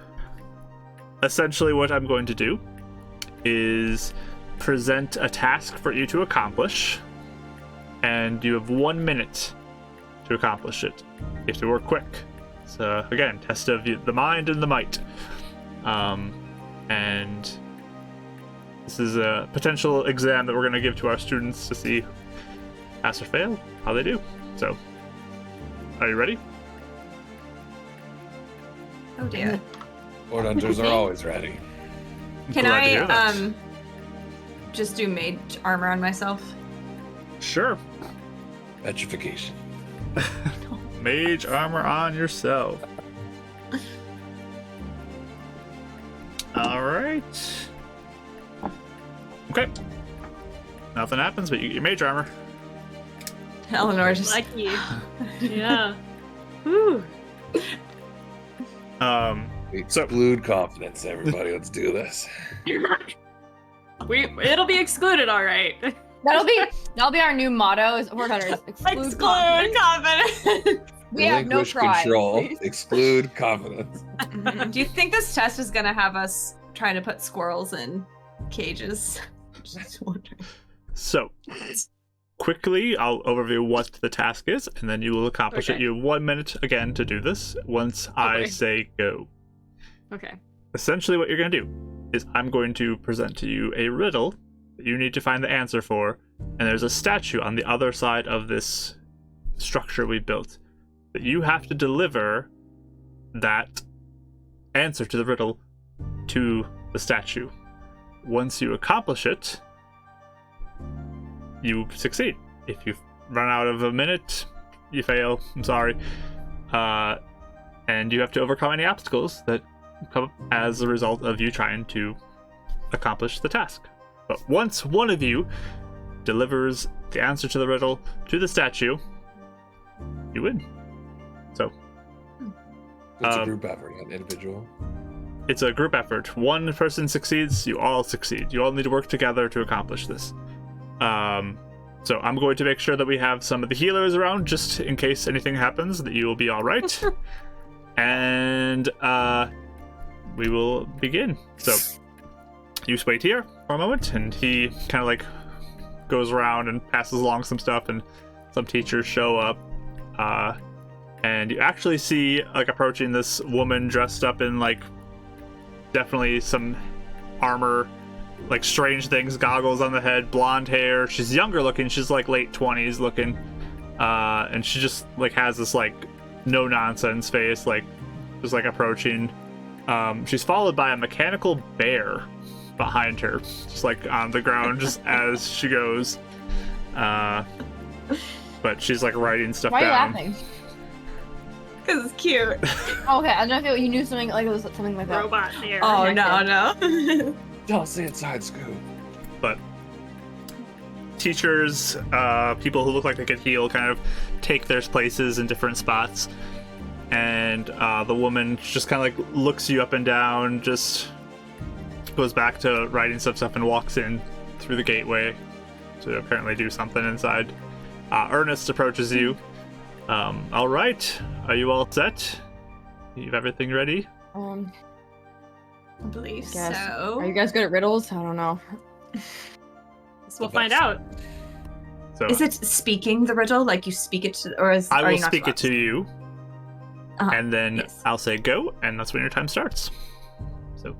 A: Essentially, what I'm going to do is present a task for you to accomplish, and you have 1 minute to accomplish it. You have to work quick. So again, test of the mind and the might. And this is a potential exam that we're going to give to our students to see pass or fail, how they do. So, are you ready?
C: Oh dear.
D: Board hunters are always ready.
C: Can
A: Glad to hear that.
C: I just do mage armor on myself?
A: Sure.
D: Petrification.
A: Mage armor on yourself. All right. Okay. Nothing happens, but you get your mage armor.
C: Eleanor just
E: Lucky. Yeah. Woo.
D: Exclude confidence, everybody. Let's do this.
E: It'll be excluded, all right.
B: That'll be our new motto: is Word Hunters exclude confidence.
C: confidence.
B: We have no
D: Relinquish
B: pride.
D: control. Exclude confidence.
C: Do you think this test is gonna have us trying to put squirrels in cages? Just wondering.
A: So, quickly, I'll overview what the task is, and then you will accomplish it.
E: Okay.
A: You have 1 minute again to do this once I
E: Okay.
A: say go.
E: Okay.
A: Essentially, what you're going to do is I'm going to present to you a riddle that you need to find the answer for, and there's a statue on the other side of this structure we built that you have to deliver that answer to the riddle to the statue. Once you accomplish it, you succeed. If you run out of a minute, you fail. I'm sorry. And you have to overcome any obstacles that come up as a result of you trying to accomplish the task. But once one of you delivers the answer to the riddle to the statue, you win. So
D: It's a group effort, not individual.
A: it's a group effort. One person succeeds, you all succeed. You all need to work together to accomplish this. So I'm going to make sure that we have some of the healers around just in case anything happens, that you will be all right. And we will begin. So you just wait here for a moment, and he kind of like goes around and passes along some stuff, and some teachers show up. And you actually see like approaching this woman dressed up in like definitely some armor, like strange things, goggles on the head, blonde hair. She's younger looking, she's like late 20s looking, and she just like has this like no nonsense face, like just like approaching. She's followed by a mechanical bear behind her, just like on the ground just as she goes. But she's like writing stuff
B: Why are you
A: down.
B: laughing?
C: Because it's cute.
B: Oh, okay, I don't know if you knew something like it was something like that.
E: Robot there.
C: Oh, no.
D: Don't say inside scoop.
A: But teachers, people who look like they could heal, kind of take their places in different spots. And the woman just kind of like looks you up and down, just goes back to writing stuff and walks in through the gateway to apparently do something inside. Ernest approaches you. All right, are you all set? You have everything ready?
C: I believe
B: Guess.
C: so.
B: Are you guys good at riddles? I don't know.
E: We'll find out.
A: So
C: Is it speaking the riddle? Like you speak it to, or is
A: I
C: are
A: will
C: you not
A: speak
C: allowed
A: it to you, and then
C: yes.
A: I'll say go, and that's when your time starts. So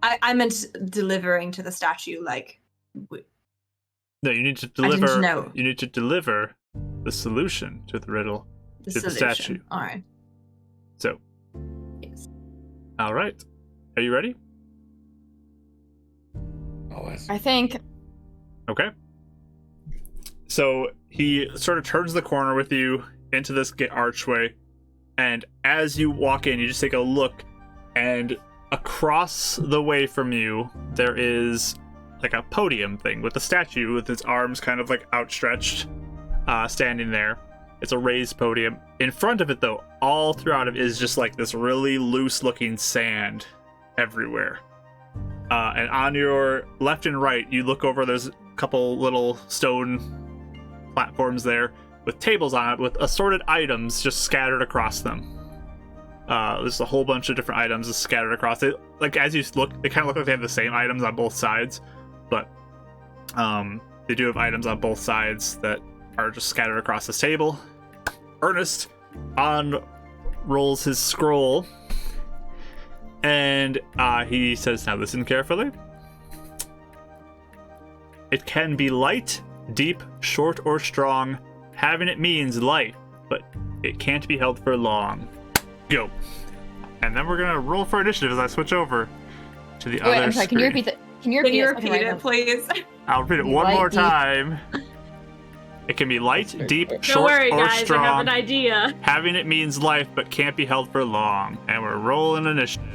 C: I meant delivering to the statue, like.
A: no, you need to
C: I didn't
A: deliver.
C: know.
A: You need to deliver the solution to the riddle
C: The
A: to the
C: solution.
A: statue.
C: All right.
A: So,
C: Yes.
A: all right, are you ready?
D: Always.
B: I think.
A: Okay. So he sort of turns the corner with you into this archway, and as you walk in, you just take a look, and across the way from you, there is like a podium thing with a statue with its arms kind of like outstretched, standing there. It's a raised podium. In front of it, though, all throughout it is just like this really loose-looking sand everywhere. And on your left and right, you look over, there's a couple little stone platforms there with tables on it with assorted items just scattered across them. There's a whole bunch of different items just scattered across it. Like, as you look, they kind of look like they have the same items on both sides, but they do have items on both sides that are just scattered across this table. Ernest unrolls his scroll, and he says, now listen carefully. It can be light, deep, short, or strong. Having it means life, but it can't be held for long. Go. And then we're gonna roll for initiative as I switch over to the
B: Wait,
A: other
B: I'm sorry. Can you
A: screen.
B: repeat that? Can you repeat,
C: Can you
B: it so I can
C: repeat
B: write
C: it,
B: them?
C: please?
A: I'll repeat it one
B: Light,
A: more
B: deep.
A: time. It can be light, deep,
E: Don't
A: short,
E: worry,
A: or
E: guys. I have
A: strong.
E: an idea.
A: Having it means life, but can't be held for long. And we're rolling initiative.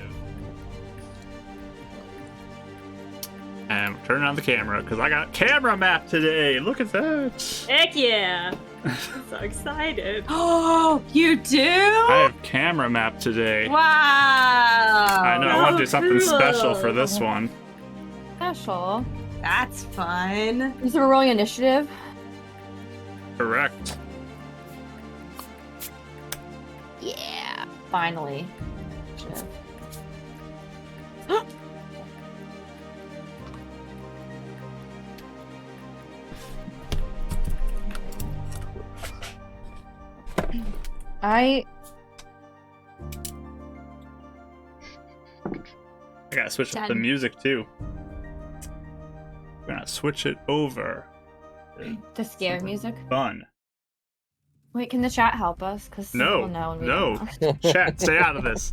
A: And we're turning on the camera, because I got camera map today. Look at that.
E: Heck yeah. I'm so excited.
C: Oh, you do?
A: I have camera map today.
C: Wow.
A: I know, I want to do something
E: cool.
A: special for this one.
B: Special.
C: That's fun.
B: Is there a rolling initiative?
A: Correct.
B: Yeah. Finally. Initiative. I
A: gotta switch up the
B: 10.
A: music too. We're gonna switch it over.
B: The scare music.
A: Fun.
B: Wait, can the chat help us? Because
A: No,
B: know and we
A: no.
B: don't know.
A: Chat, stay out of this.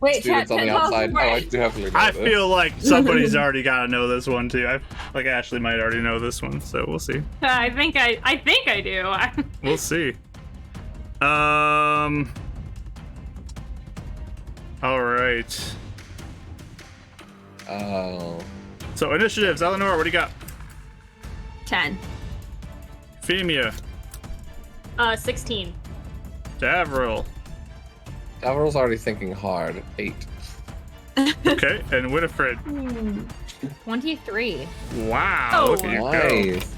B: Wait, chat,
D: Students on the
B: tell us
D: outside.
B: more.
D: Oh, I definitely know
A: I
D: this.
A: feel like somebody's already gotta know this one too. Like Ashley might already know this one, so we'll see.
E: I think I do.
A: We'll see. All right.
D: Oh.
A: So initiatives, Eleanor, what do you got?
B: 10.
A: Femia,
E: 16.
A: Davril,
D: Davryl's already thinking hard. 8.
A: okay, and Winnifred.
B: 23.
A: Wow,
E: Oh,
A: look at you go.
D: Nice.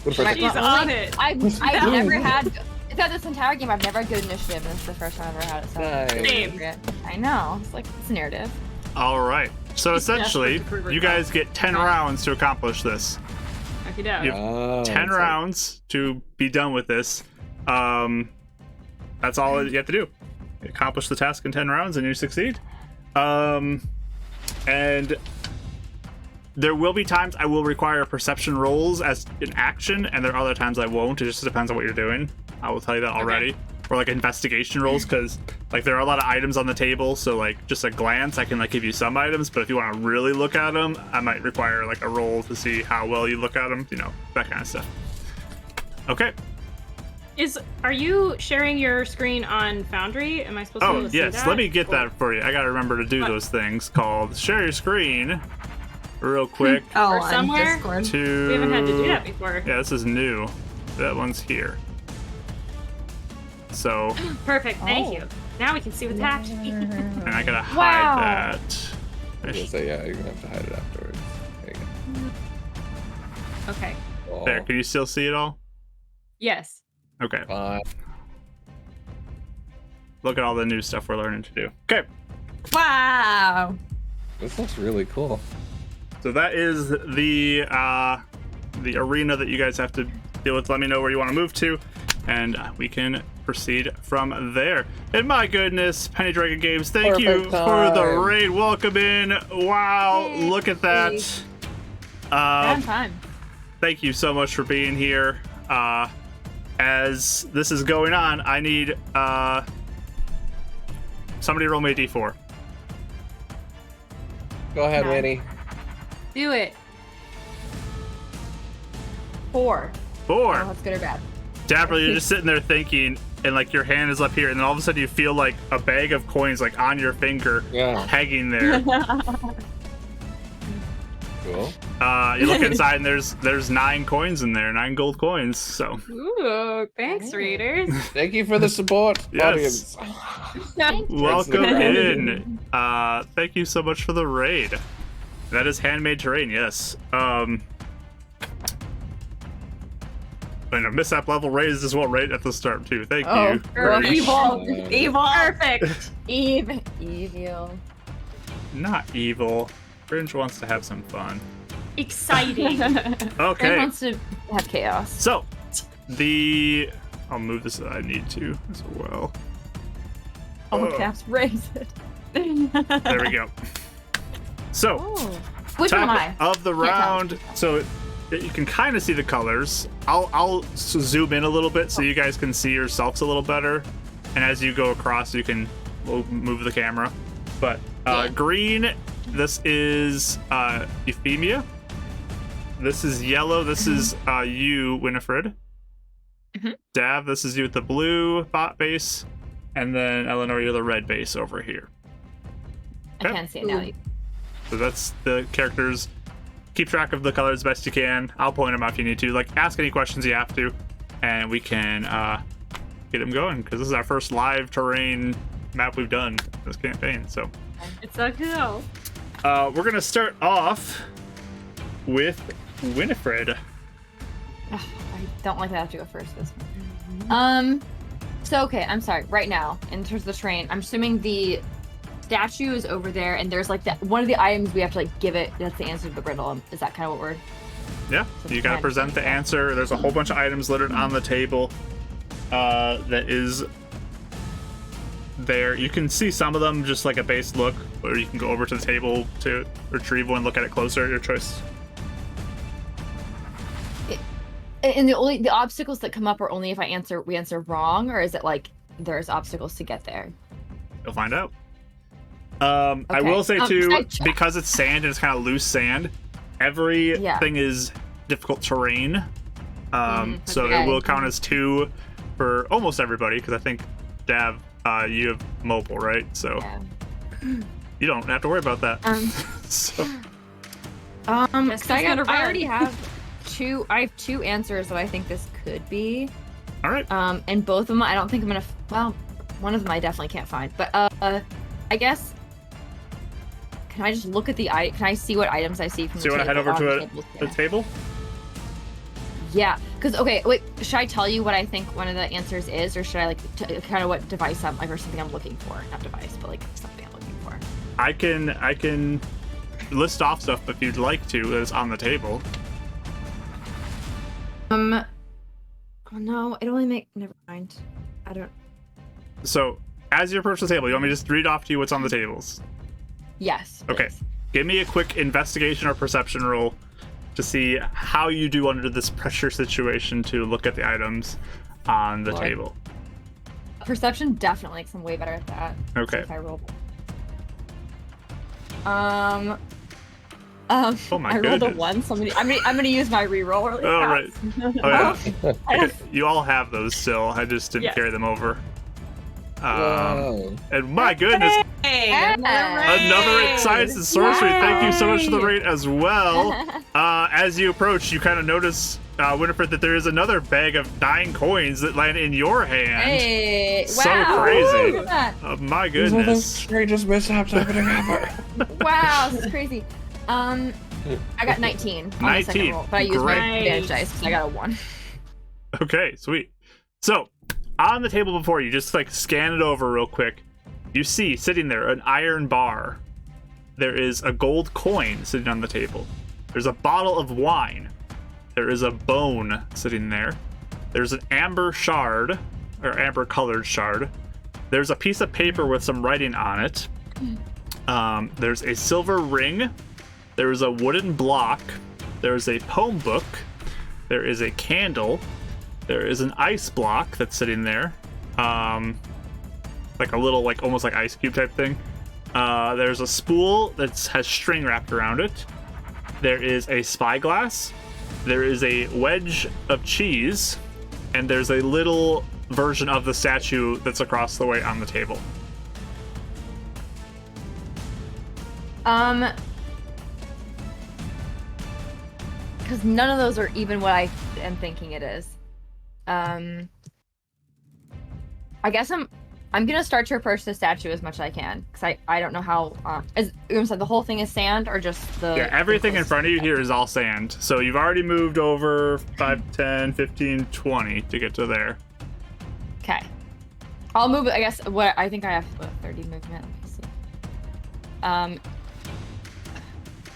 D: Good for
B: Right.
E: She's
B: Well,
E: on
B: like,
E: it.
B: I've never had. Throughout this entire game, I've never had good initiative, and it's the first time I've ever had it. So
D: Nice.
E: Same.
B: I know. It's like it's narrative.
A: All right. So essentially,
E: desperate to prove
A: you guys get 10
B: Uh-huh.
A: rounds to accomplish this.
E: Okay, down.
A: Yep.
D: Oh,
A: 10
D: so-
A: rounds to be done with this. That's all you have to do. You accomplish the task in 10 rounds and you succeed. And there will be times I will require perception rolls as an action, and there are other times I won't. It just depends on what you're doing. I will tell you that already. Or like investigation rolls, because like there are a lot of items on the table, so like just a glance I can like give you some items, but if you want to really look at them, I might require like a roll to see how well you look at them, you know, that kind of stuff. Okay.
E: Are you sharing your screen on Foundry? Am I supposed to be
A: Oh
E: able to see
A: yes,
E: that?
A: let me get
E: Or-
A: that for you. I gotta remember to do
E: What?
A: those things called share your screen real quick
C: Oh,
E: Or
C: on
E: somewhere?
C: Discord.
A: to
E: We haven't had to do that before.
A: Yeah, this is new. That one's here. So,
E: Perfect, thank
B: Oh.
E: you. Now we can see what's happening.
A: and I gotta hide
B: Wow.
A: that.
D: I was gonna say, yeah, you're gonna have to hide it afterwards. There you
E: Okay.
D: go.
A: There, can you still see it all?
E: Yes.
A: Okay,
D: Fine.
A: look at all the new stuff we're learning to do. Okay,
C: Wow.
D: This looks really cool.
A: so that is the arena that you guys have to deal with. Let me know where you want to move to, and we can proceed from there. And my goodness, Penny Dragon Games, thank you
D: Perfect
A: for the
D: time.
A: raid. Welcome in. Wow,
B: Yay.
A: look at that.
B: Round time.
A: Thank you so much for being here. As this is going on, I need somebody roll me a d4.
D: Go ahead,
B: Nice.
D: Winnie.
E: Do it.
B: 4.
A: 4.
B: Oh, that's good or bad.
A: Dapper, you're just sitting there thinking, and like your hand is up here, and then all of a sudden you feel like a bag of coins like on your finger,
D: Yeah.
A: hanging there.
D: Cool.
A: You look inside, and there's 9 coins in there, 9 gold coins. So
E: Ooh, thanks,
B: Hey.
E: readers.
D: Thank you for the support,
A: Yes.
D: audience.
A: welcome
D: Excellent.
A: in. Thank you so much for the raid. That is handmade terrain, yes. And a mishap level raised as well right at the start too. Thank
B: Oh,
A: you.
B: girl.
A: Very-
C: Evil. Evil.
E: Perfect.
B: Evil.
A: Not evil. Fringe wants to have some fun.
E: Exciting.
B: Fred
A: Okay,
B: wants to have chaos.
A: so I'll move this if I need to as well.
B: All
A: Oh.
B: caps raise it.
A: There we go. So,
B: Oh. Which one am I?
A: top of the
B: Can't tell.
A: round. So you can kind of see the colors. I'll zoom in a little bit so you guys can see yourselves a little better. And as you go across, we'll move the camera. But
B: Yeah.
A: green, this is Euphemia. This is yellow. This is you, Winnifred.
B: Mhm.
A: Dav, this is you with the blue bot base. And then Eleanor, you're the red base over here.
B: I
A: Okay.
B: can't see it now.
A: So that's the characters. Keep track of the colors best you can. I'll point them out if you need to. Like, ask any questions you have to, and we can get them going, because this is our first live terrain map we've done this campaign. So
E: It's so cool.
A: we're gonna start off with Winnifred.
B: Ugh, I don't like that I have to go first this one. So okay, I'm sorry. Right now, in terms of the train, I'm assuming the statue is over there, and there's like that one of the items we have to like give it. That's the answer to the riddle. Is that kind of what we're?
A: Yeah, you gotta present the answer. There's a whole bunch of items littered on the table. That is there. You can see some of them just like a base look, or you can go over to the table to retrieve one, look at it closer, your choice.
B: And the obstacles that come up are only if we answer wrong, or is it like there's obstacles to get there?
A: You'll find out. I will say too, because it's sand and it's kind of loose sand, everything is difficult terrain. So it will count as 2 for almost everybody, because I think Dav, you have mobile, right? So you don't have to worry about that. So.
B: I already have 2. I have 2 answers that I think this could be.
A: All right.
B: And both of them, I don't think I'm gonna. Well, one of them I definitely can't find. But I guess. Can I just look at can I see what items I see from the table?
A: So you want to head over to the table?
B: Yeah, because okay, wait. Should I tell you what I think one of the answers is, or should I kind of what device I'm or something I'm looking for? Not device, but like something I'm looking for.
A: I can list off stuff if you'd like to that's on the table.
B: Oh no, it only never mind. I don't.
A: So as you approach the table, you want me to just read off to you what's on the tables?
B: Yes.
A: Okay.
B: Please.
A: Give me a quick investigation or perception roll to see how you do under this pressure situation to look at the items on the table.
B: Perception, definitely, because I'm way better at that.
A: Okay.
B: If I roll.
A: Oh my
B: I rolled
A: goodness.
B: a 1, so I'm gonna use my reroll really
A: right.
B: fast.
A: Oh yeah. You all have those still. I just didn't carry them over. And my goodness, another science and sorcery. Thank you so much for the rate as well. As you approach, you kind of notice, Winnifred, that there is another bag of 9 coins that land in your hand.
B: Hey,
A: so
B: wow.
A: crazy.
B: Look at that.
A: My
D: These are the
A: goodness.
D: strangest mishaps happening ever.
B: Wow, this is crazy. I got 19 on the second roll, but I used my advantage dice because I got a 1.
A: Okay, sweet. So, on the table before you, just like scan it over real quick. You see sitting there an iron bar. There is a gold coin sitting on the table. There's a bottle of wine. There is a bone sitting there. There's an amber shard, or amber colored shard. There's a piece of paper with some writing on it. There's a silver ring. There is a wooden block. There is a poem book. There is a candle. There is an ice block that's sitting there. Like a little, like almost like ice cube type thing. There's a spool that has string wrapped around it. There is a spyglass. There is a wedge of cheese. And there's a little version of the statue that's across the way on the table.
B: Because none of those are even what I am thinking it is. I guess I'm gonna start to approach the statue as much as I can, because I don't know how the whole thing is sand or just the
A: everything in front of you here is all sand, so you've already moved over 5, 10, 15, 20 to get to there.
B: Okay, I'll move. I guess what I think I have 30 movement. Let me see.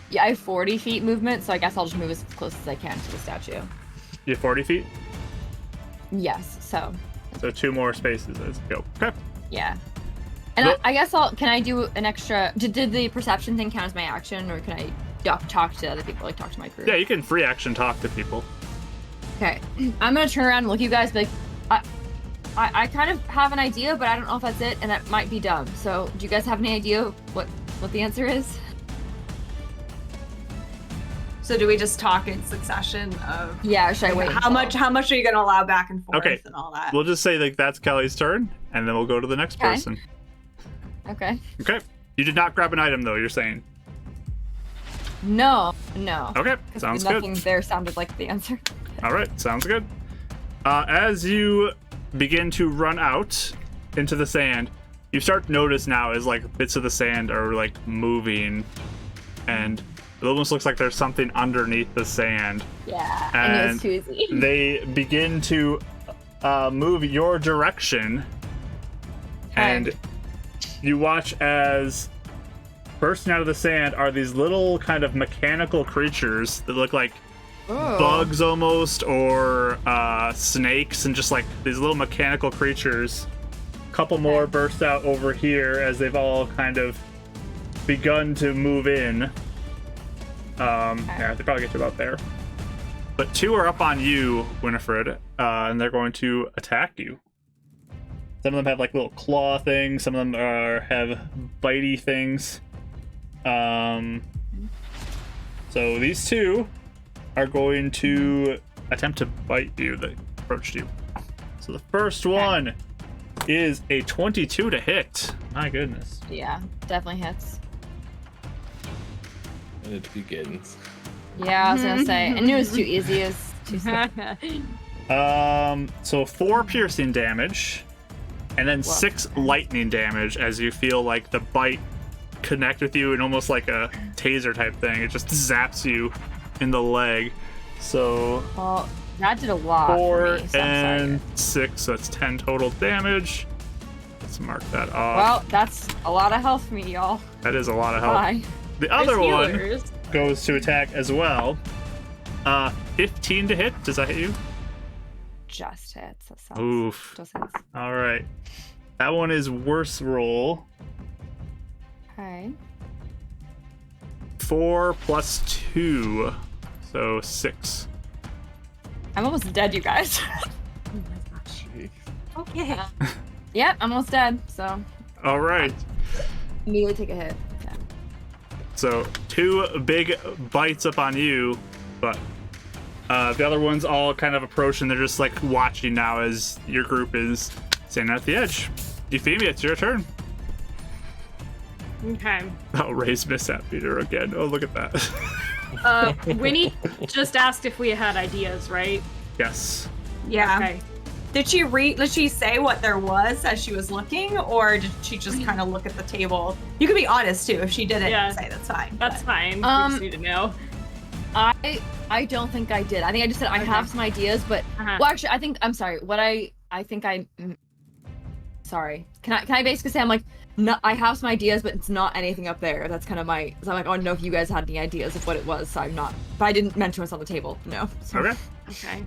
B: Yeah, I have 40 feet movement, so I guess I'll just move as close as I can to the statue.
A: You have 40 feet?
B: Yes, so
A: 2 more spaces as you go. Okay.
B: Yeah. And I guess can I do an extra, did the perception thing count as my action, or can I talk to other people, like talk to my crew?
A: Yeah, you can free action talk to people.
B: Okay. I'm gonna turn around and look at you guys, be like, I kind of have an idea, but I don't know if that's it, and that might be dumb. So do you guys have any idea what the answer is?
C: So do we just talk in succession of?
B: Yeah, should I wait?
C: How much are you gonna allow back and forth
A: Okay.
C: and all that?
A: We'll just say like that's Kelly's turn, and then we'll go to the next person.
B: Okay.
A: Okay. You did not grab an item though, you're saying?
B: No.
A: Okay, sounds good.
B: Nothing there sounded like the answer.
A: All right, sounds good. As you begin to run out into the sand, you start to notice now as like bits of the sand are like moving, and it almost looks like there's something underneath the sand.
B: Yeah, I knew it was too easy.
A: They begin to move your direction, and you watch as bursting out of the sand are these little kind of mechanical creatures that look like bugs almost, or snakes, and just like these little mechanical creatures couple more burst out over here as they've all kind of begun to move in. Yeah, they probably get to about there. But 2 are up on you, Winnifred, and they're going to attack you. Some of them have like little claw things. Some of them have bitey things. So these 2 are going to attempt to bite you. They approached you. So the first one is a 22 to hit. My goodness.
B: Yeah, definitely hits.
D: And it begins.
B: Yeah, I was gonna say. I knew it was too easy. It was too simple.
A: So 4 piercing damage, and then 6 lightning damage as you feel like the bite connect with you, and almost like a taser type thing. It just zaps you in the leg. So
B: Well, that did a lot.
A: 4
B: for me, so I'm
A: and
B: sorry.
A: 6, so that's 10 total damage. Let's mark that off.
B: Well, that's a lot of health for me, y'all.
A: That is a lot of help.
B: Bye.
A: The other
E: There's
A: one
E: healers.
A: goes to attack as well. 15 to hit. Does that hit you?
B: Just hits. That sounds.
A: Oof.
B: Just hits.
A: All right. That one is worse roll.
B: Okay.
A: 4 plus 2, so 6.
B: I'm almost dead, you guys.
D: Jeez.
E: Okay.
B: Yep, I'm almost dead. So
A: All right.
B: immediately take a hit. Okay.
A: So 2 big bites up on you, but the other ones all kind of approach, and they're just like watching now as your group is standing at the edge. Euphemia, it's your turn.
E: Okay.
A: Oh, Ray's Mishap Peter again. Oh, look at that.
E: Winnie just asked if we had ideas, right?
A: Yes.
C: Yeah.
E: Okay.
C: Did she say what there was as she was looking, or did she just kind of look at the table? You can be honest too. If she didn't say, that's fine.
E: That's
C: but-
E: fine. We just need to know.
B: I don't think I did. I think I just said I have some ideas, but
E: Uh-huh.
B: well, actually, I think I'm sorry. What I think sorry. Can I basically say I'm like, no, I have some ideas, but it's not anything up there. That's kind of my. So I'm like, I want to know if you guys had any ideas of what it was. So I'm not. But I didn't mention what's on the table. No. So,
A: Okay.
E: Okay.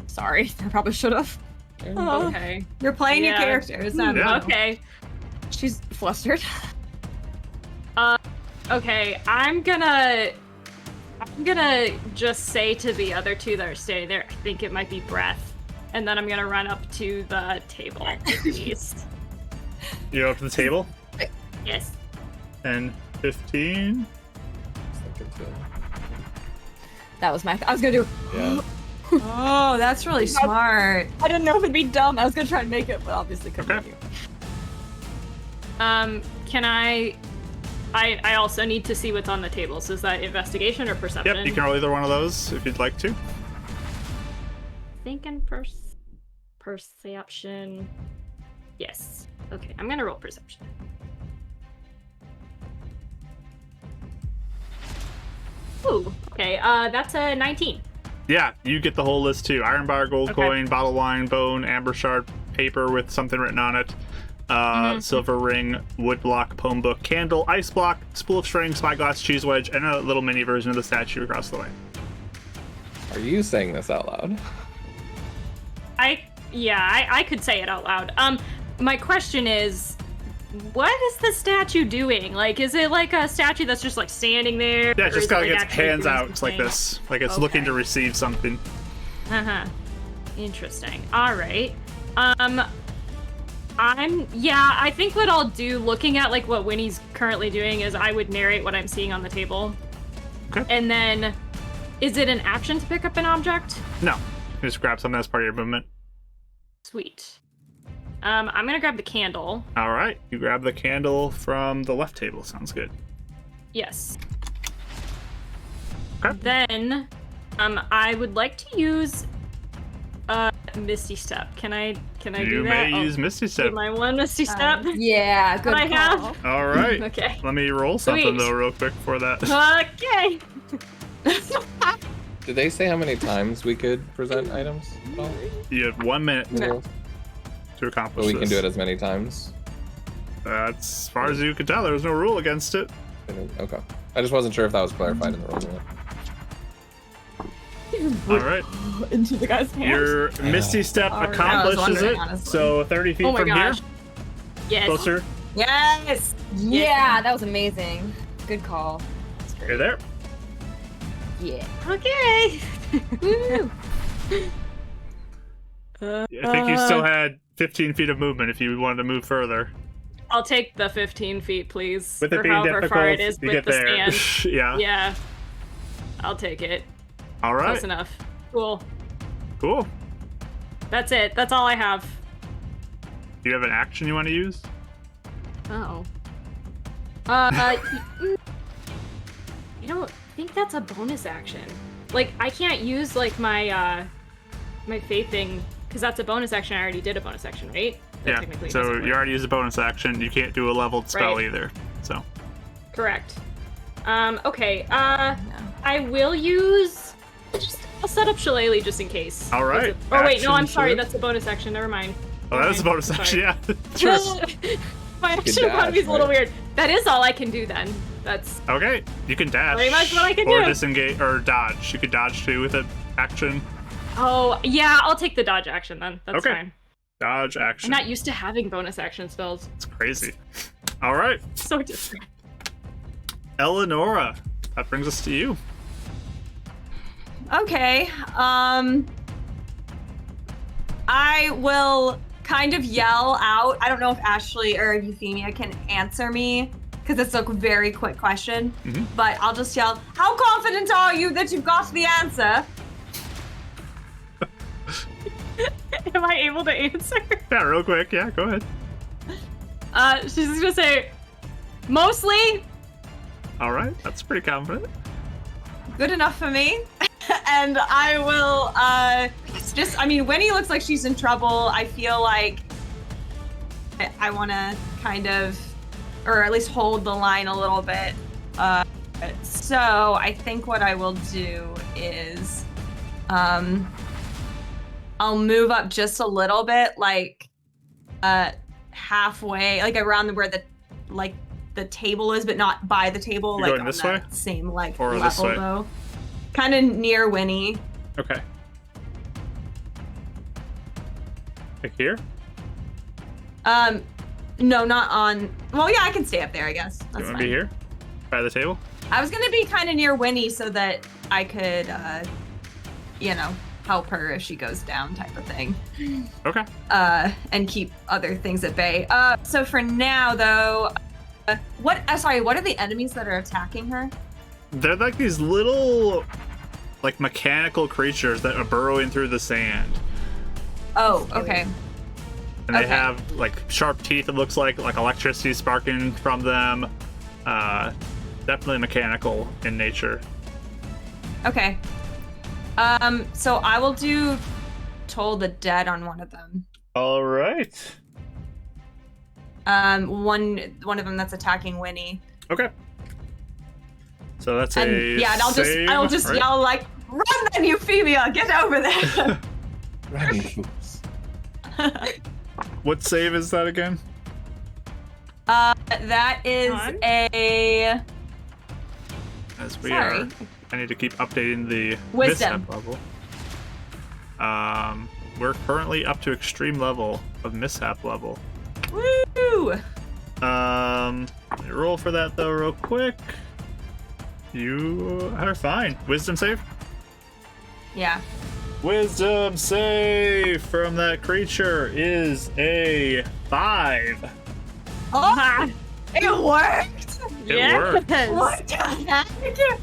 B: Sorry. I probably should have.
C: Oh,
E: Okay.
C: You're playing new
E: Yeah.
C: characters. Not
A: Yeah.
E: Okay.
B: She's flustered.
E: Okay. I'm gonna just say to the other 2 that are standing there, I think it might be breath, and then I'm gonna run up to the table. Please.
A: You're up to the table.
E: Yes.
A: 10, 15.
B: That was my. I was gonna do.
D: Yeah.
C: Oh, that's really smart.
B: I didn't know if it'd be dumb. I was gonna try and make it, but obviously couldn't.
A: Okay.
E: Can I also need to see what's on the table. So is that investigation or perception?
A: Yep, you can roll either one of those if you'd like to.
E: Thinking perception. Yes. Okay, I'm gonna roll perception. Ooh, okay, that's a 19.
A: Yeah, you get the whole list too. Iron bar, gold
E: Okay.
A: coin, bottle wine, bone, amber shard, paper with something written on it, silver ring, wood block, poem book, candle, ice block, spool of string, spyglass, cheese wedge, and a little mini version of the statue across the way.
D: Are you saying this out loud?
E: I could say it out loud. My question is, what is the statue doing? Like, is it like a statue that's just like standing there?
A: Yeah,
E: or
A: it just
E: is
A: kind of
E: like,
A: gets
E: actually
A: hands
E: doing
A: out like
E: something?
A: this. Like it's looking
E: Okay.
A: to receive something.
E: Uh-huh. Interesting. All right. I think what I'll do, looking at like what Winnie's currently doing, is I would narrate what I'm seeing on the table.
A: Okay.
E: And then, is it an action to pick up an object?
A: No, you just grab something as part of your movement.
E: Sweet. I'm gonna grab the candle.
A: All right, you grab the candle from the left table. Sounds good.
E: Yes.
A: Okay.
E: Then, I would like to use Misty Step. Can I do
A: You
E: that?
A: may use Misty
E: do
A: Step.
E: my one Misty Step.
B: Yeah, good
E: I
B: call.
E: have.
A: All right.
E: Okay.
A: Let me roll something
E: Sweet.
A: though, real quick for that.
E: Okay.
D: Did they say how many times we could present items? at all?
A: You have 1 minute
D: No.
A: to accomplish
D: But we can
A: this.
D: do it as many times.
A: That's as far as you can tell. There was no rule against it.
D: Okay. I just wasn't sure if that was clarified in the rules.
A: All right.
E: Into the guy's hands.
A: Your Misty Step
C: All right. I was
A: accomplishes
C: wondering,
A: it.
C: honestly.
A: So 30 feet
E: Oh my
A: from
E: gosh.
A: here.
E: Yes.
A: Closer.
C: Yes.
B: Yeah, that was amazing. Good call. That's great.
A: You're there.
B: Yeah.
E: Okay.
B: Woo!
A: I think you still had 15 feet of movement if you wanted to move further.
E: I'll take the 15 feet, please.
A: With it
E: or
A: being
E: however
A: difficult,
E: far it is
A: you
E: with
A: get
E: the
A: there.
E: stand.
A: Yeah.
E: Yeah. I'll take it.
A: All right.
E: Close enough. Cool.
A: Cool.
E: That's it. That's all I have.
A: Do you have an action you want to use?
E: Oh. You know, I think that's a bonus action. Like, I can't use like my my faith thing because that's a bonus action. I already did a bonus action, right? That
A: Yeah.
E: technically
A: So
E: doesn't
A: you
E: work.
A: already used a bonus action. You can't do a leveled spell
E: Right.
A: either. So.
E: Correct. Okay. I will use. I'll set up Shillelagh just in case.
A: All right.
E: Oh wait, no, I'm
A: Action
E: sorry.
A: Shillelagh.
E: That's a bonus action. Never mind.
A: Oh, that was a
E: Never
A: bonus
E: mind.
A: action.
E: Sorry.
A: Yeah. True.
E: My action
D: dash,
E: economy is a little
D: right?
E: weird. That is all I can do then. That's
A: Okay. You can dash.
E: Pretty much what I can
A: or
E: do.
A: disengage or dodge. You could dodge too with an action.
E: oh yeah, I'll take the dodge action then. That's
A: Okay.
E: fine.
A: Dodge
E: I'm
A: action.
E: not used to having bonus action spells.
A: It's crazy. All right.
E: So different.
A: Eleonora. That brings us to you.
C: Okay. I will kind of yell out. I don't know if Ashley or Euphemia can answer me because it's a very quick question.
A: Mhm.
C: But I'll just yell, "How confident are you that you've got the answer?"
E: Am I able to answer?
A: Yeah, real quick. Yeah, go ahead.
E: She's just gonna say, mostly.
A: All right. That's pretty confident.
C: Good enough for me. And I will I mean, Winnie looks like she's in trouble. I feel like I want to kind of, or at least hold the line a little bit. So I think what I will do is I'll move up just a little bit, like halfway, like around where the table is, but not by the table.
A: You're
C: like
A: going
C: on
A: this
C: the
A: way?
C: same like
A: Or
C: level
A: this way?
C: though. Kind of near Winnie.
A: Okay. Like here?
C: No, not on. Well, yeah, I can stay up there, I guess.
A: You
C: That's
A: want
C: fine.
A: to be here? By the table?
C: I was gonna be kind of near Winnie so that I could, help her if she goes down, type of thing.
A: Okay.
C: And keep other things at bay. So for now, though, what are the enemies that are attacking her?
A: They're like these little, like, mechanical creatures that are burrowing through the sand.
C: Oh, okay.
A: And they
C: Okay.
A: have, like, sharp teeth, it looks like electricity sparking from them. Definitely mechanical in nature.
C: Okay. So I will do Toll the Dead on one of them.
A: All right.
C: One of them that's attacking Winnie.
A: Okay. So that's
C: And
A: a
C: yeah, and
A: save,
C: I'll just
A: right?
C: yell like, "Run then, Euphemia! Get over there!"
D: Running fools.
A: What save is that again?
C: That is
E: Con?
C: a
A: As we
C: sorry.
A: are, I need to keep updating the
C: Wisdom.
A: mishap level. We're currently up to extreme level of mishap level.
C: Woo!
A: Let me roll for that though, real quick. You are fine. Wisdom save.
C: Yeah.
A: Wisdom save from that creature is a 5.
C: Oh, it worked.
A: It
E: Yes.
A: worked.
C: What the heck?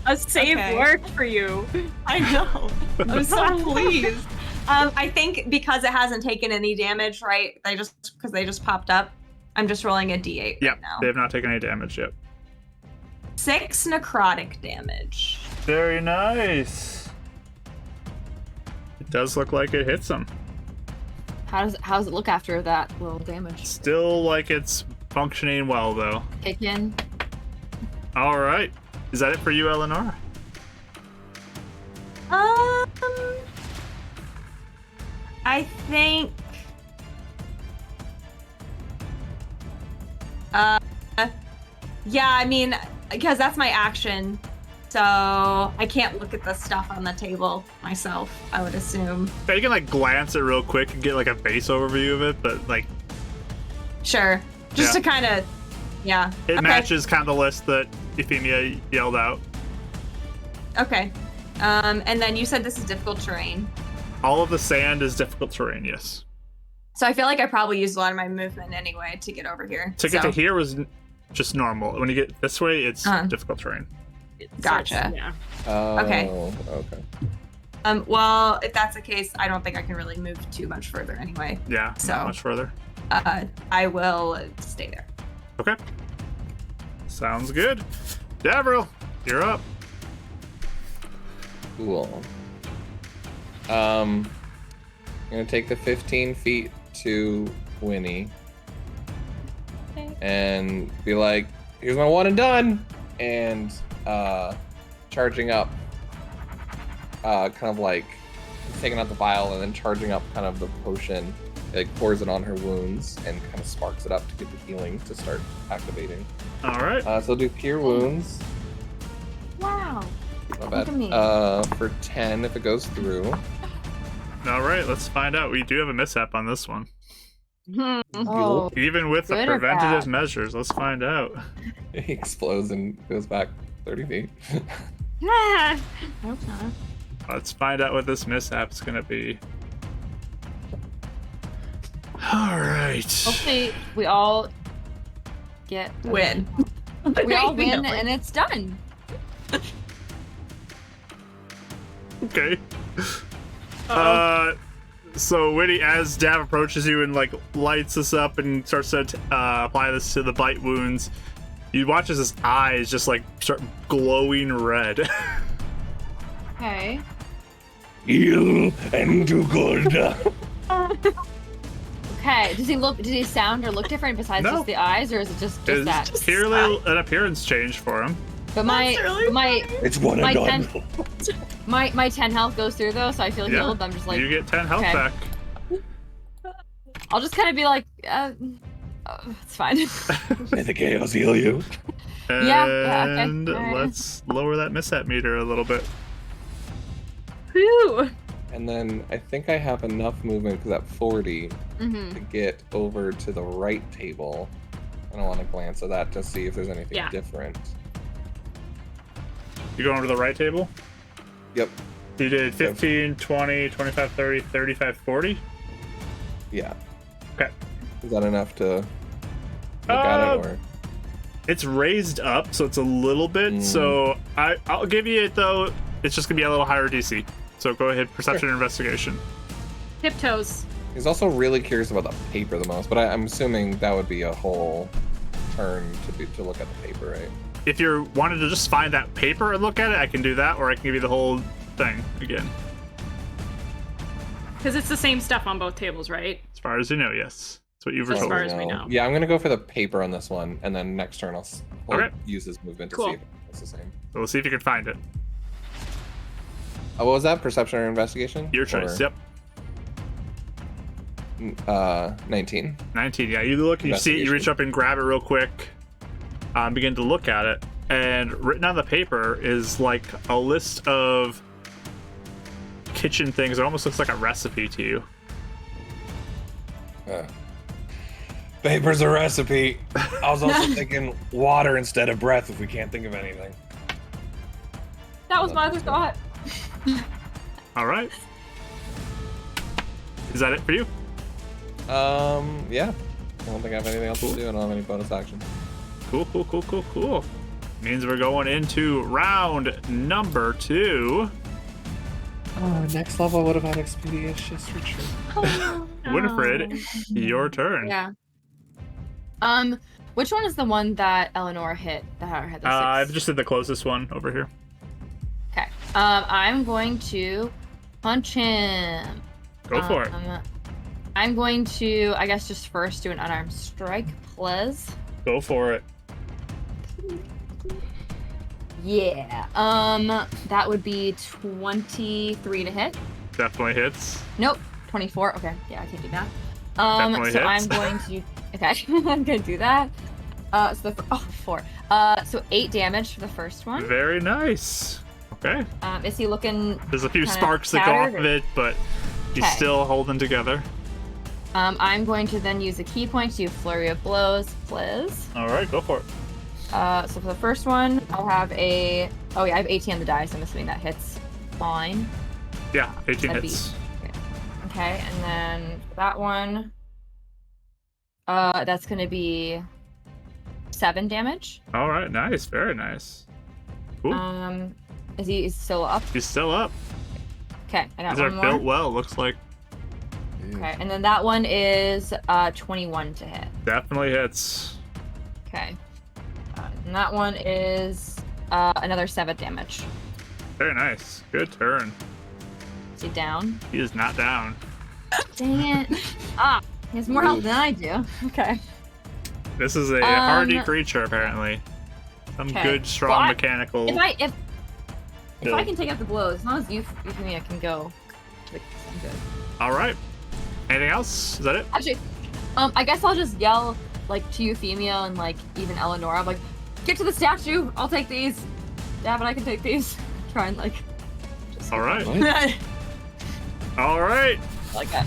E: A save
C: Okay.
E: worked for you.
C: I know. I'm so pleased. I think because it hasn't taken any damage, right? They just popped up. I'm just rolling a d8
A: Yeah,
C: right now.
A: they have not taken any damage yet.
C: 6 necrotic damage.
A: Very nice. It does look like it hits them.
B: How does it look after that little damage?
A: Still like it's functioning well though.
B: Kick in.
A: All right. Is that it for you, Eleanor?
C: I think. Yeah, I mean, because that's my action. So I can't look at the stuff on the table myself, I would assume.
A: Yeah, you can like glance it real quick and get like a base overview of it, but like
C: Sure. Just
A: Yeah.
C: to kind of, yeah.
A: it
C: Okay.
A: matches kind of the list that Euphemia yelled out.
C: Okay. And then you said this is difficult terrain.
A: All of the sand is difficult terrain, yes.
C: So I feel like I probably used a lot of my movement anyway to get over here.
A: To get
C: So-
A: to here was just normal. When you get this way, it's difficult terrain.
C: Gotcha.
E: Yeah.
D: Oh,
C: Okay.
D: Okay.
C: Well, if that's the case, I don't think I can really move too much further anyway.
A: Yeah,
C: So-
A: not much further.
C: I will stay there.
A: Okay. Sounds good. Davril, you're up.
D: Cool. I'm gonna take the 15 feet to Winnie
C: Okay.
D: and be like, "Here's my one and done," and charging up, kind of like taking out the vial and then charging up kind of the potion. It like pours it on her wounds and kind of sparks it up to get the healing to start activating.
A: All right.
D: So I'll do cure wounds.
B: Wow.
D: Not
B: Look at me.
D: bad. For 10 if it goes through.
A: All right, let's find out. We do have a mishap on this one.
B: Oh.
A: Even with the
B: Good or
A: preventative
B: bad?
A: measures, let's find out.
D: He explodes and goes back 30 feet.
E: Yeah.
B: Okay.
A: Let's find out what this mishap is going to be. All right.
B: Hopefully, we all get
C: Win.
B: We all win,
C: know.
B: and it's done.
A: Okay.
E: Uh-oh.
A: So Winnie, as Dav approaches you and like lights this up and starts to apply this to the bite wounds, you watch as his eyes just like start glowing red.
B: Okay.
D: Heal and do good.
B: Okay. Does he sound or look different besides
A: No.
B: just the eyes, or is it just
A: It's
B: that?
A: purely an appearance change for him.
B: But my
C: That's really
B: my
D: It's one
B: My
D: and done.
B: my 10 health goes through though, so I feel
A: Yeah.
B: healed. I'm just like,
A: You get 10 health
B: okay.
A: back.
B: I'll just kind of be like, it's fine.
D: May the chaos heal you.
B: Yeah, okay.
A: And
B: Alright.
A: let's lower that mishap meter a little bit.
E: Whew.
D: And then I think I have enough movement because at 40
B: hmm
D: to get over to the right table. I don't want to glance at that to see if there's anything
E: Yeah.
D: different.
A: You going over to the right table?
D: Yep.
A: You did 15, 20, 25, 30, 35, 40?
D: Yeah.
A: Okay.
D: Is that enough to look at it, or?
A: It's raised up, so it's a little bit. So I'll give you it, though. It's just going to be a little higher DC. So go ahead, perception and investigation.
E: Tiptoes.
D: He's also really curious about the paper the most, but I'm assuming that would be a whole turn to look at the paper, right?
A: If you're wanting to just find that paper and look at it, I can do that, or I can give you the whole thing again.
E: Because it's the same stuff on both tables, right?
A: As far as you know, yes. That's what you've
E: As
A: told.
E: far as we know.
D: Yeah, I'm gonna go for the paper on this one, and then next turn I'll
A: Okay.
D: use his movement to
E: Cool.
D: see if it's the same.
A: We'll see if you can find it.
D: What was that? Perception or investigation?
A: Your choice.
D: Or,
A: Yep.
D: 19.
A: 19. Yeah, you look and you see it, you reach up and grab it real quick, begin to look at it, and written on the paper is like a list of kitchen things. It almost looks like a recipe to you.
D: Paper's a recipe. I was also thinking water instead of breath if we can't think of anything.
B: That was my other thought.
A: All right. Is that it for you?
D: Yeah. I don't think I have anything else to do. I don't have any bonus action.
A: Cool. Means we're going into round number 2.
D: Oh, next level would have had expeditious retreat.
A: Winnifred, your turn.
B: Yeah. Which one is the one that Eleanor hit? That had the 6?
A: I've just did the closest one over here.
B: Okay. I'm going to punch him.
A: Go for it.
B: I'm going to, I guess, just first do an unarmed strike, please.
A: Go for it.
B: Yeah. That would be 23 to hit.
A: Definitely hits.
B: Nope. 24. Okay. Yeah, I can do that.
A: Definitely
B: So
A: hits.
B: I'm going to. Okay, I'm gonna do that. So the 4. So 8 damage for the first one.
A: Very nice. Okay.
B: Is he looking?
A: There's a few
B: kinda
A: sparks that go off
B: scattered,
A: of it, but he's
B: Okay.
A: still holding together.
B: I'm going to then use a key point to do flurry of blows, please.
A: All right, go for it.
B: So for the first one, I'll have a. Oh yeah, I have 18 on the die, so I'm assuming that hits. Fine.
A: Yeah, 18
B: That'd
A: hits.
B: Okay, and then that one. That's gonna be 7 damage.
A: All right, nice, very nice. Cool.
B: Is he still up?
A: He's still up.
B: Okay, I got
A: These are
B: one
A: built
B: more.
A: well, looks like.
B: Okay, and then that one is 21 to hit.
A: Definitely hits.
B: Okay, and that one is another 7 damage.
A: Very nice. Good turn.
B: Is he down?
A: He is not down.
B: Dang it! He has more health than I do. Okay.
A: This is a hardy creature, apparently. Some
B: Okay.
A: good, strong
B: Well,
A: mechanical.
B: If I
A: build.
B: can take out the blows, as long as you me, I can go. Like, I'm good.
A: All right. Anything else? Is that it?
B: Actually, I guess I'll just yell like to Euphemia and like even Eleanor. I'm like, get to the statue. I'll take these. Yeah, but I can take these. Try and like.
A: All right.
C: What?
A: All right.
B: Like that.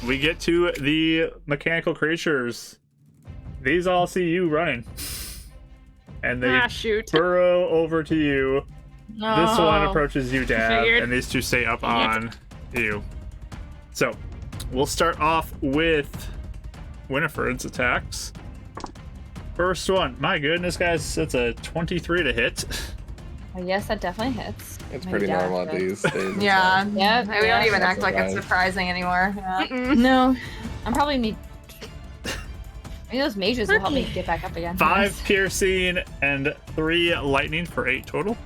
A: We get to the mechanical creatures. These all see you running. And they
E: Shoot.
A: burrow over to you.
B: No.
A: This one approaches you, Dab,
E: Figured.
A: and these two stay up on you. So, we'll start off with Winnifred's attacks. First one. My goodness, guys, that's a 23 to hit.
B: Yes, that definitely hits.
D: It's
B: My
D: pretty
B: dad
D: normal
B: does.
D: these days.
C: Yeah.
B: Yeah,
C: We don't
B: yeah.
C: even
D: That's
C: act like it's
D: alright.
C: surprising anymore. Yeah.
B: No, I'm probably need. Maybe those mages will help me get back up again.
A: 5 piercing and 3 lightning for 8 total.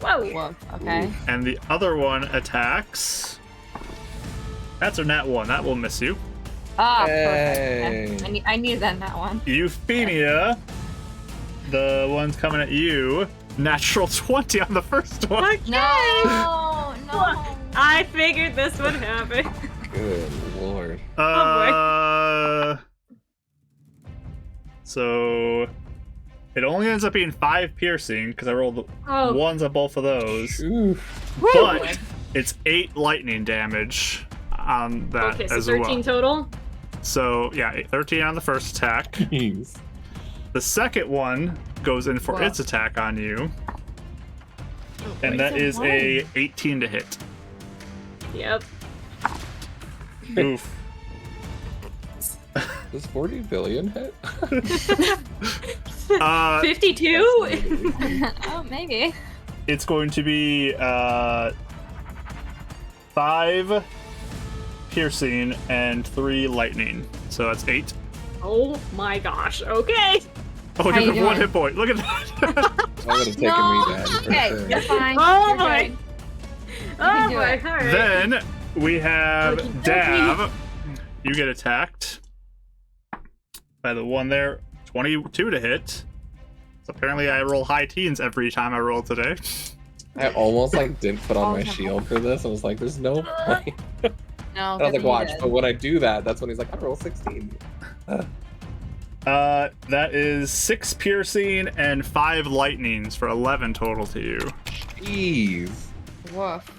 E: Whoa.
B: Whoa. Okay.
A: And the other one attacks. That's a nat 1. That will miss you.
B: Ah,
D: Hey.
B: perfect. Okay. I needed that in that one.
A: Euphemia, the one's coming at you. Natural 20 on the first one.
E: Okay.
B: No, no.
E: I figured this would happen.
D: Good lord.
A: So it only ends up being 5 piercing because I rolled
E: Oh.
A: ones on both of those.
D: Oof.
A: But it's 8 lightning damage on that
E: Okay, so
A: as
E: 13
A: well.
E: total.
A: So yeah, 13 on the first attack.
D: Jeez.
A: The second one goes in for
B: Whoa.
A: its attack on you, and
B: Wait,
A: that
B: it's a
A: is a 18 to hit.
E: Yep.
A: Oof.
D: Does 40 billion hit?
E: 52?
B: Oh, maybe.
A: It's going to be 5 piercing and 3 lightning. So that's 8.
E: Oh my gosh. Okay.
A: Oh,
B: How
A: you
B: you
A: have 1
B: doing?
A: hit point. Look at that.
D: That would have taken
B: No.
D: me down for
B: Okay,
D: sure.
B: you're fine.
E: Oh
B: You're
E: my.
B: good.
E: Oh
B: do
E: my.
B: it.
E: All right.
A: Then we have
E: Okey dokey.
A: Dav. You get attacked by the one there. 22 to hit. So apparently I roll high teens every time I roll today.
D: I almost like didn't put on my
B: Always have
D: shield for this. I was like, there's no point.
B: No,
D: And I was
B: good
D: like,
B: thing you
D: watch.
B: did.
D: But when I do that, that's when he's like, I roll 16.
A: That is 6 piercing and 5 lightnings for 11 total to you.
D: Jeez.
B: Woof.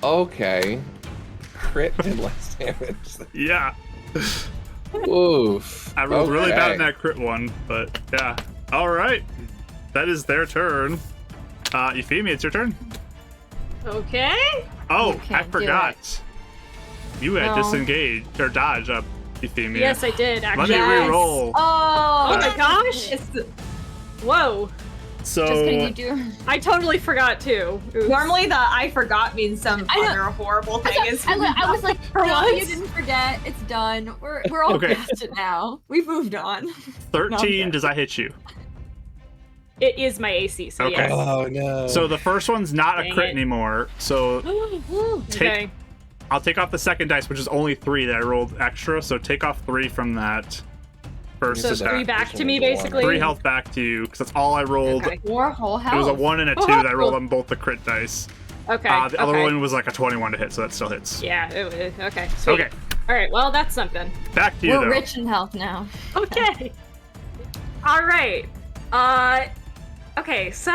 D: Okay. Crit did less damage.
A: Yeah.
D: Oof.
A: I rolled really bad
D: Okay.
A: in that crit one, but yeah. Alright. That is their turn. Euphemia, it's your turn.
E: Okay.
A: Oh,
B: You
A: I
B: can't do
A: forgot. You had
B: No.
A: disengaged or dodge up, Euphemia.
E: Yes, I did
A: Let
E: actually.
A: me re-roll.
B: Oh,
E: Oh my gosh. Whoa.
A: So
B: Just kidding, you do.
E: I totally forgot too. Oops.
C: Normally, the I forgot means some
B: I know.
C: other horrible thing. is
B: I was like,
C: For
B: no, you
C: once.
B: didn't forget. It's done. We're all
A: Okay.
B: past it now. We've moved on.
A: 13,
B: No.
A: does that hit you?
E: It is my AC, so
A: Okay.
E: yes.
D: Oh no.
A: So the first one's not a
E: Dang
A: crit
E: it.
A: anymore. So
E: Okay.
A: I'll take off the second dice, which is only 3 that I rolled extra. So take off 3 from that first
E: So
A: attack.
E: 3 back to me,
D: One.
E: basically.
A: 3 health back to you, because that's all I rolled.
E: Okay.
B: 4 whole health.
A: It was a 1 and a 2 that I rolled on both the crit dice.
E: Okay.
A: The other
E: okay.
A: one was like a 21 to hit, so that still hits.
E: Yeah. Okay. Sweet.
A: Okay,
E: All right. Well, that's something.
A: back to you
B: We're
A: though.
B: rich in health now.
E: Okay. All right. Okay, so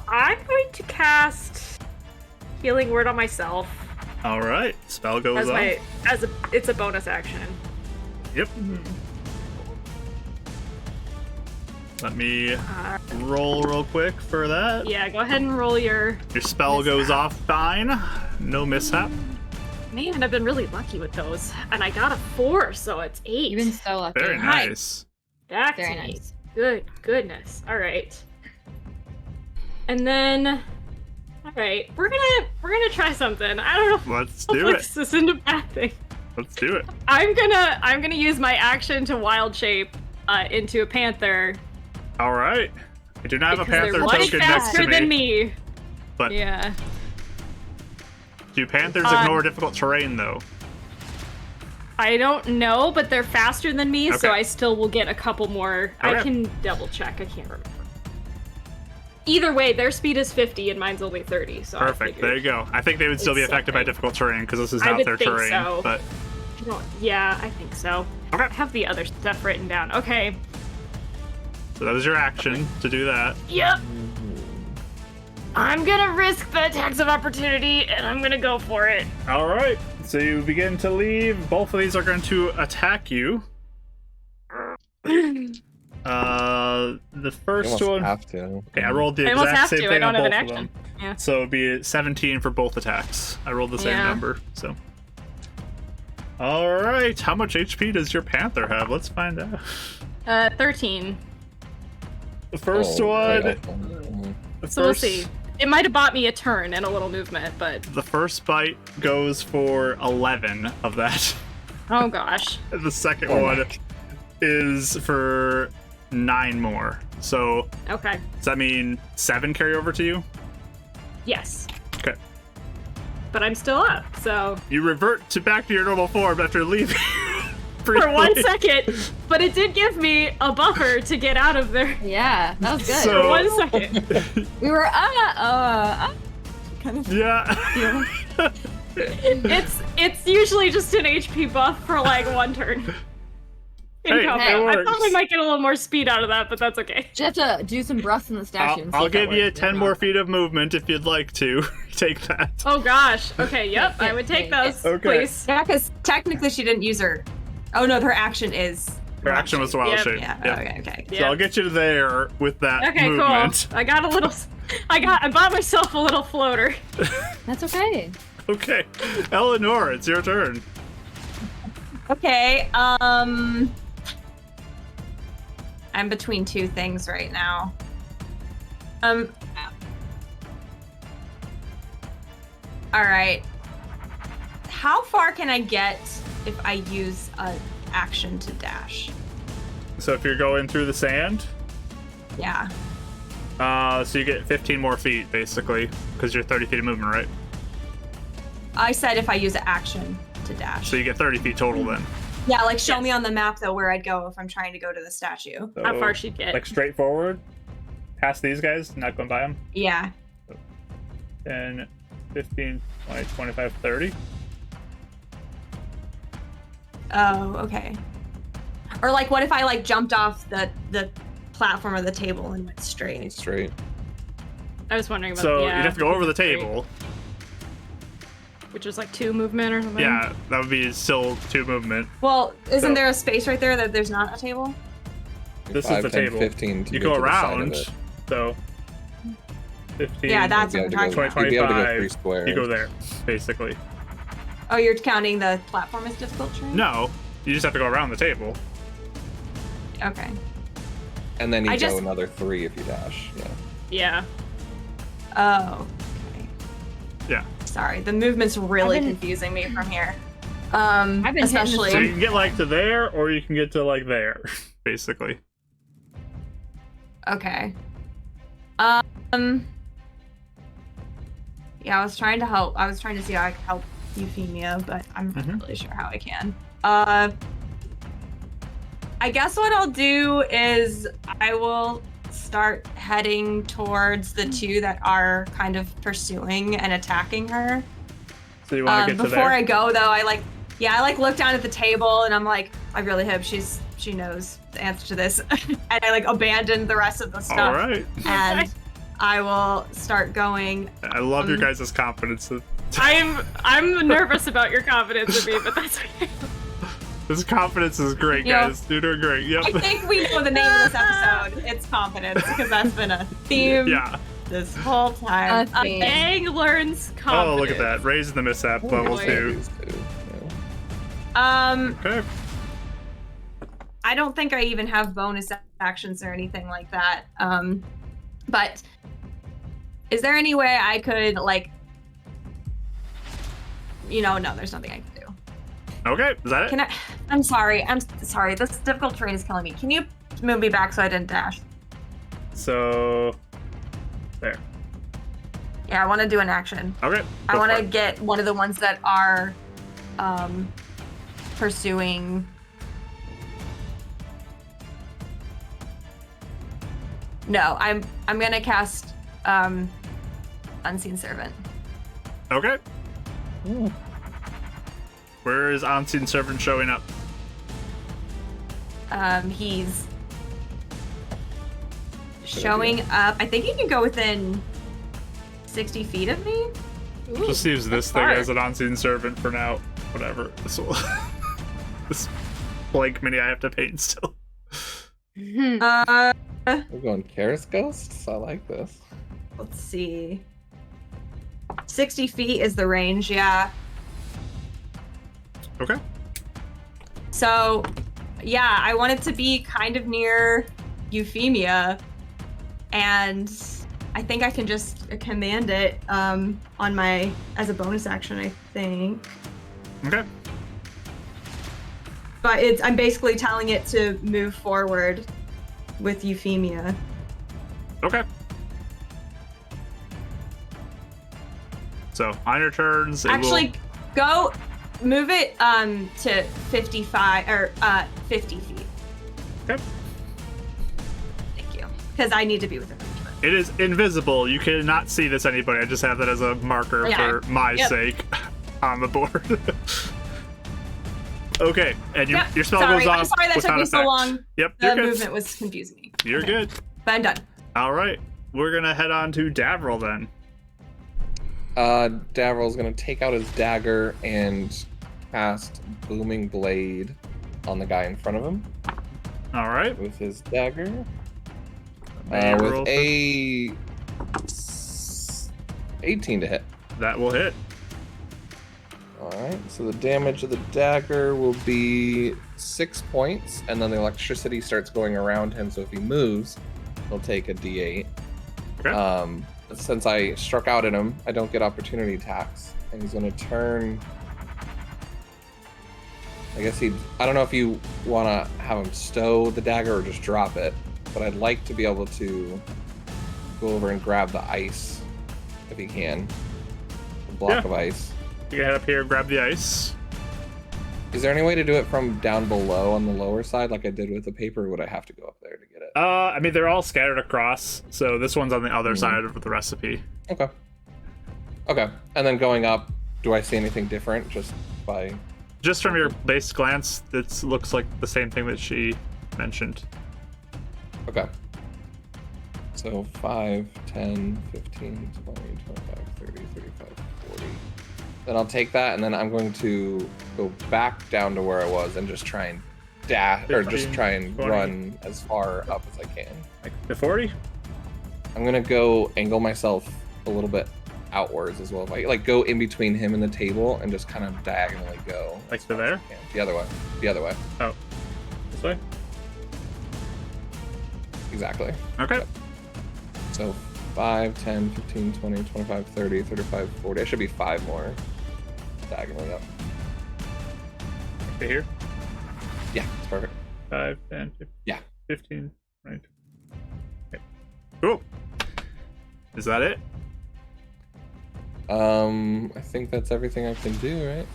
E: I'm going to cast Healing Word on myself
A: All right, spell goes off.
E: it's a bonus action.
A: Yep. Let me roll real quick for that.
E: Yeah, go ahead and roll your.
A: Your spell goes off fine. No mishap.
E: Man, I've been really lucky with those, and I got a 4, so it's 8.
B: You've been so lucky.
A: Very nice.
E: Back
B: Very
E: to me.
B: nice.
E: Good goodness. All right. And then, all right, we're gonna try something. I don't know.
A: Let's do
E: Hopefully
A: it.
E: This isn't a bad thing.
A: Let's do it.
E: I'm gonna use my action to wild shape into a panther.
A: All right. I do not have a
E: because
A: panther
E: they're much
A: token next
E: faster
A: to
E: than
A: me.
E: me.
A: But
E: Yeah.
A: do panthers ignore difficult terrain though?
E: I don't know, but they're faster than me,
A: Okay.
E: so I still will get a couple more. I
A: Okay.
E: can double check. I can't remember. Either way, their speed is 50 and mine's only 30. So
A: Perfect. There you go. I think they would still be
E: It's
A: affected by
E: something.
A: difficult terrain because this is
E: I
A: not
E: would
A: their
E: think
A: terrain.
E: so.
A: But
E: Yeah, I think so.
A: Okay.
E: I have the other stuff written down. Okay.
A: so that was your action to do that.
E: Yep. I'm gonna risk the attacks of opportunity, and I'm gonna go for it.
A: All right. So you begin to leave. Both of these are going to attack you. The first
D: You
A: one.
D: almost have to.
A: Okay, I rolled the
E: I almost
A: exact
E: have
A: same
E: to.
A: thing
E: I
A: on
E: don't have
A: both
E: an
A: of them.
E: action. Yeah.
A: So it'd be 17 for both attacks. I rolled the same
E: Yeah.
A: number. So. All right. How much HP does your panther have? Let's find out.
E: 13.
A: The first
D: Oh,
A: one.
D: right.
A: The
E: So we'll
A: first-
E: see. It might have bought me a turn and a little movement, but
A: The first bite goes for 11 of that.
E: oh gosh.
A: The second
D: Oh
A: one
D: my.
A: is for 9 more. So
E: Okay.
A: does that mean 7 carry over to you?
E: Yes.
A: Okay.
E: But I'm still up, so
A: You revert back to your normal form after leaving.
E: for 1
A: briefly.
E: second. But it did give me a buffer to get out of there
B: Yeah, that was good.
A: So-
E: for 1 second.
B: We were kind of.
A: Yeah.
E: It's usually just an HP buff for like 1 turn. In
A: Hey,
E: combat.
A: it
E: I
A: works.
E: probably might get a little more speed out of that, but that's okay.
B: You have to do some breaths in the statue. and see
A: I'll
B: if that
A: give you
B: works.
A: 10 more feet of movement if you'd like to. Take that.
E: Oh gosh. Okay, yep, I would take
B: Yeah,
E: those,
A: okay.
E: please.
C: Yeah, because technically she didn't use her. Oh no, her action is.
A: Her action was wild
E: Yep.
A: shape.
C: Yeah.
A: Yeah.
C: Okay.
A: So I'll get you there with that
E: Okay,
A: movement.
E: cool. I got a little. I bought myself a little floater.
B: That's okay.
A: Okay. Eleanor, it's your turn.
C: Okay. I'm between 2 things right now. All right. How far can I get if I use an action to dash?
A: So if you're going through the sand,
C: Yeah.
A: so you get 15 more feet, basically, because you're 30 feet of movement, right?
C: I said if I use an action to dash.
A: So you get 30 feet total then.
C: Yeah, like show
E: Yes.
C: me on the map though where I'd go if I'm trying to go to the statue.
A: So,
E: How far she'd get?
A: Like straight forward, past these guys, not going by them.
C: Yeah.
A: 10, 15, 20, 25, 30.
C: Oh, okay. Or like what if I like jumped off the platform or the table and went straight?
D: Straight.
E: I was wondering about.
A: So
E: yeah,
A: you'd have to go over the table.
E: which is like 2 movement or something.
A: Yeah, that would be still 2 movement.
C: Well, isn't
A: So-
C: there a space right there that there's not a table?
A: This is
D: 5,
A: the
D: 10,
A: table.
D: 15 to
A: You
D: get
A: go
D: to the side of
A: around,
D: it.
A: so 15.
C: Yeah, that's
D: You'd
C: what
D: be
C: I'm
D: able to
C: talking
D: go-
C: about.
D: you'd be able to go
A: 25,
D: 3 squares.
A: You go there, basically.
C: Oh, you're counting the platform as difficult terrain?
A: No, you just have to go around the table.
C: Okay.
D: And then you
C: I
D: go
C: just-
D: another 3 if you dash. Yeah.
E: Yeah.
C: Oh, okay.
A: Yeah.
C: Sorry, the movement's really
B: I've been-
C: confusing me from here.
B: I've been hitting this
C: Especially.
A: So you can get like to there, or you can get to like there, basically.
C: Okay. Yeah, I was trying to help. I was trying to see how I could help Euphemia, but I'm not
A: Mhm.
C: really sure how I can. I guess what I'll do is I will start heading towards the 2 that are kind of pursuing and attacking her.
A: So you want to get to
C: Before
A: there.
C: I go though, I look down at the table and I'm like, I really hope she knows the answer to this. And I like abandon the rest of the stuff.
A: All right.
C: And I will start going.
A: I love your guys' confidence.
E: I'm nervous about your confidence in me, but that's okay.
A: This confidence is great,
C: Yeah.
A: guys. You're doing great. Yep.
C: I think we know the name of this episode. It's confidence, because that's been a theme
A: Yeah.
C: this whole time.
B: A theme.
E: Aang learns confidence.
A: Oh, look at that. Raising the mishap level
E: boy.
A: 2.
D: These two, yeah.
A: Okay.
C: I don't think I even have bonus actions or anything like that. But is there any way I could, like, no, there's nothing I can do.
A: Okay. Is that it?
C: Can I? I'm sorry. This difficult terrain is killing me. Can you move me back so I didn't dash?
A: So, there.
C: Yeah, I want to do an action.
A: Okay.
C: I
A: go
C: want
A: for
C: to
A: it.
C: get one of the ones that are pursuing. No, I'm gonna cast Unseen Servant.
A: Okay.
D: Ooh.
A: Where is Unseen Servant showing up?
C: He's showing up. I think he can go within 60 feet of me.
E: Ooh,
A: Just use this
E: that's
A: thing
E: hard.
A: as an Unseen Servant for now. Whatever. This will. This blank mini I have to paint still.
C: Uh,
D: We're going Karis Ghosts? I like this.
C: let's see. 60 feet is the range, yeah.
A: Okay.
C: So, yeah, I want it to be kind of near Euphemia, and I think I can just command it as a bonus action, I think.
A: Okay.
C: But I'm basically telling it to move forward with Euphemia.
A: Okay. So on your turns, it
C: Actually, move it to 55 or 50 feet.
A: Okay.
C: Thank you. Because I need to be within range of it.
A: it is invisible. You cannot see this anybody. I just have that as a marker
C: Yeah.
A: for my
C: Yep.
A: sake on the board. Okay, and
C: Yep.
A: your spell
C: Sorry,
A: goes off
C: I'm sorry that took
A: without
C: me so
A: effect.
C: long.
A: Yep,
C: The
A: you're good.
C: movement was confusing me.
A: You're
C: Okay.
A: good.
C: But I'm done.
A: All right, we're gonna head on to Davril then.
D: Davril's gonna take out his dagger and cast Booming Blade on the guy in front of him
A: All right.
D: with his dagger.
A: May
D: With
A: roll
D: a 18 to hit.
A: that will hit.
D: Alright, so the damage of the dagger will be 6 points, and then the electricity starts going around him, so if he moves, he'll take a d8.
A: Okay.
D: Since I struck out at him, I don't get opportunity attacks, and he's going to turn... I guess I don't know if you want to have him stow the dagger or just drop it, but I'd like to be able to go over and grab the ice, if he can. A block
A: Yeah.
D: of ice.
A: You can head up here, grab the ice.
D: Is there any way to do it from down below on the lower side like I did with the paper, or would I have to go up there to get it?
A: I mean, they're all scattered across, so this one's on the other
D: Mhm.
A: side of the recipe.
D: Okay. Okay. And then going up, do I see anything different just by...
A: Just from your base glance, it looks like the same thing that she mentioned.
D: Okay. So 5, 10, 15, 20, 25, 30, 35, 40. Then I'll take that, and then I'm going to go back down to where I was and just try and dash, or just
A: 15,
D: try and
A: 20.
D: run as far up as I can.
A: Like the 40?
D: I'm gonna go angle myself a little bit outwards as well. If I like go in between him and the table and just kind of diagonally go.
A: Like to there?
D: Yeah, the other way. The other way.
A: Oh. This way?
D: Exactly.
A: Okay.
D: So 5, 10, 15, 20, 25, 30, 35, 40. I should be 5 more diagonally up.
A: Okay, here.
D: Yeah, it's perfect.
A: 5, 10, 15,
D: Yeah.
A: 15, 20. Okay. Cool. Is that it?
D: I think that's everything I can do, right?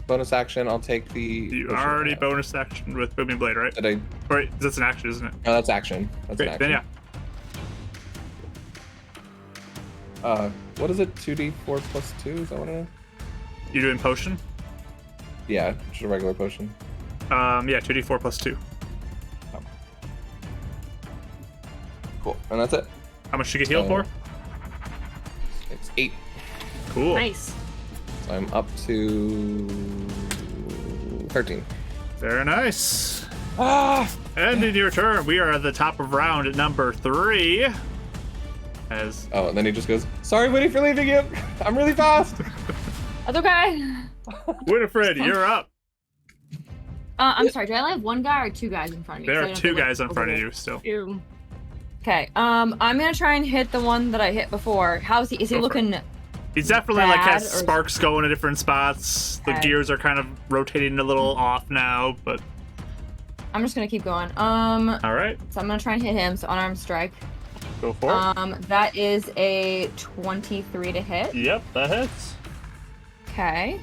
D: Bonus action, I'll take the...
A: You
D: potion
A: already
D: I have.
A: bonus action with Booming Blade, right?
D: Did I...
A: Wait, that's an action, isn't it?
D: No, that's action. That's
A: Great,
D: an
A: then
D: action.
A: yeah.
D: What is it? 2d4 plus 2? Is that what it is?
A: You doing potion?
D: Yeah, just a regular potion.
A: Yeah, 2d4 plus 2.
D: Cool. And that's it.
A: How much you get healed for?
D: It's 8.
A: Cool.
E: Nice.
D: So I'm up to 13.
A: Very nice.
D: Ah!
A: Ending your turn. We are at the top of round at number 3. As
D: Oh, and then he just goes, sorry, Winnie, for leaving you. I'm really fast.
B: That's okay.
A: Winifred, you're up.
B: I'm sorry. Do I only have one guy or 2 guys in front of me?
A: There
B: So I
A: are
B: don't
A: 2
B: have to, like,
A: guys in front of
B: overlook.
A: you still.
E: Ew.
B: Okay. I'm gonna try and hit the one that I hit before. How's he? Is he
A: Go for it.
B: looking?
A: He's definitely like
B: Bad,
A: has
B: or-
A: sparks going to different spots. The
B: Okay.
A: gears are kind of rotating a little off now, but
B: I'm just gonna keep going.
A: all right,
B: So I'm gonna try and hit him. So unarmed strike.
A: go for it.
B: That is a 23 to hit.
A: Yep, that hits.
B: Okay.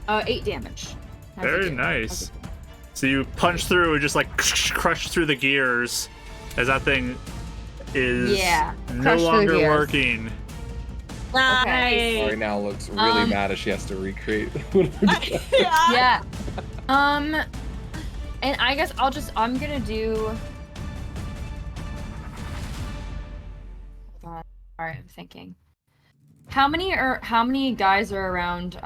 B: 8 damage. How's he
A: Very
B: do?
A: nice. So you punch through and just like crush through the gears as that thing is
B: Yeah,
A: no
B: crush through the
A: longer
B: gears.
A: working.
B: Okay.
D: Lori now looks really mad as she has to recreate.
B: Yeah. And I guess I'm gonna do. Hold on. Alright, I'm thinking. How many guys are around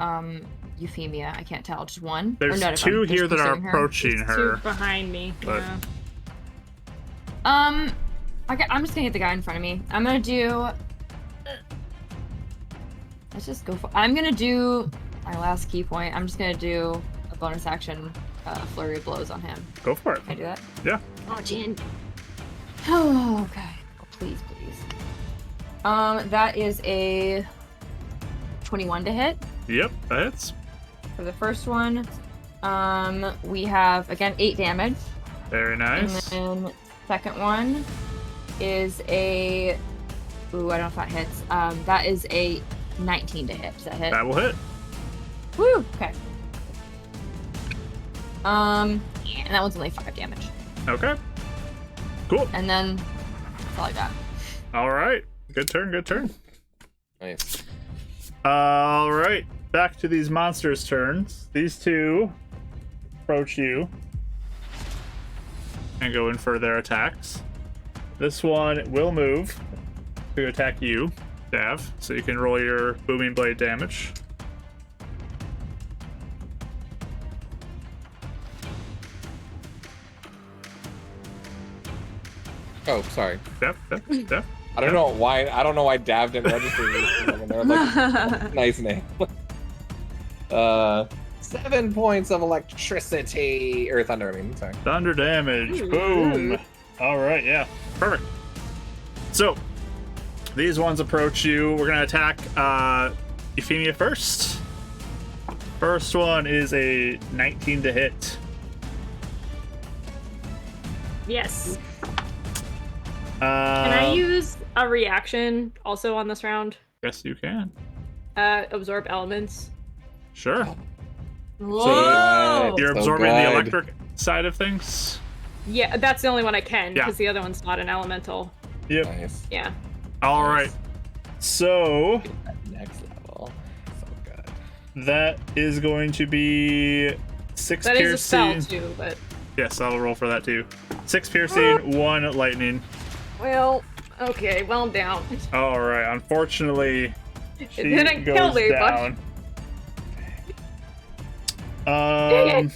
B: Euphemia? I can't tell. Just one? Or
A: There's
B: no,
A: 2
B: just
A: here that are
B: pursuing her?
A: approaching
E: There's
A: her.
E: 2 behind me.
A: But-
E: Yeah.
B: I'm just gonna hit the guy in front of me. I'm gonna do. Let's just go for. I'm gonna do my last key point. I'm just gonna do a bonus action flurry of blows on him.
A: Go for it.
B: Can I do that?
A: Yeah.
E: Oh, Jen.
B: Oh, okay. Oh, please, please. That is a 21 to hit.
A: Yep, that hits.
B: For the first one, we have again 8 damage.
A: Very nice.
B: And then second one is a. Ooh, I don't know if that hits. That is a 19 to hit. Does that hit?
A: That will hit.
B: Woo! Okay. And that one's only 5 damage.
A: Okay. Cool.
B: And then that's all I got.
A: All right. Good turn. Good turn.
D: Nice.
A: All right. Back to these monsters' turns. These 2 approach you and go in for their attacks. This one will move to attack you, Dav, so you can roll your booming blade damage.
D: Oh, sorry.
A: Yep.
D: I don't know why Dav didn't register these. They're like, nice name. 7 points of electricity or thunder. I mean, sorry.
A: Thunder damage.
E: Ooh.
A: Boom. All right. Yeah. Perfect. So these ones approach you. We're gonna attack Euphemia first. First one is a 19 to hit.
E: Yes.
A: Can
E: Can I use a reaction also on this round?
A: Yes, you can.
E: Absorb elements.
A: Sure.
C: Whoa!
A: You're
D: So
A: absorbing the
D: good.
A: electric side of things.
E: Yeah, that's the only one I can
A: Yeah.
E: because the other one's not an elemental.
A: Yep.
D: Nice.
E: Yeah.
A: All right. So
D: Next level. So good.
A: that is going to be 6
E: That is a spell
A: piercing.
E: too, but
A: Yes, I'll roll for that too. 6 piercing, 1 lightning.
E: well, okay, well I'm down.
A: All right. Unfortunately, she
E: didn't
A: goes
E: kill me, but-
A: down.
E: Dang it.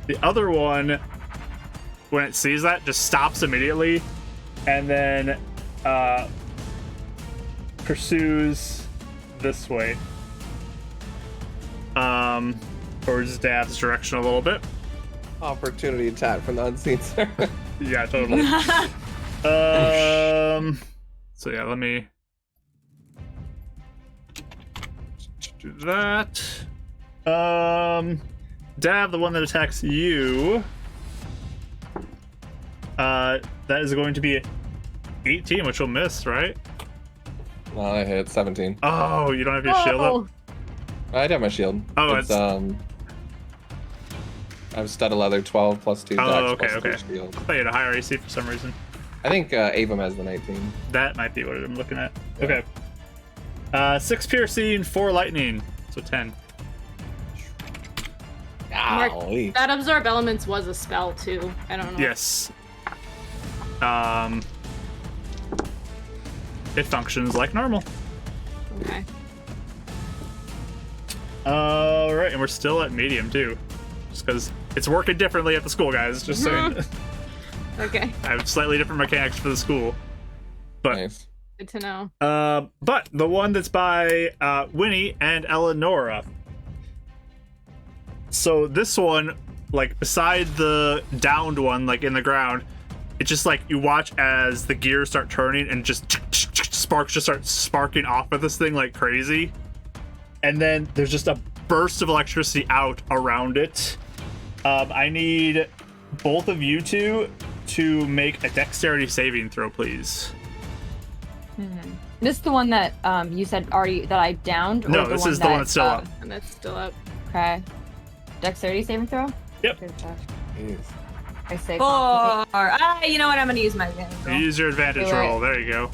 A: The other one, when it sees that, just stops immediately, and then pursues this way. Towards Dav's direction a little bit.
D: Opportunity attack from the unseen sir.
A: Yeah, totally. So yeah, let me do that. Dav, the one that attacks you. That is going to be 18, which will miss, right?
D: No, I hit 17.
A: Oh, you don't have your shield up?
D: I do have my shield.
A: Oh,
D: it's I have stud leather 12 plus 2
A: Oh,
D: dex
A: okay,
D: plus
A: okay.
D: 2 shield.
A: I thought you had a higher AC for some reason.
D: I think Avum has the 19.
A: That might be what I'm looking at.
D: Yeah.
A: Okay. 6 piercing, 4 lightning. So 10.
E: Mark,
D: Golly.
E: that absorb elements was a spell too. I don't know.
A: Yes. It functions like normal.
E: Okay.
A: All right, and we're still at medium too, just because it's working differently at the school, guys. Just saying.
E: Okay.
A: I have slightly different mechanics for the school, but
D: Nice.
E: Good to know.
A: but the one that's by Winnie and Eleonora. So this one, like beside the downed one, like in the ground, it's just like you watch as the gears start turning and just sparks just start sparking off of this thing like crazy. And then there's just a burst of electricity out around it. I need both of you two to make a dexterity saving throw, please.
B: This is the one that you said already that I downed? Or
A: No, this is the one that's still up.
E: And that's still up.
B: Okay. Dexterity saving throw?
A: Yep.
D: Jeez.
B: I say
C: 4. You know what? I'm gonna use my advantage roll.
A: Use your advantage
B: Do it.
A: roll. There you go.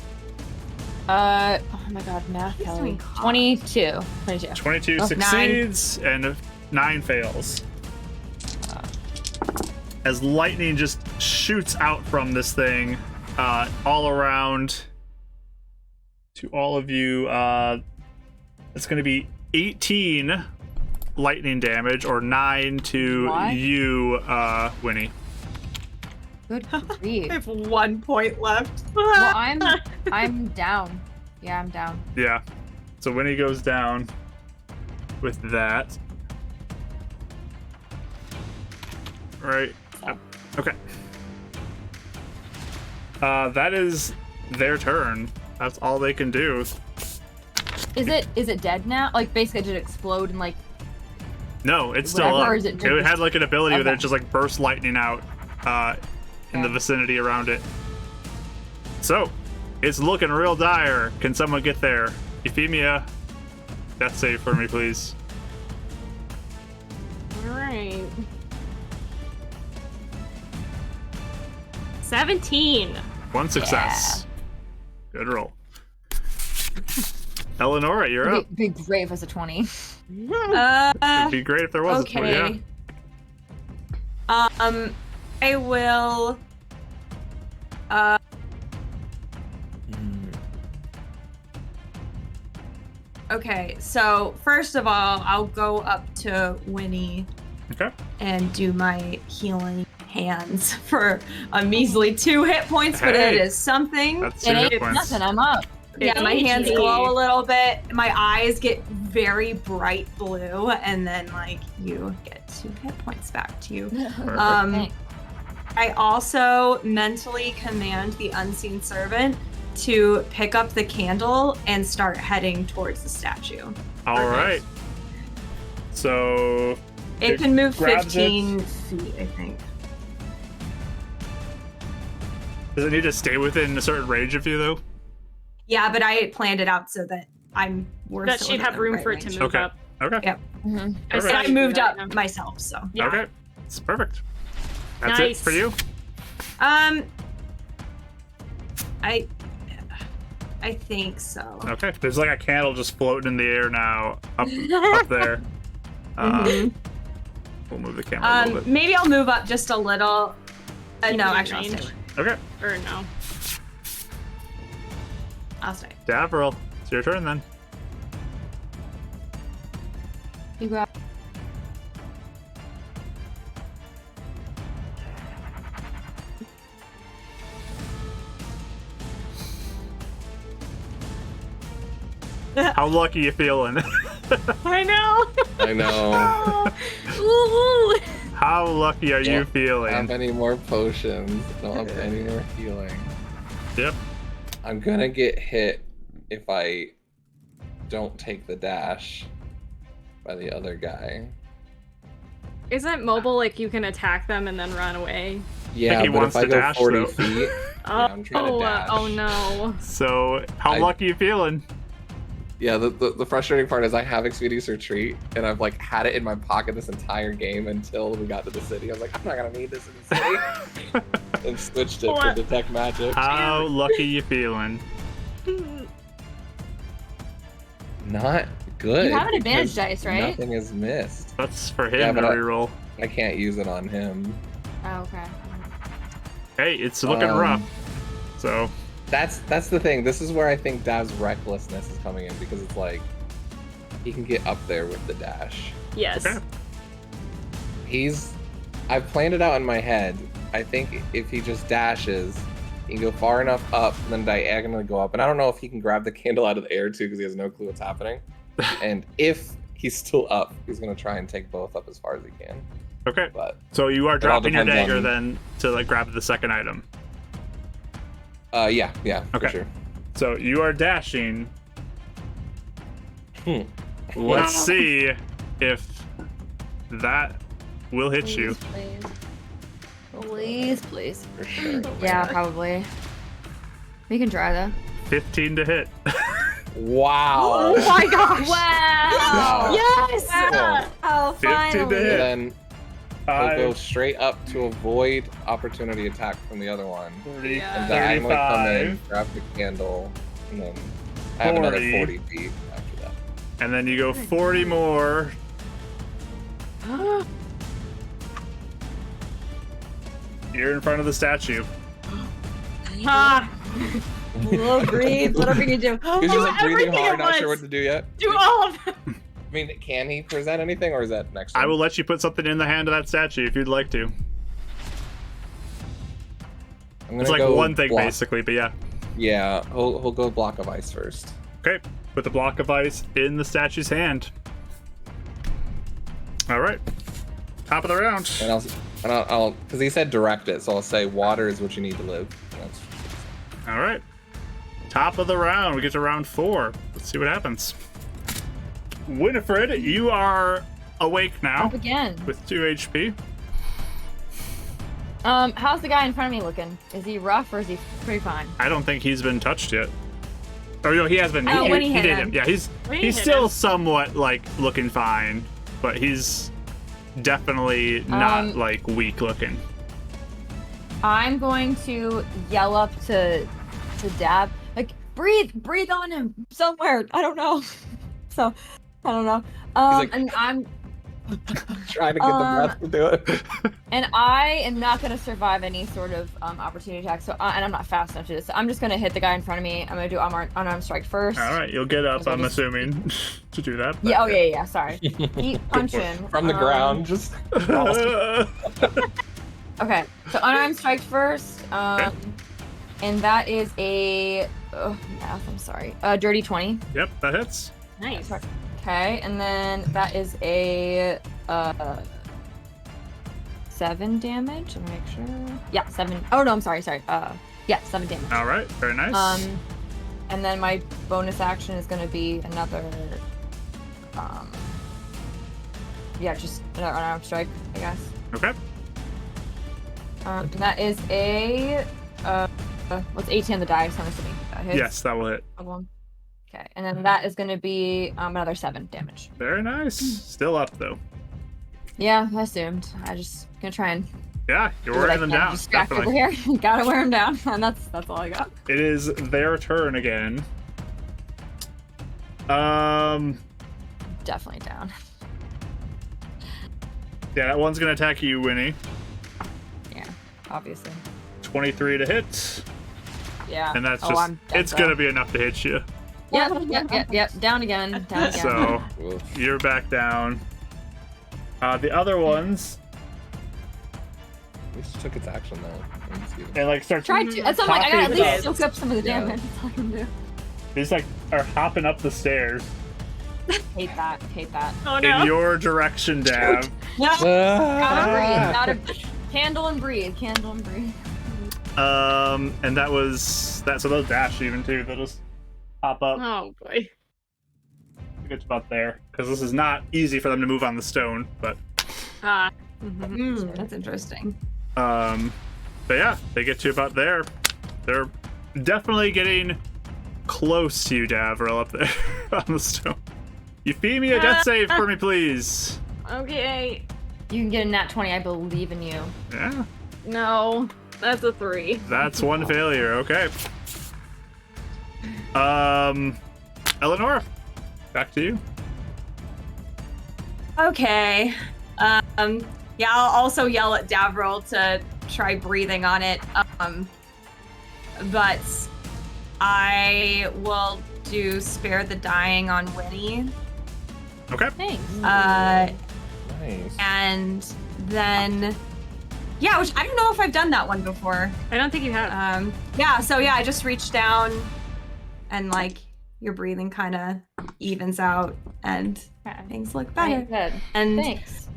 B: oh my god, math,
C: This
B: Kelly.
C: one costs.
B: 22.
A: 22
B: Oh,
A: succeeds and 9 fails. As lightning just shoots out from this thing all around to all of you. It's going to be 18 lightning damage or 9 to
B: What?
A: you, Winnie.
B: Good grief.
C: I have 1 point left.
B: Well, I'm down. Yeah, I'm down.
A: Yeah. So Winnie goes down with that. Right. Okay. That is their turn. That's all they can do.
B: Is it dead now? Like basically did it explode and like
A: No, it's still
B: Whatever,
A: up.
B: or is it
A: It
B: just-
A: had like an ability where it
B: Okay.
A: just like burst lightning out in the
B: Okay.
A: vicinity around it. So, it's looking real dire. Can someone get there? Euphemia, death save for me, please.
E: Alright. 17.
A: One success. Good roll. Eleonora, you're up.
B: be great if it's a 20.
A: It'd be great if there was a 20, yeah.
C: Okay. I will. Okay, so first of all, I'll go up to Winnie
A: Okay.
C: and do my healing hands for a measly 2 hit points, but
A: Hey.
C: it is something.
A: That's
B: It
A: 2
B: ain't
A: hit points.
B: nothing, I'm up.
C: Yeah, my hands
E: HP.
C: glow a little bit. My eyes get very bright blue, and then like you get 2 hit points back to you.
B: Thanks.
C: I also mentally command the unseen servant to pick up the candle and start heading towards the statue.
A: All right. So,
C: It
A: It
C: can move
A: grabs
C: 15 feet, I think.
A: does it need to stay within a certain range of you, though?
C: Yeah, but I planned it out so that we're
E: That
C: still
E: she'd
C: in
E: have
C: the
E: room
C: right
E: for it to
C: range.
E: move
A: Okay.
E: up.
A: Okay.
C: Yep.
B: Mhm.
E: I
A: Alright.
E: saw
C: And I
E: you
C: moved
E: do that,
C: up
E: yeah.
C: myself, so.
E: Yeah.
A: Okay. It's perfect. That's
E: Nice.
A: it for you?
C: I think so.
A: Okay. There's like a candle just floating in the air now up there.
C: Mhm.
A: We'll move the camera a little bit.
C: Maybe I'll move up just a little.
E: Keep
C: No,
E: it in
C: actually,
E: range.
A: Okay.
E: Or no.
C: I'll stay.
A: Davril, it's your turn then.
B: You grab.
A: How lucky you feeling?
E: I know.
D: I know.
E: Ooh.
A: How lucky are you
D: Don't have
A: feeling?
D: any more potions. Don't have any more healing.
A: Yep.
D: I'm gonna get hit if I don't take the dash by the other guy.
E: Isn't mobile like you can attack them and then run away?
D: Yeah,
A: he
D: but
A: wants
D: if I
A: to
D: go
A: dash,
D: 40
A: though.
D: feet, I'm trying to dash.
E: Oh no.
A: So, how
D: I-
A: lucky you feeling?
D: Yeah, the frustrating part is I have Expedious Retreat, and I've like had it in my pocket this entire game until we got to the city. I was like, I'm not gonna need this in the city, and switched it to
E: What?
D: Detect Magic.
A: How lucky you feeling?
D: Not good.
C: You have an advantage
D: because
C: dice, right?
D: Nothing is missed.
A: That's for him
D: Yeah,
A: to
D: but
A: reroll.
D: I can't use it on him.
C: Oh, okay.
A: Hey, it's looking rough. So
D: That's the thing. This is where I think Dav's recklessness is coming in, because it's like he can get up there with the dash.
E: Yes.
A: Okay.
D: I've planned it out in my head. I think if he just dashes, he can go far enough up and then diagonally go up. And I don't know if he can grab the candle out of the air too, because he has no clue what's happening. And if he's still up, he's gonna try and take both up as far as he can.
A: okay.
D: But
A: So you are
D: It all
A: dropping your
D: depends
A: dagger
D: on-
A: then to like grab the second item.
D: yeah,
A: Okay.
D: for sure.
A: So you are dashing.
D: Hmm.
A: Let's see if that will hit you.
B: Please.
D: For sure.
B: Yeah, probably. We can try though.
A: 15 to hit.
D: Wow.
E: Oh my gosh!
C: Wow.
B: Yes!
D: Wow.
B: Oh,
A: 15 to
B: finally.
A: hit.
D: Then he'll go
A: 5,
D: straight up to avoid opportunity attack from the other one.
A: 30,
E: Yeah.
D: And diagonally come in,
A: 35,
D: grab the candle, and then I have another
A: 40.
D: 40 feet after that.
A: and then you go 40 more. You're in front of the statue.
E: Ah,
B: We'll breathe. Whatever you do.
D: He's just like breathing
E: everything
D: hard,
E: at
D: not sure
E: once.
D: what to do yet.
E: do all of them.
D: I mean, can he present anything, or is that next?
A: I
D: turn?
A: will let you put something in the hand of that statue if you'd like to.
D: I'm
A: It's
D: gonna
A: like
D: go
A: one thing
D: block.
A: basically, but yeah.
D: Yeah, he'll go block of ice first.
A: Okay, put the block of ice in the statue's hand. All right, top of the round.
D: And I'll because he said direct it, so I'll say water is what you need to live. That's
A: All right, top of the round. We get to round 4. Let's see what happens. Winnifred, you are awake now
B: Up again.
A: with 2 HP.
B: How's the guy in front of me looking? Is he rough or is he pretty fine?
A: I don't think he's been touched yet. Oh no, he has been.
B: Oh, when he hit
A: did
B: him.
A: Yeah, he's
E: When he hit
A: still
E: him.
A: somewhat like looking fine, but he's definitely not
B: Um,
A: like weak looking.
B: I'm going to yell up to Dab, like, breathe on him somewhere. I don't know. So, I don't know.
D: like-
B: And I'm
D: trying to get the breath to do it.
B: and I am not gonna survive any sort of opportunity attack. So, and I'm not fast enough to do this. So I'm just gonna hit the guy in front of me. I'm gonna do unarmed strike first.
A: All right, you'll get up.
B: So
A: I'm
B: just-
A: assuming to do that. but-
B: Yeah. Oh yeah. Sorry. Keep punching
D: From the ground, just
B: Okay, so unarmed strike first, and that is a math. I'm sorry, dirty 20.
A: Yep, that hits.
E: Nice.
B: Okay, and then that is a 7 damage. Let me make sure. Yeah, 7. Oh no, I'm sorry. Yeah, 7 damage.
A: All right, very nice.
B: And then my bonus action is gonna be another. Yeah, just another unarmed strike, I guess.
A: Okay.
B: And that is a what's 18 on the dice? I'm assuming that hits.
A: Yes, that will hit.
B: Problem. Okay, and then that is going to be another 7 damage.
A: Very nice. Still up though.
B: Yeah, I assumed. I just gonna try and
A: Yeah, you're
B: do what I
A: wearing them
B: can.
A: down.
B: Distract over
A: Definitely.
B: here. Gotta wear them down, and that's all I got.
A: It is their turn again.
B: Definitely down.
A: Yeah, that one's gonna attack you, Winnie.
B: Yeah, obviously.
A: 23 to hit,
B: Yeah.
A: and that's
B: Oh,
A: just
B: I'm dead,
A: it's
B: though.
A: gonna be enough to hit you.
B: Yep. Down again. Down again.
A: So you're back down. The other ones,
D: At least took its action though. Let's see.
A: and like start
B: Tried to. That's what I'm like. I gotta at
A: Hopping
B: least
A: up.
B: soak up some of the
D: Yeah.
B: damage. That's all I can do.
A: They just like are hopping up the stairs
B: Hate that.
E: Oh no.
A: in your direction, Dav.
B: Gotta
D: Ah!
B: breathe. Gotta candle and breathe.
A: And that was that. So they'll dash even too. They'll just hop up.
E: Oh boy.
A: Get about there because this is not easy for them to move on the stone. But
C: That's interesting.
A: but yeah, they get to about there. They're definitely getting close to you, Davril, up there on the stone. Euphemia, death save for me, please.
E: Okay.
B: You can get a nat 20. I believe in you.
A: Yeah,
E: No. That's a 3.
A: that's one failure. Okay. Eleanor, back to you.
C: Okay. Yeah, I'll also yell at Davril to try breathing on it. But I will do spare the dying on Winnie.
A: Okay.
B: Thanks.
D: Nice.
C: And then, yeah, which I don't know if I've done that one before.
E: I don't think you have.
C: Yeah, so yeah, I just reach down and like your breathing kind of evens out and things look better.
B: Good.
C: And
B: Thanks.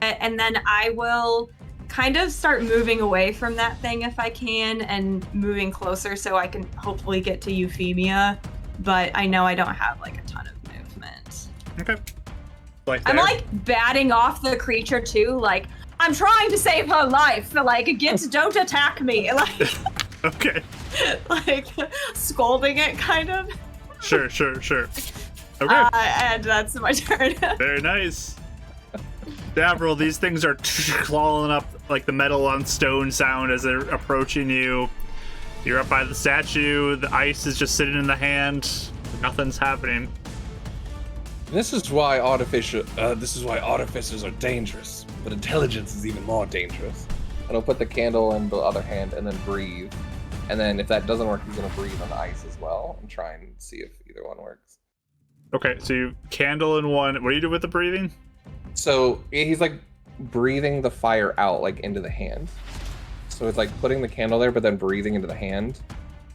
C: and then I will kind of start moving away from that thing if I can and moving closer so I can hopefully get to Euphemia. But I know I don't have like a ton of movement.
A: Okay. Like
C: I'm
A: there.
C: like batting off the creature too, like I'm trying to save her life. Like don't attack me. Like
A: Okay.
C: like scolding it kind of.
A: Sure. Okay.
C: And that's my turn.
A: Very nice. Davril, these things are clawing up like the metal on stone sound as they're approaching you. You're up by the statue. The ice is just sitting in the hand. Nothing's happening.
D: This is why artificers are dangerous, but intelligence is even more dangerous. And I'll put the candle in the other hand and then breathe. And then if that doesn't work, he's gonna breathe on the ice as well and try and see if either one works.
A: Okay, so you candle in one. What do you do with the breathing?
D: So he's like breathing the fire out like into the hand. So it's like putting the candle there, but then breathing into the hand.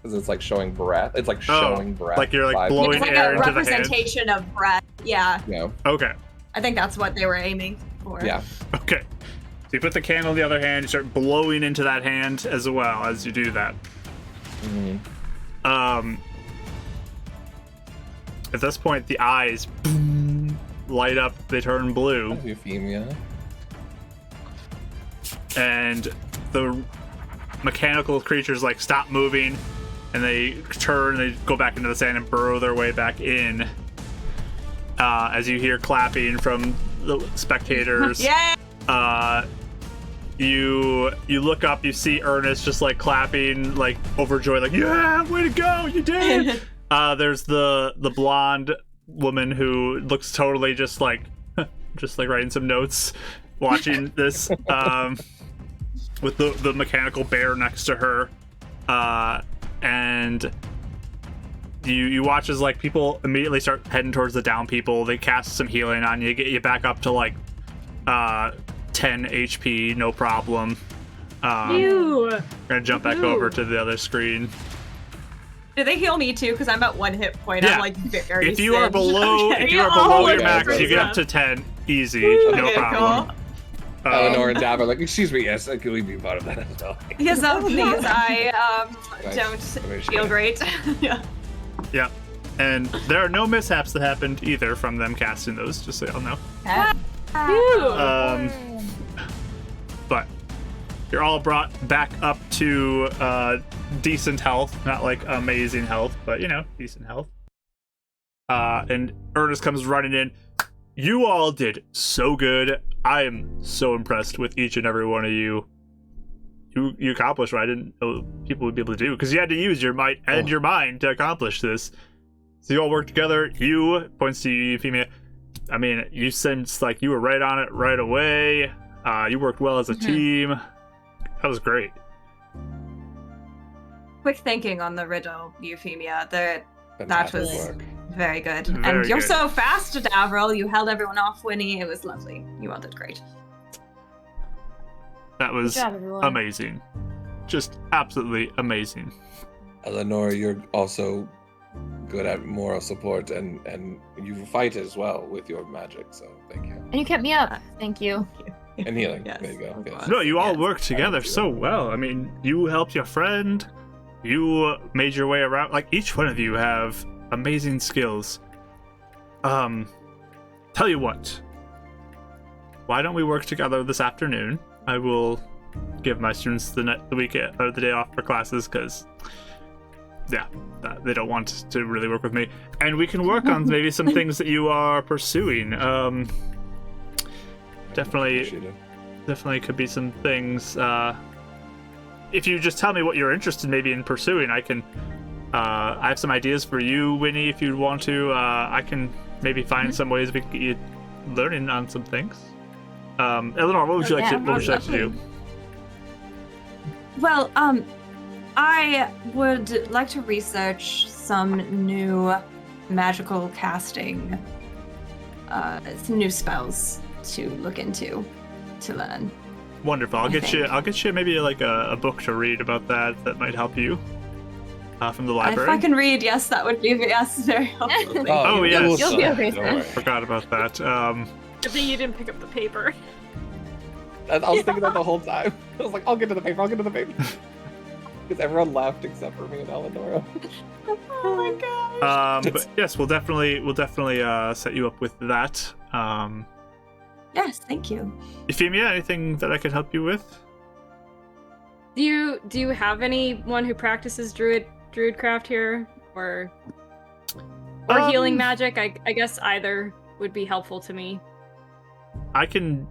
D: Because it's like showing breath. It's like showing breath.
A: like you're like
D: by-
A: blowing
C: It's like
A: air
C: a
A: into the hand.
C: representation of breath. Yeah,
D: Yeah.
A: Okay.
C: I think that's what they were aiming for.
D: Yeah.
A: Okay. So you put the candle in the other hand. You start blowing into that hand as well as you do that.
D: Mhm.
A: At this point, the eyes boom, light up. They turn blue,
D: Euphemia.
A: and the mechanical creatures like stop moving, and they turn. They go back into the sand and burrow their way back in. As you hear clapping from the spectators.
C: Yeah.
A: You look up. You see Ernest just like clapping, like overjoyed, like yeah, way to go, you did. There's the blonde woman who looks totally just like writing some notes, watching this, with the mechanical bear next to her, and you watch as like people immediately start heading towards the down people. They cast some healing on you, get you back up to like 10 HP, no problem. Gonna jump back over to the other screen.
C: Do they heal me too? Because I'm at 1 hit point.
A: Yeah.
C: I'm like very
A: If you are
C: singed.
A: below,
C: Okay.
A: if you are
C: Oh,
A: below
C: my
A: your max,
C: God.
A: you get up to 10 easy, no
C: Okay,
A: problem.
C: cool.
D: Eleanor and Dav are like, excuse me, yes, can we be part of that as well?
C: Yes, please. I
D: Nice.
C: don't
D: Nice.
C: feel great. Yeah.
A: Yeah, and there are no mishaps that happened either from them casting those, just so y'all know. But you're all brought back up to decent health, not like amazing health, but you know, decent health. And Ernest comes running in. You all did so good. I am so impressed with each and every one of you. You accomplished what I didn't know people would be able to do, because you had to use your might and your mind to accomplish this. So you all worked together. You, points to you, Euphemia. I mean, you seemed like you were right on it right away. You worked well as a team. That was great.
C: Quick thinking on the riddle, Euphemia. That
D: Fantastic
C: was
D: work.
C: very good.
A: Very
C: and you're
A: good.
C: so fast, Davril. You held everyone off, Winnie. It was lovely. You all did great.
A: That was
B: job, everyone.
A: amazing. Just absolutely amazing.
D: Eleanor, you're also good at moral support and you fight as well with your magic, so thank you.
B: And you kept me up. Thank you.
D: And healing.
C: Yes,
D: There you go.
C: of
D: Yes.
C: course.
A: No, you all
C: Yes.
A: worked together
D: Thank you.
A: so well. I mean, you helped your friend. You made your way around. Like, each one of you have amazing skills. Tell you what. Why don't we work together this afternoon? I will give my students the weekend or the day off for classes, because yeah, they don't want to really work with me, and we can work on maybe some things that you are pursuing.
D: Appreciate it.
A: Definitely could be some things. If you just tell me what you're interested maybe in pursuing, I can. I have some ideas for you, Winnie, if you'd want to. I can maybe find some ways we can get you learning on some things. Eleanor, what would you like to do?
C: Well, I would like to research some new magical casting, some new spells to look into, to learn.
A: Wonderful. I'll get you maybe like a book to read about that might help you from the library.
C: If I can read, yes, that would be very helpful.
A: Oh, yes.
B: You'll be okay, sir.
A: Forgot about that.
E: Good thing you didn't pick up the paper.
D: I was thinking that the whole time. I was like, I'll get to the paper. Because everyone left except for me and Eleonora.
C: Oh my gosh.
A: But yes, we'll definitely set you up with that.
C: Yes, thank you.
A: Euphemia, anything that I could help you with?
E: Do you have anyone who practices druidcraft here, or healing magic? I guess either would be helpful to me.
A: I can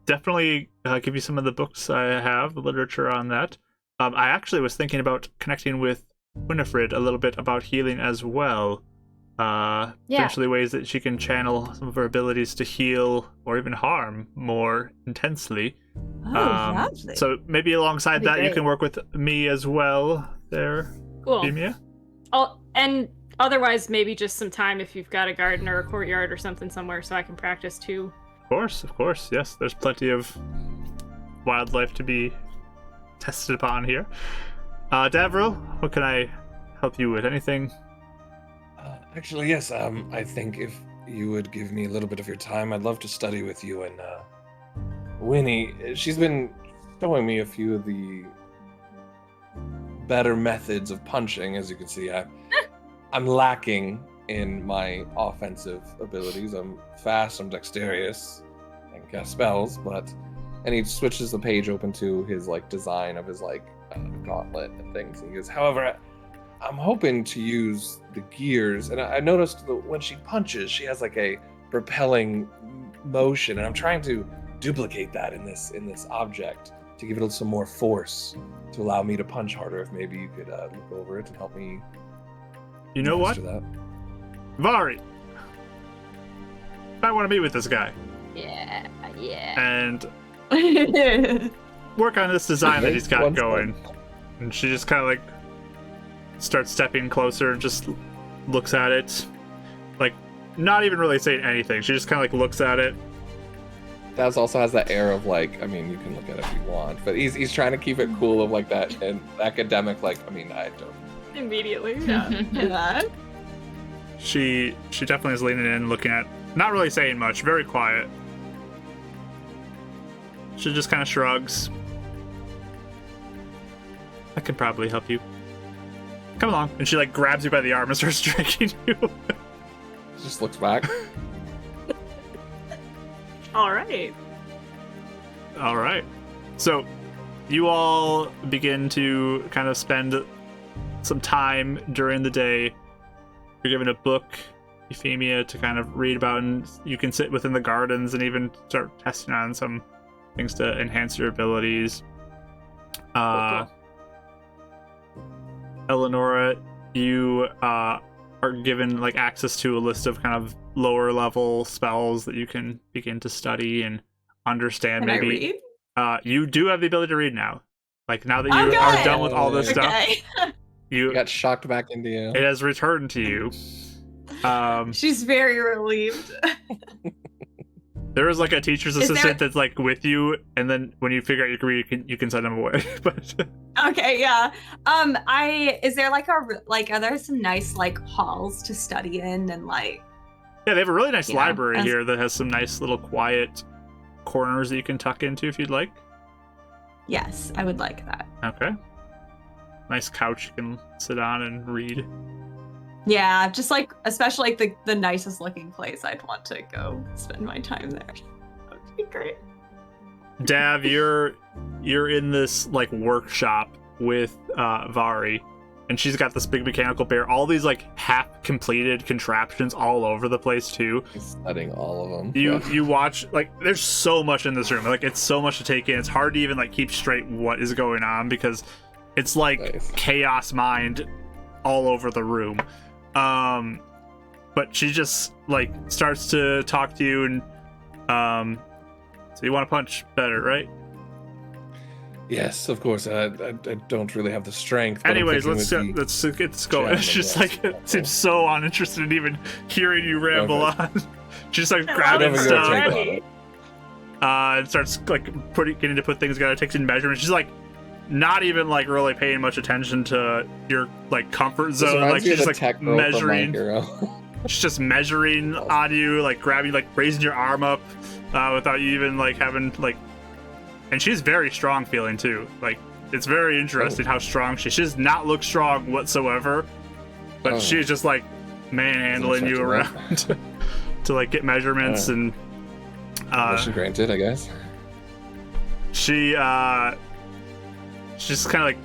A: definitely give you some of the books I have, the literature on that. I actually was thinking about connecting with Winnifred a little bit about healing as well. Potentially ways that she can channel some of her abilities to heal or even harm more intensely.
C: Oh, lovely.
A: So maybe alongside that, you can work with me as well there,
E: Cool.
A: Euphemia.
E: Oh, and otherwise, maybe just some time if you've got a garden or a courtyard or something somewhere so I can practice too.
A: Of course, yes. There's plenty of wildlife to be tested upon here. Davril, what can I help you with? Anything?
F: Actually, yes. I think if you would give me a little bit of your time, I'd love to study with you and Winnie. She's been showing me a few of the better methods of punching. As you can see, I'm lacking in my offensive abilities. I'm fast, I'm dexterous, and cast spells, and he switches the page open to his design of his gauntlet and things. And he goes, however, I'm hoping to use the gears, and I noticed that when she punches, she has a propelling motion, and I'm trying to duplicate that in this object to give it some more force to allow me to punch harder. If maybe you could look over it and help me.
A: You know what?
F: That.
A: Vari, I want to meet with this guy.
B: Yeah.
A: And work on this design that he's got going. And she just kind of starts stepping closer and just looks at it. Not even really saying anything. She just kind of looks at it.
D: Daz also has that air of you can look at it if you want, but he's trying to keep it cool of that and academic, I don't.
E: Immediately, yeah.
A: She definitely is leaning in, looking at, not really saying much, very quiet. She just kind of shrugs. I could probably help you. Come along. And she grabs you by the arm and starts dragging you.
D: Just looks back.
E: All right.
A: So you all begin to kind of spend some time during the day. You're given a book, Euphemia, to kind of read about, and you can sit within the gardens and even start testing on some things to enhance your abilities.
E: Cool.
A: Eleonora, you are given access to a list of kind of lower level spells that you can begin to study and understand.
C: Can
A: maybe
C: I read?
A: You do have the ability to read now. Now that you are done with all this stuff, you
D: got shocked back into you.
A: It has returned to you.
C: She's very relieved.
A: There is a teacher's assistant that's with you, and then when you figure out you can read, you can send them away. But
C: okay, yeah. Is there are there some nice halls to study in and
A: yeah, they have a really nice library
C: as-
A: here that has some nice little quiet corners that you can tuck into if you'd like.
C: Yes, I would like that.
A: Okay. Nice couch you can sit on and read.
C: Yeah, just especially the nicest looking place. I'd want to go spend my time there. That would be great.
A: Dav, you're in this workshop with Vari, and she's got this big mechanical bear. All these half completed contraptions all over the place too.
D: He's studying all of them.
A: You watch there's so much in this room. It's so much to take in. It's hard to even keep straight what is going on because it's
D: Nice.
A: chaos mind all over the room. but she just like starts to talk to you, and so you want to punch better, right?
F: Yes, of course. I don't really have the strength. But I'm
A: Anyways,
F: thinking
A: let's
F: with
A: get this going. It's
F: javelin,
A: just
F: yes,
A: like it seems so uninterested in even hearing you ramble
F: Okay.
A: on. She just like
E: I
A: grabbing
F: Whatever your
A: stuff,
F: take on
E: Ready.
F: it.
A: and starts like getting to put things together, takes in measurements. She's like not even like really paying much attention to your like comfort
D: This
A: zone.
D: reminds
A: Like
D: me of
A: she's
D: the
A: like
D: tech girl from My
A: measuring.
D: Hero.
A: She's just measuring on you, like grabbing, like raising your arm up without you even like having like. And she's very strong feeling too. Like it's very interesting how strong she. She does not look strong whatsoever, but
D: Oh.
A: she's just like manhandling you
D: Doesn't
A: around to like get measurements and.
F: Mission granted, I guess.
A: She she's kind of like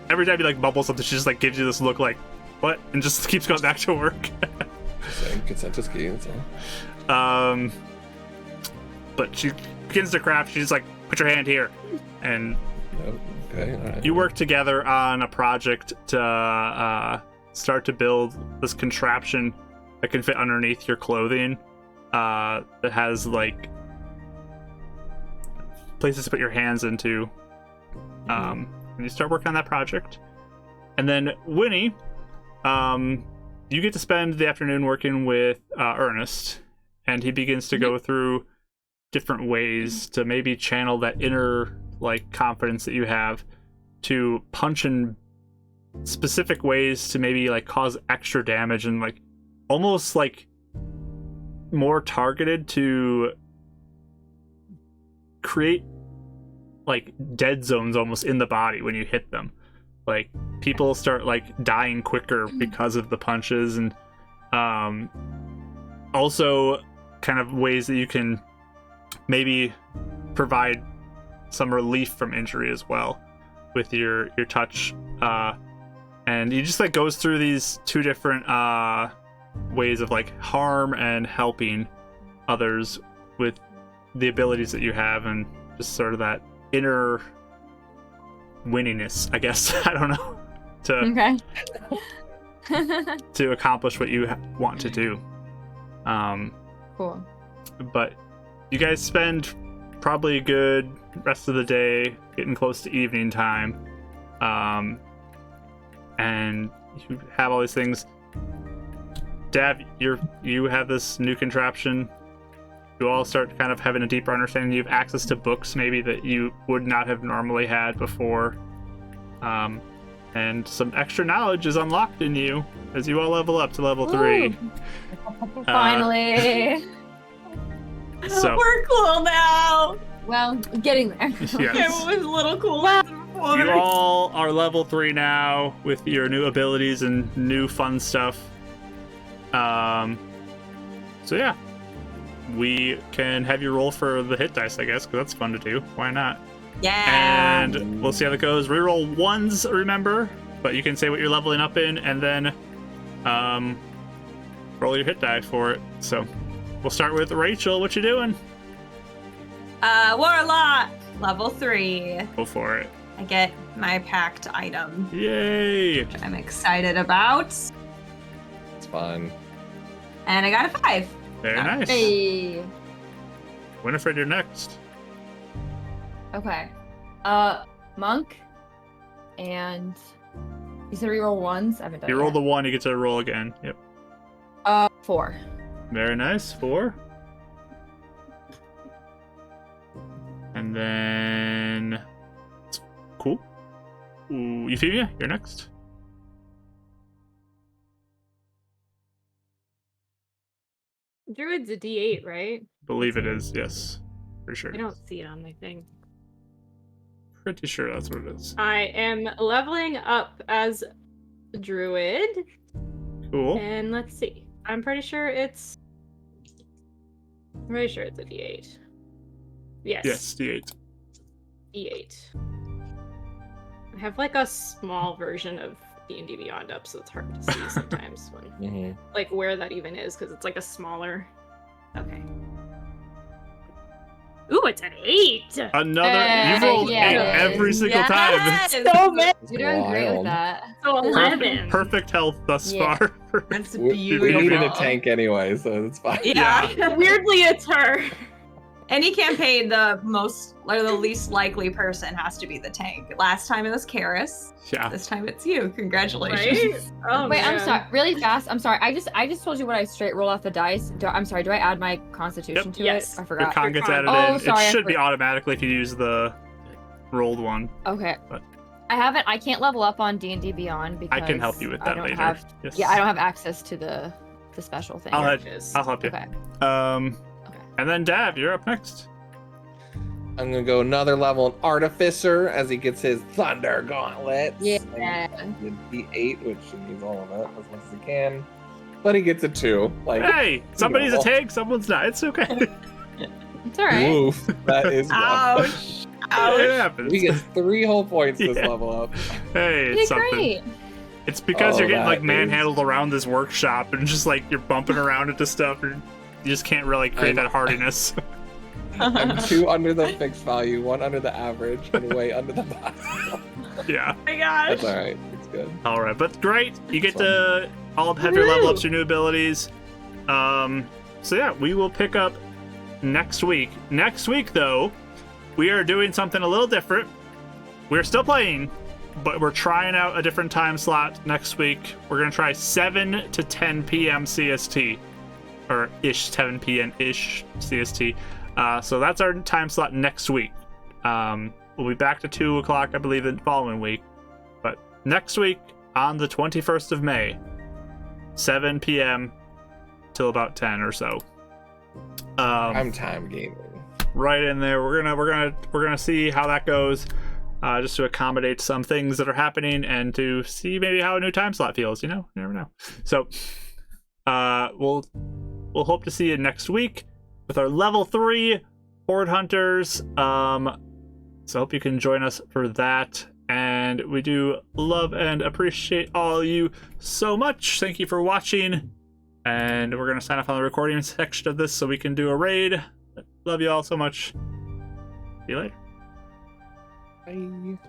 A: every time you like bubble something, she just like gives you this look like what, and just keeps going back to work.
F: Saying consent is key. That's all.
A: But she begins to craft. She's like, put your hand here, and
F: Oh, okay. All right.
A: you work together on a project to start to build this contraption that can fit underneath your clothing. That has like places to put your hands into. And you start working on that project, and then Winnie, you get to spend the afternoon working with Ernest, and he begins to go through different ways to maybe channel that inner like confidence that you have to punch in specific ways to maybe like cause extra damage and like almost like more targeted to create like dead zones almost in the body when you hit them. Like people start like dying quicker because of the punches, and also kind of ways that you can maybe provide some relief from injury as well with your touch. And he just like goes through these two different ways of like harm and helping others with the abilities that you have, and just sort of that inner winniness, I guess. I don't know, to
B: Okay.
A: to accomplish what you want to do.
B: Cool.
A: But you guys spend probably a good rest of the day getting close to evening time, and you have all these things. Dav, you have this new contraption. You all start kind of having a deeper understanding. You have access to books maybe that you would not have normally had before, and some extra knowledge is unlocked in you as you all level up to level 3.
B: Ooh. Finally.
A: So
C: We're cool now.
B: Well, getting there.
A: yes.
C: It was a little cool before.
A: You all are level 3 now with your new abilities and new fun stuff. So yeah, we can have you roll for the hit dice, I guess, because that's fun to do. Why not?
C: Yeah.
A: And we'll see how that goes. Reroll 1s, remember, but you can say what you're leveling up in, and then roll your hit die for it. So we'll start with Rachel. What you doing?
C: Warlock, level 3.
A: Go for it.
C: I get my packed item,
A: Yay!
C: which I'm excited about.
D: It's fine.
C: And I got a 5.
A: Very nice.
B: Hey.
A: Winnifred, you're next.
B: Okay. Monk. And you said reroll 1s? I haven't done
A: You
B: it
A: roll
B: yet.
A: the 1, you get to roll again. Yep.
B: 4.
A: Very nice. 4. And then... Cool. Ooh, Euphemia, you're next.
E: Druid's a D8, right?
A: Believe it is, yes. For sure.
E: I don't see it on my thing.
A: Pretty sure that's what it is.
E: I am leveling up as a druid,
A: Cool.
E: and let's see. I'm pretty sure it's a D8. Yes.
A: Yes, D8.
E: D8. I have like a small version of D&D Beyond up, so it's hard to see sometimes when
D: Mm-hmm.
E: like where that even is, because it's like a smaller. Okay. Ooh, it's an 8.
A: Another. You've rolled
B: yeah,
A: 8
B: it is.
A: every single time.
C: Yes!
E: So many.
B: You're doing great with that.
E: So 11.
A: Perfect health thus
B: Yeah.
A: far.
C: That's
D: We
C: beautiful.
D: needed a tank anyway, so it's fine.
C: Yeah.
E: Weirdly, it's her.
C: Any campaign, the most or the least likely person has to be the tank. Last time it was Karis.
A: Yeah.
C: This time it's you. Congratulations.
E: Right? Oh,
B: Wait, I'm
E: man.
B: sorry. Really fast. I'm sorry. I just told you what I straight roll off the dice. I'm sorry. Do I add my Constitution
A: Yep.
B: to
E: Yes.
B: it? I
A: Your
B: forgot.
A: con gets added
B: Oh,
A: in.
B: sorry,
A: It
B: I
A: should be
B: forgot.
A: automatically if you use the rolled one.
B: Okay.
A: But-
B: I can't level up on D&D Beyond because
A: I can help you with that
B: I don't
A: later.
B: have.
A: Yes.
B: Yeah, I don't have access to the special thing.
A: I'll
E: Yes.
A: help you.
B: Okay. Okay.
A: And then Dav, you're up next.
D: I'm gonna go another level in Artificer as he gets his Thunder Gauntlets.
B: Yeah.
D: And the D8, which he needs all of it as much as he can. But he gets a 2. Like,
A: Hey, somebody's a
D: know.
A: tank, someone's not. It's okay.
B: It's all right.
D: woof. That is rough.
C: Ouch.
A: It
C: Ouch.
A: happens.
D: He gets 3 whole points this
A: Yeah.
D: level up.
A: Hey,
B: You
A: it's
B: did
A: something.
B: great.
A: It's because you're getting
D: that
A: like
D: is-
A: manhandled around this workshop and just like you're bumping around into stuff and you just can't really create that hardiness.
D: I'm 2 under the fixed value, 1 under the average, and way under the bottom.
A: Yeah.
E: Oh my gosh.
D: That's alright. It's good.
A: All right, but great. You get to all have your level ups, your new abilities. So yeah, we will pick up next week. Next week, though, we are doing something a little different. We're still playing, but we're trying out a different time slot next week. We're gonna try 7 to 10 p.m. CST, or ish 7 p.m. ish CST. So that's our time slot next week. We'll be back to 2 o'clock, I believe, the following week. But next week, on the 21st of May, 7 p.m. till about 10 or so.
D: I'm time gaming.
A: Right in there. We're gonna see how that goes, just to accommodate some things that are happening and to see maybe how a new time slot feels. You know, you never know. So, we'll hope to see you next week with our level 3 Horde Hunters. So hope you can join us for that. And we do love and appreciate all you so much. Thank you for watching. And we're gonna sign off on the recording section of this so we can do a raid. Love you all so much. See you later.
D: Bye.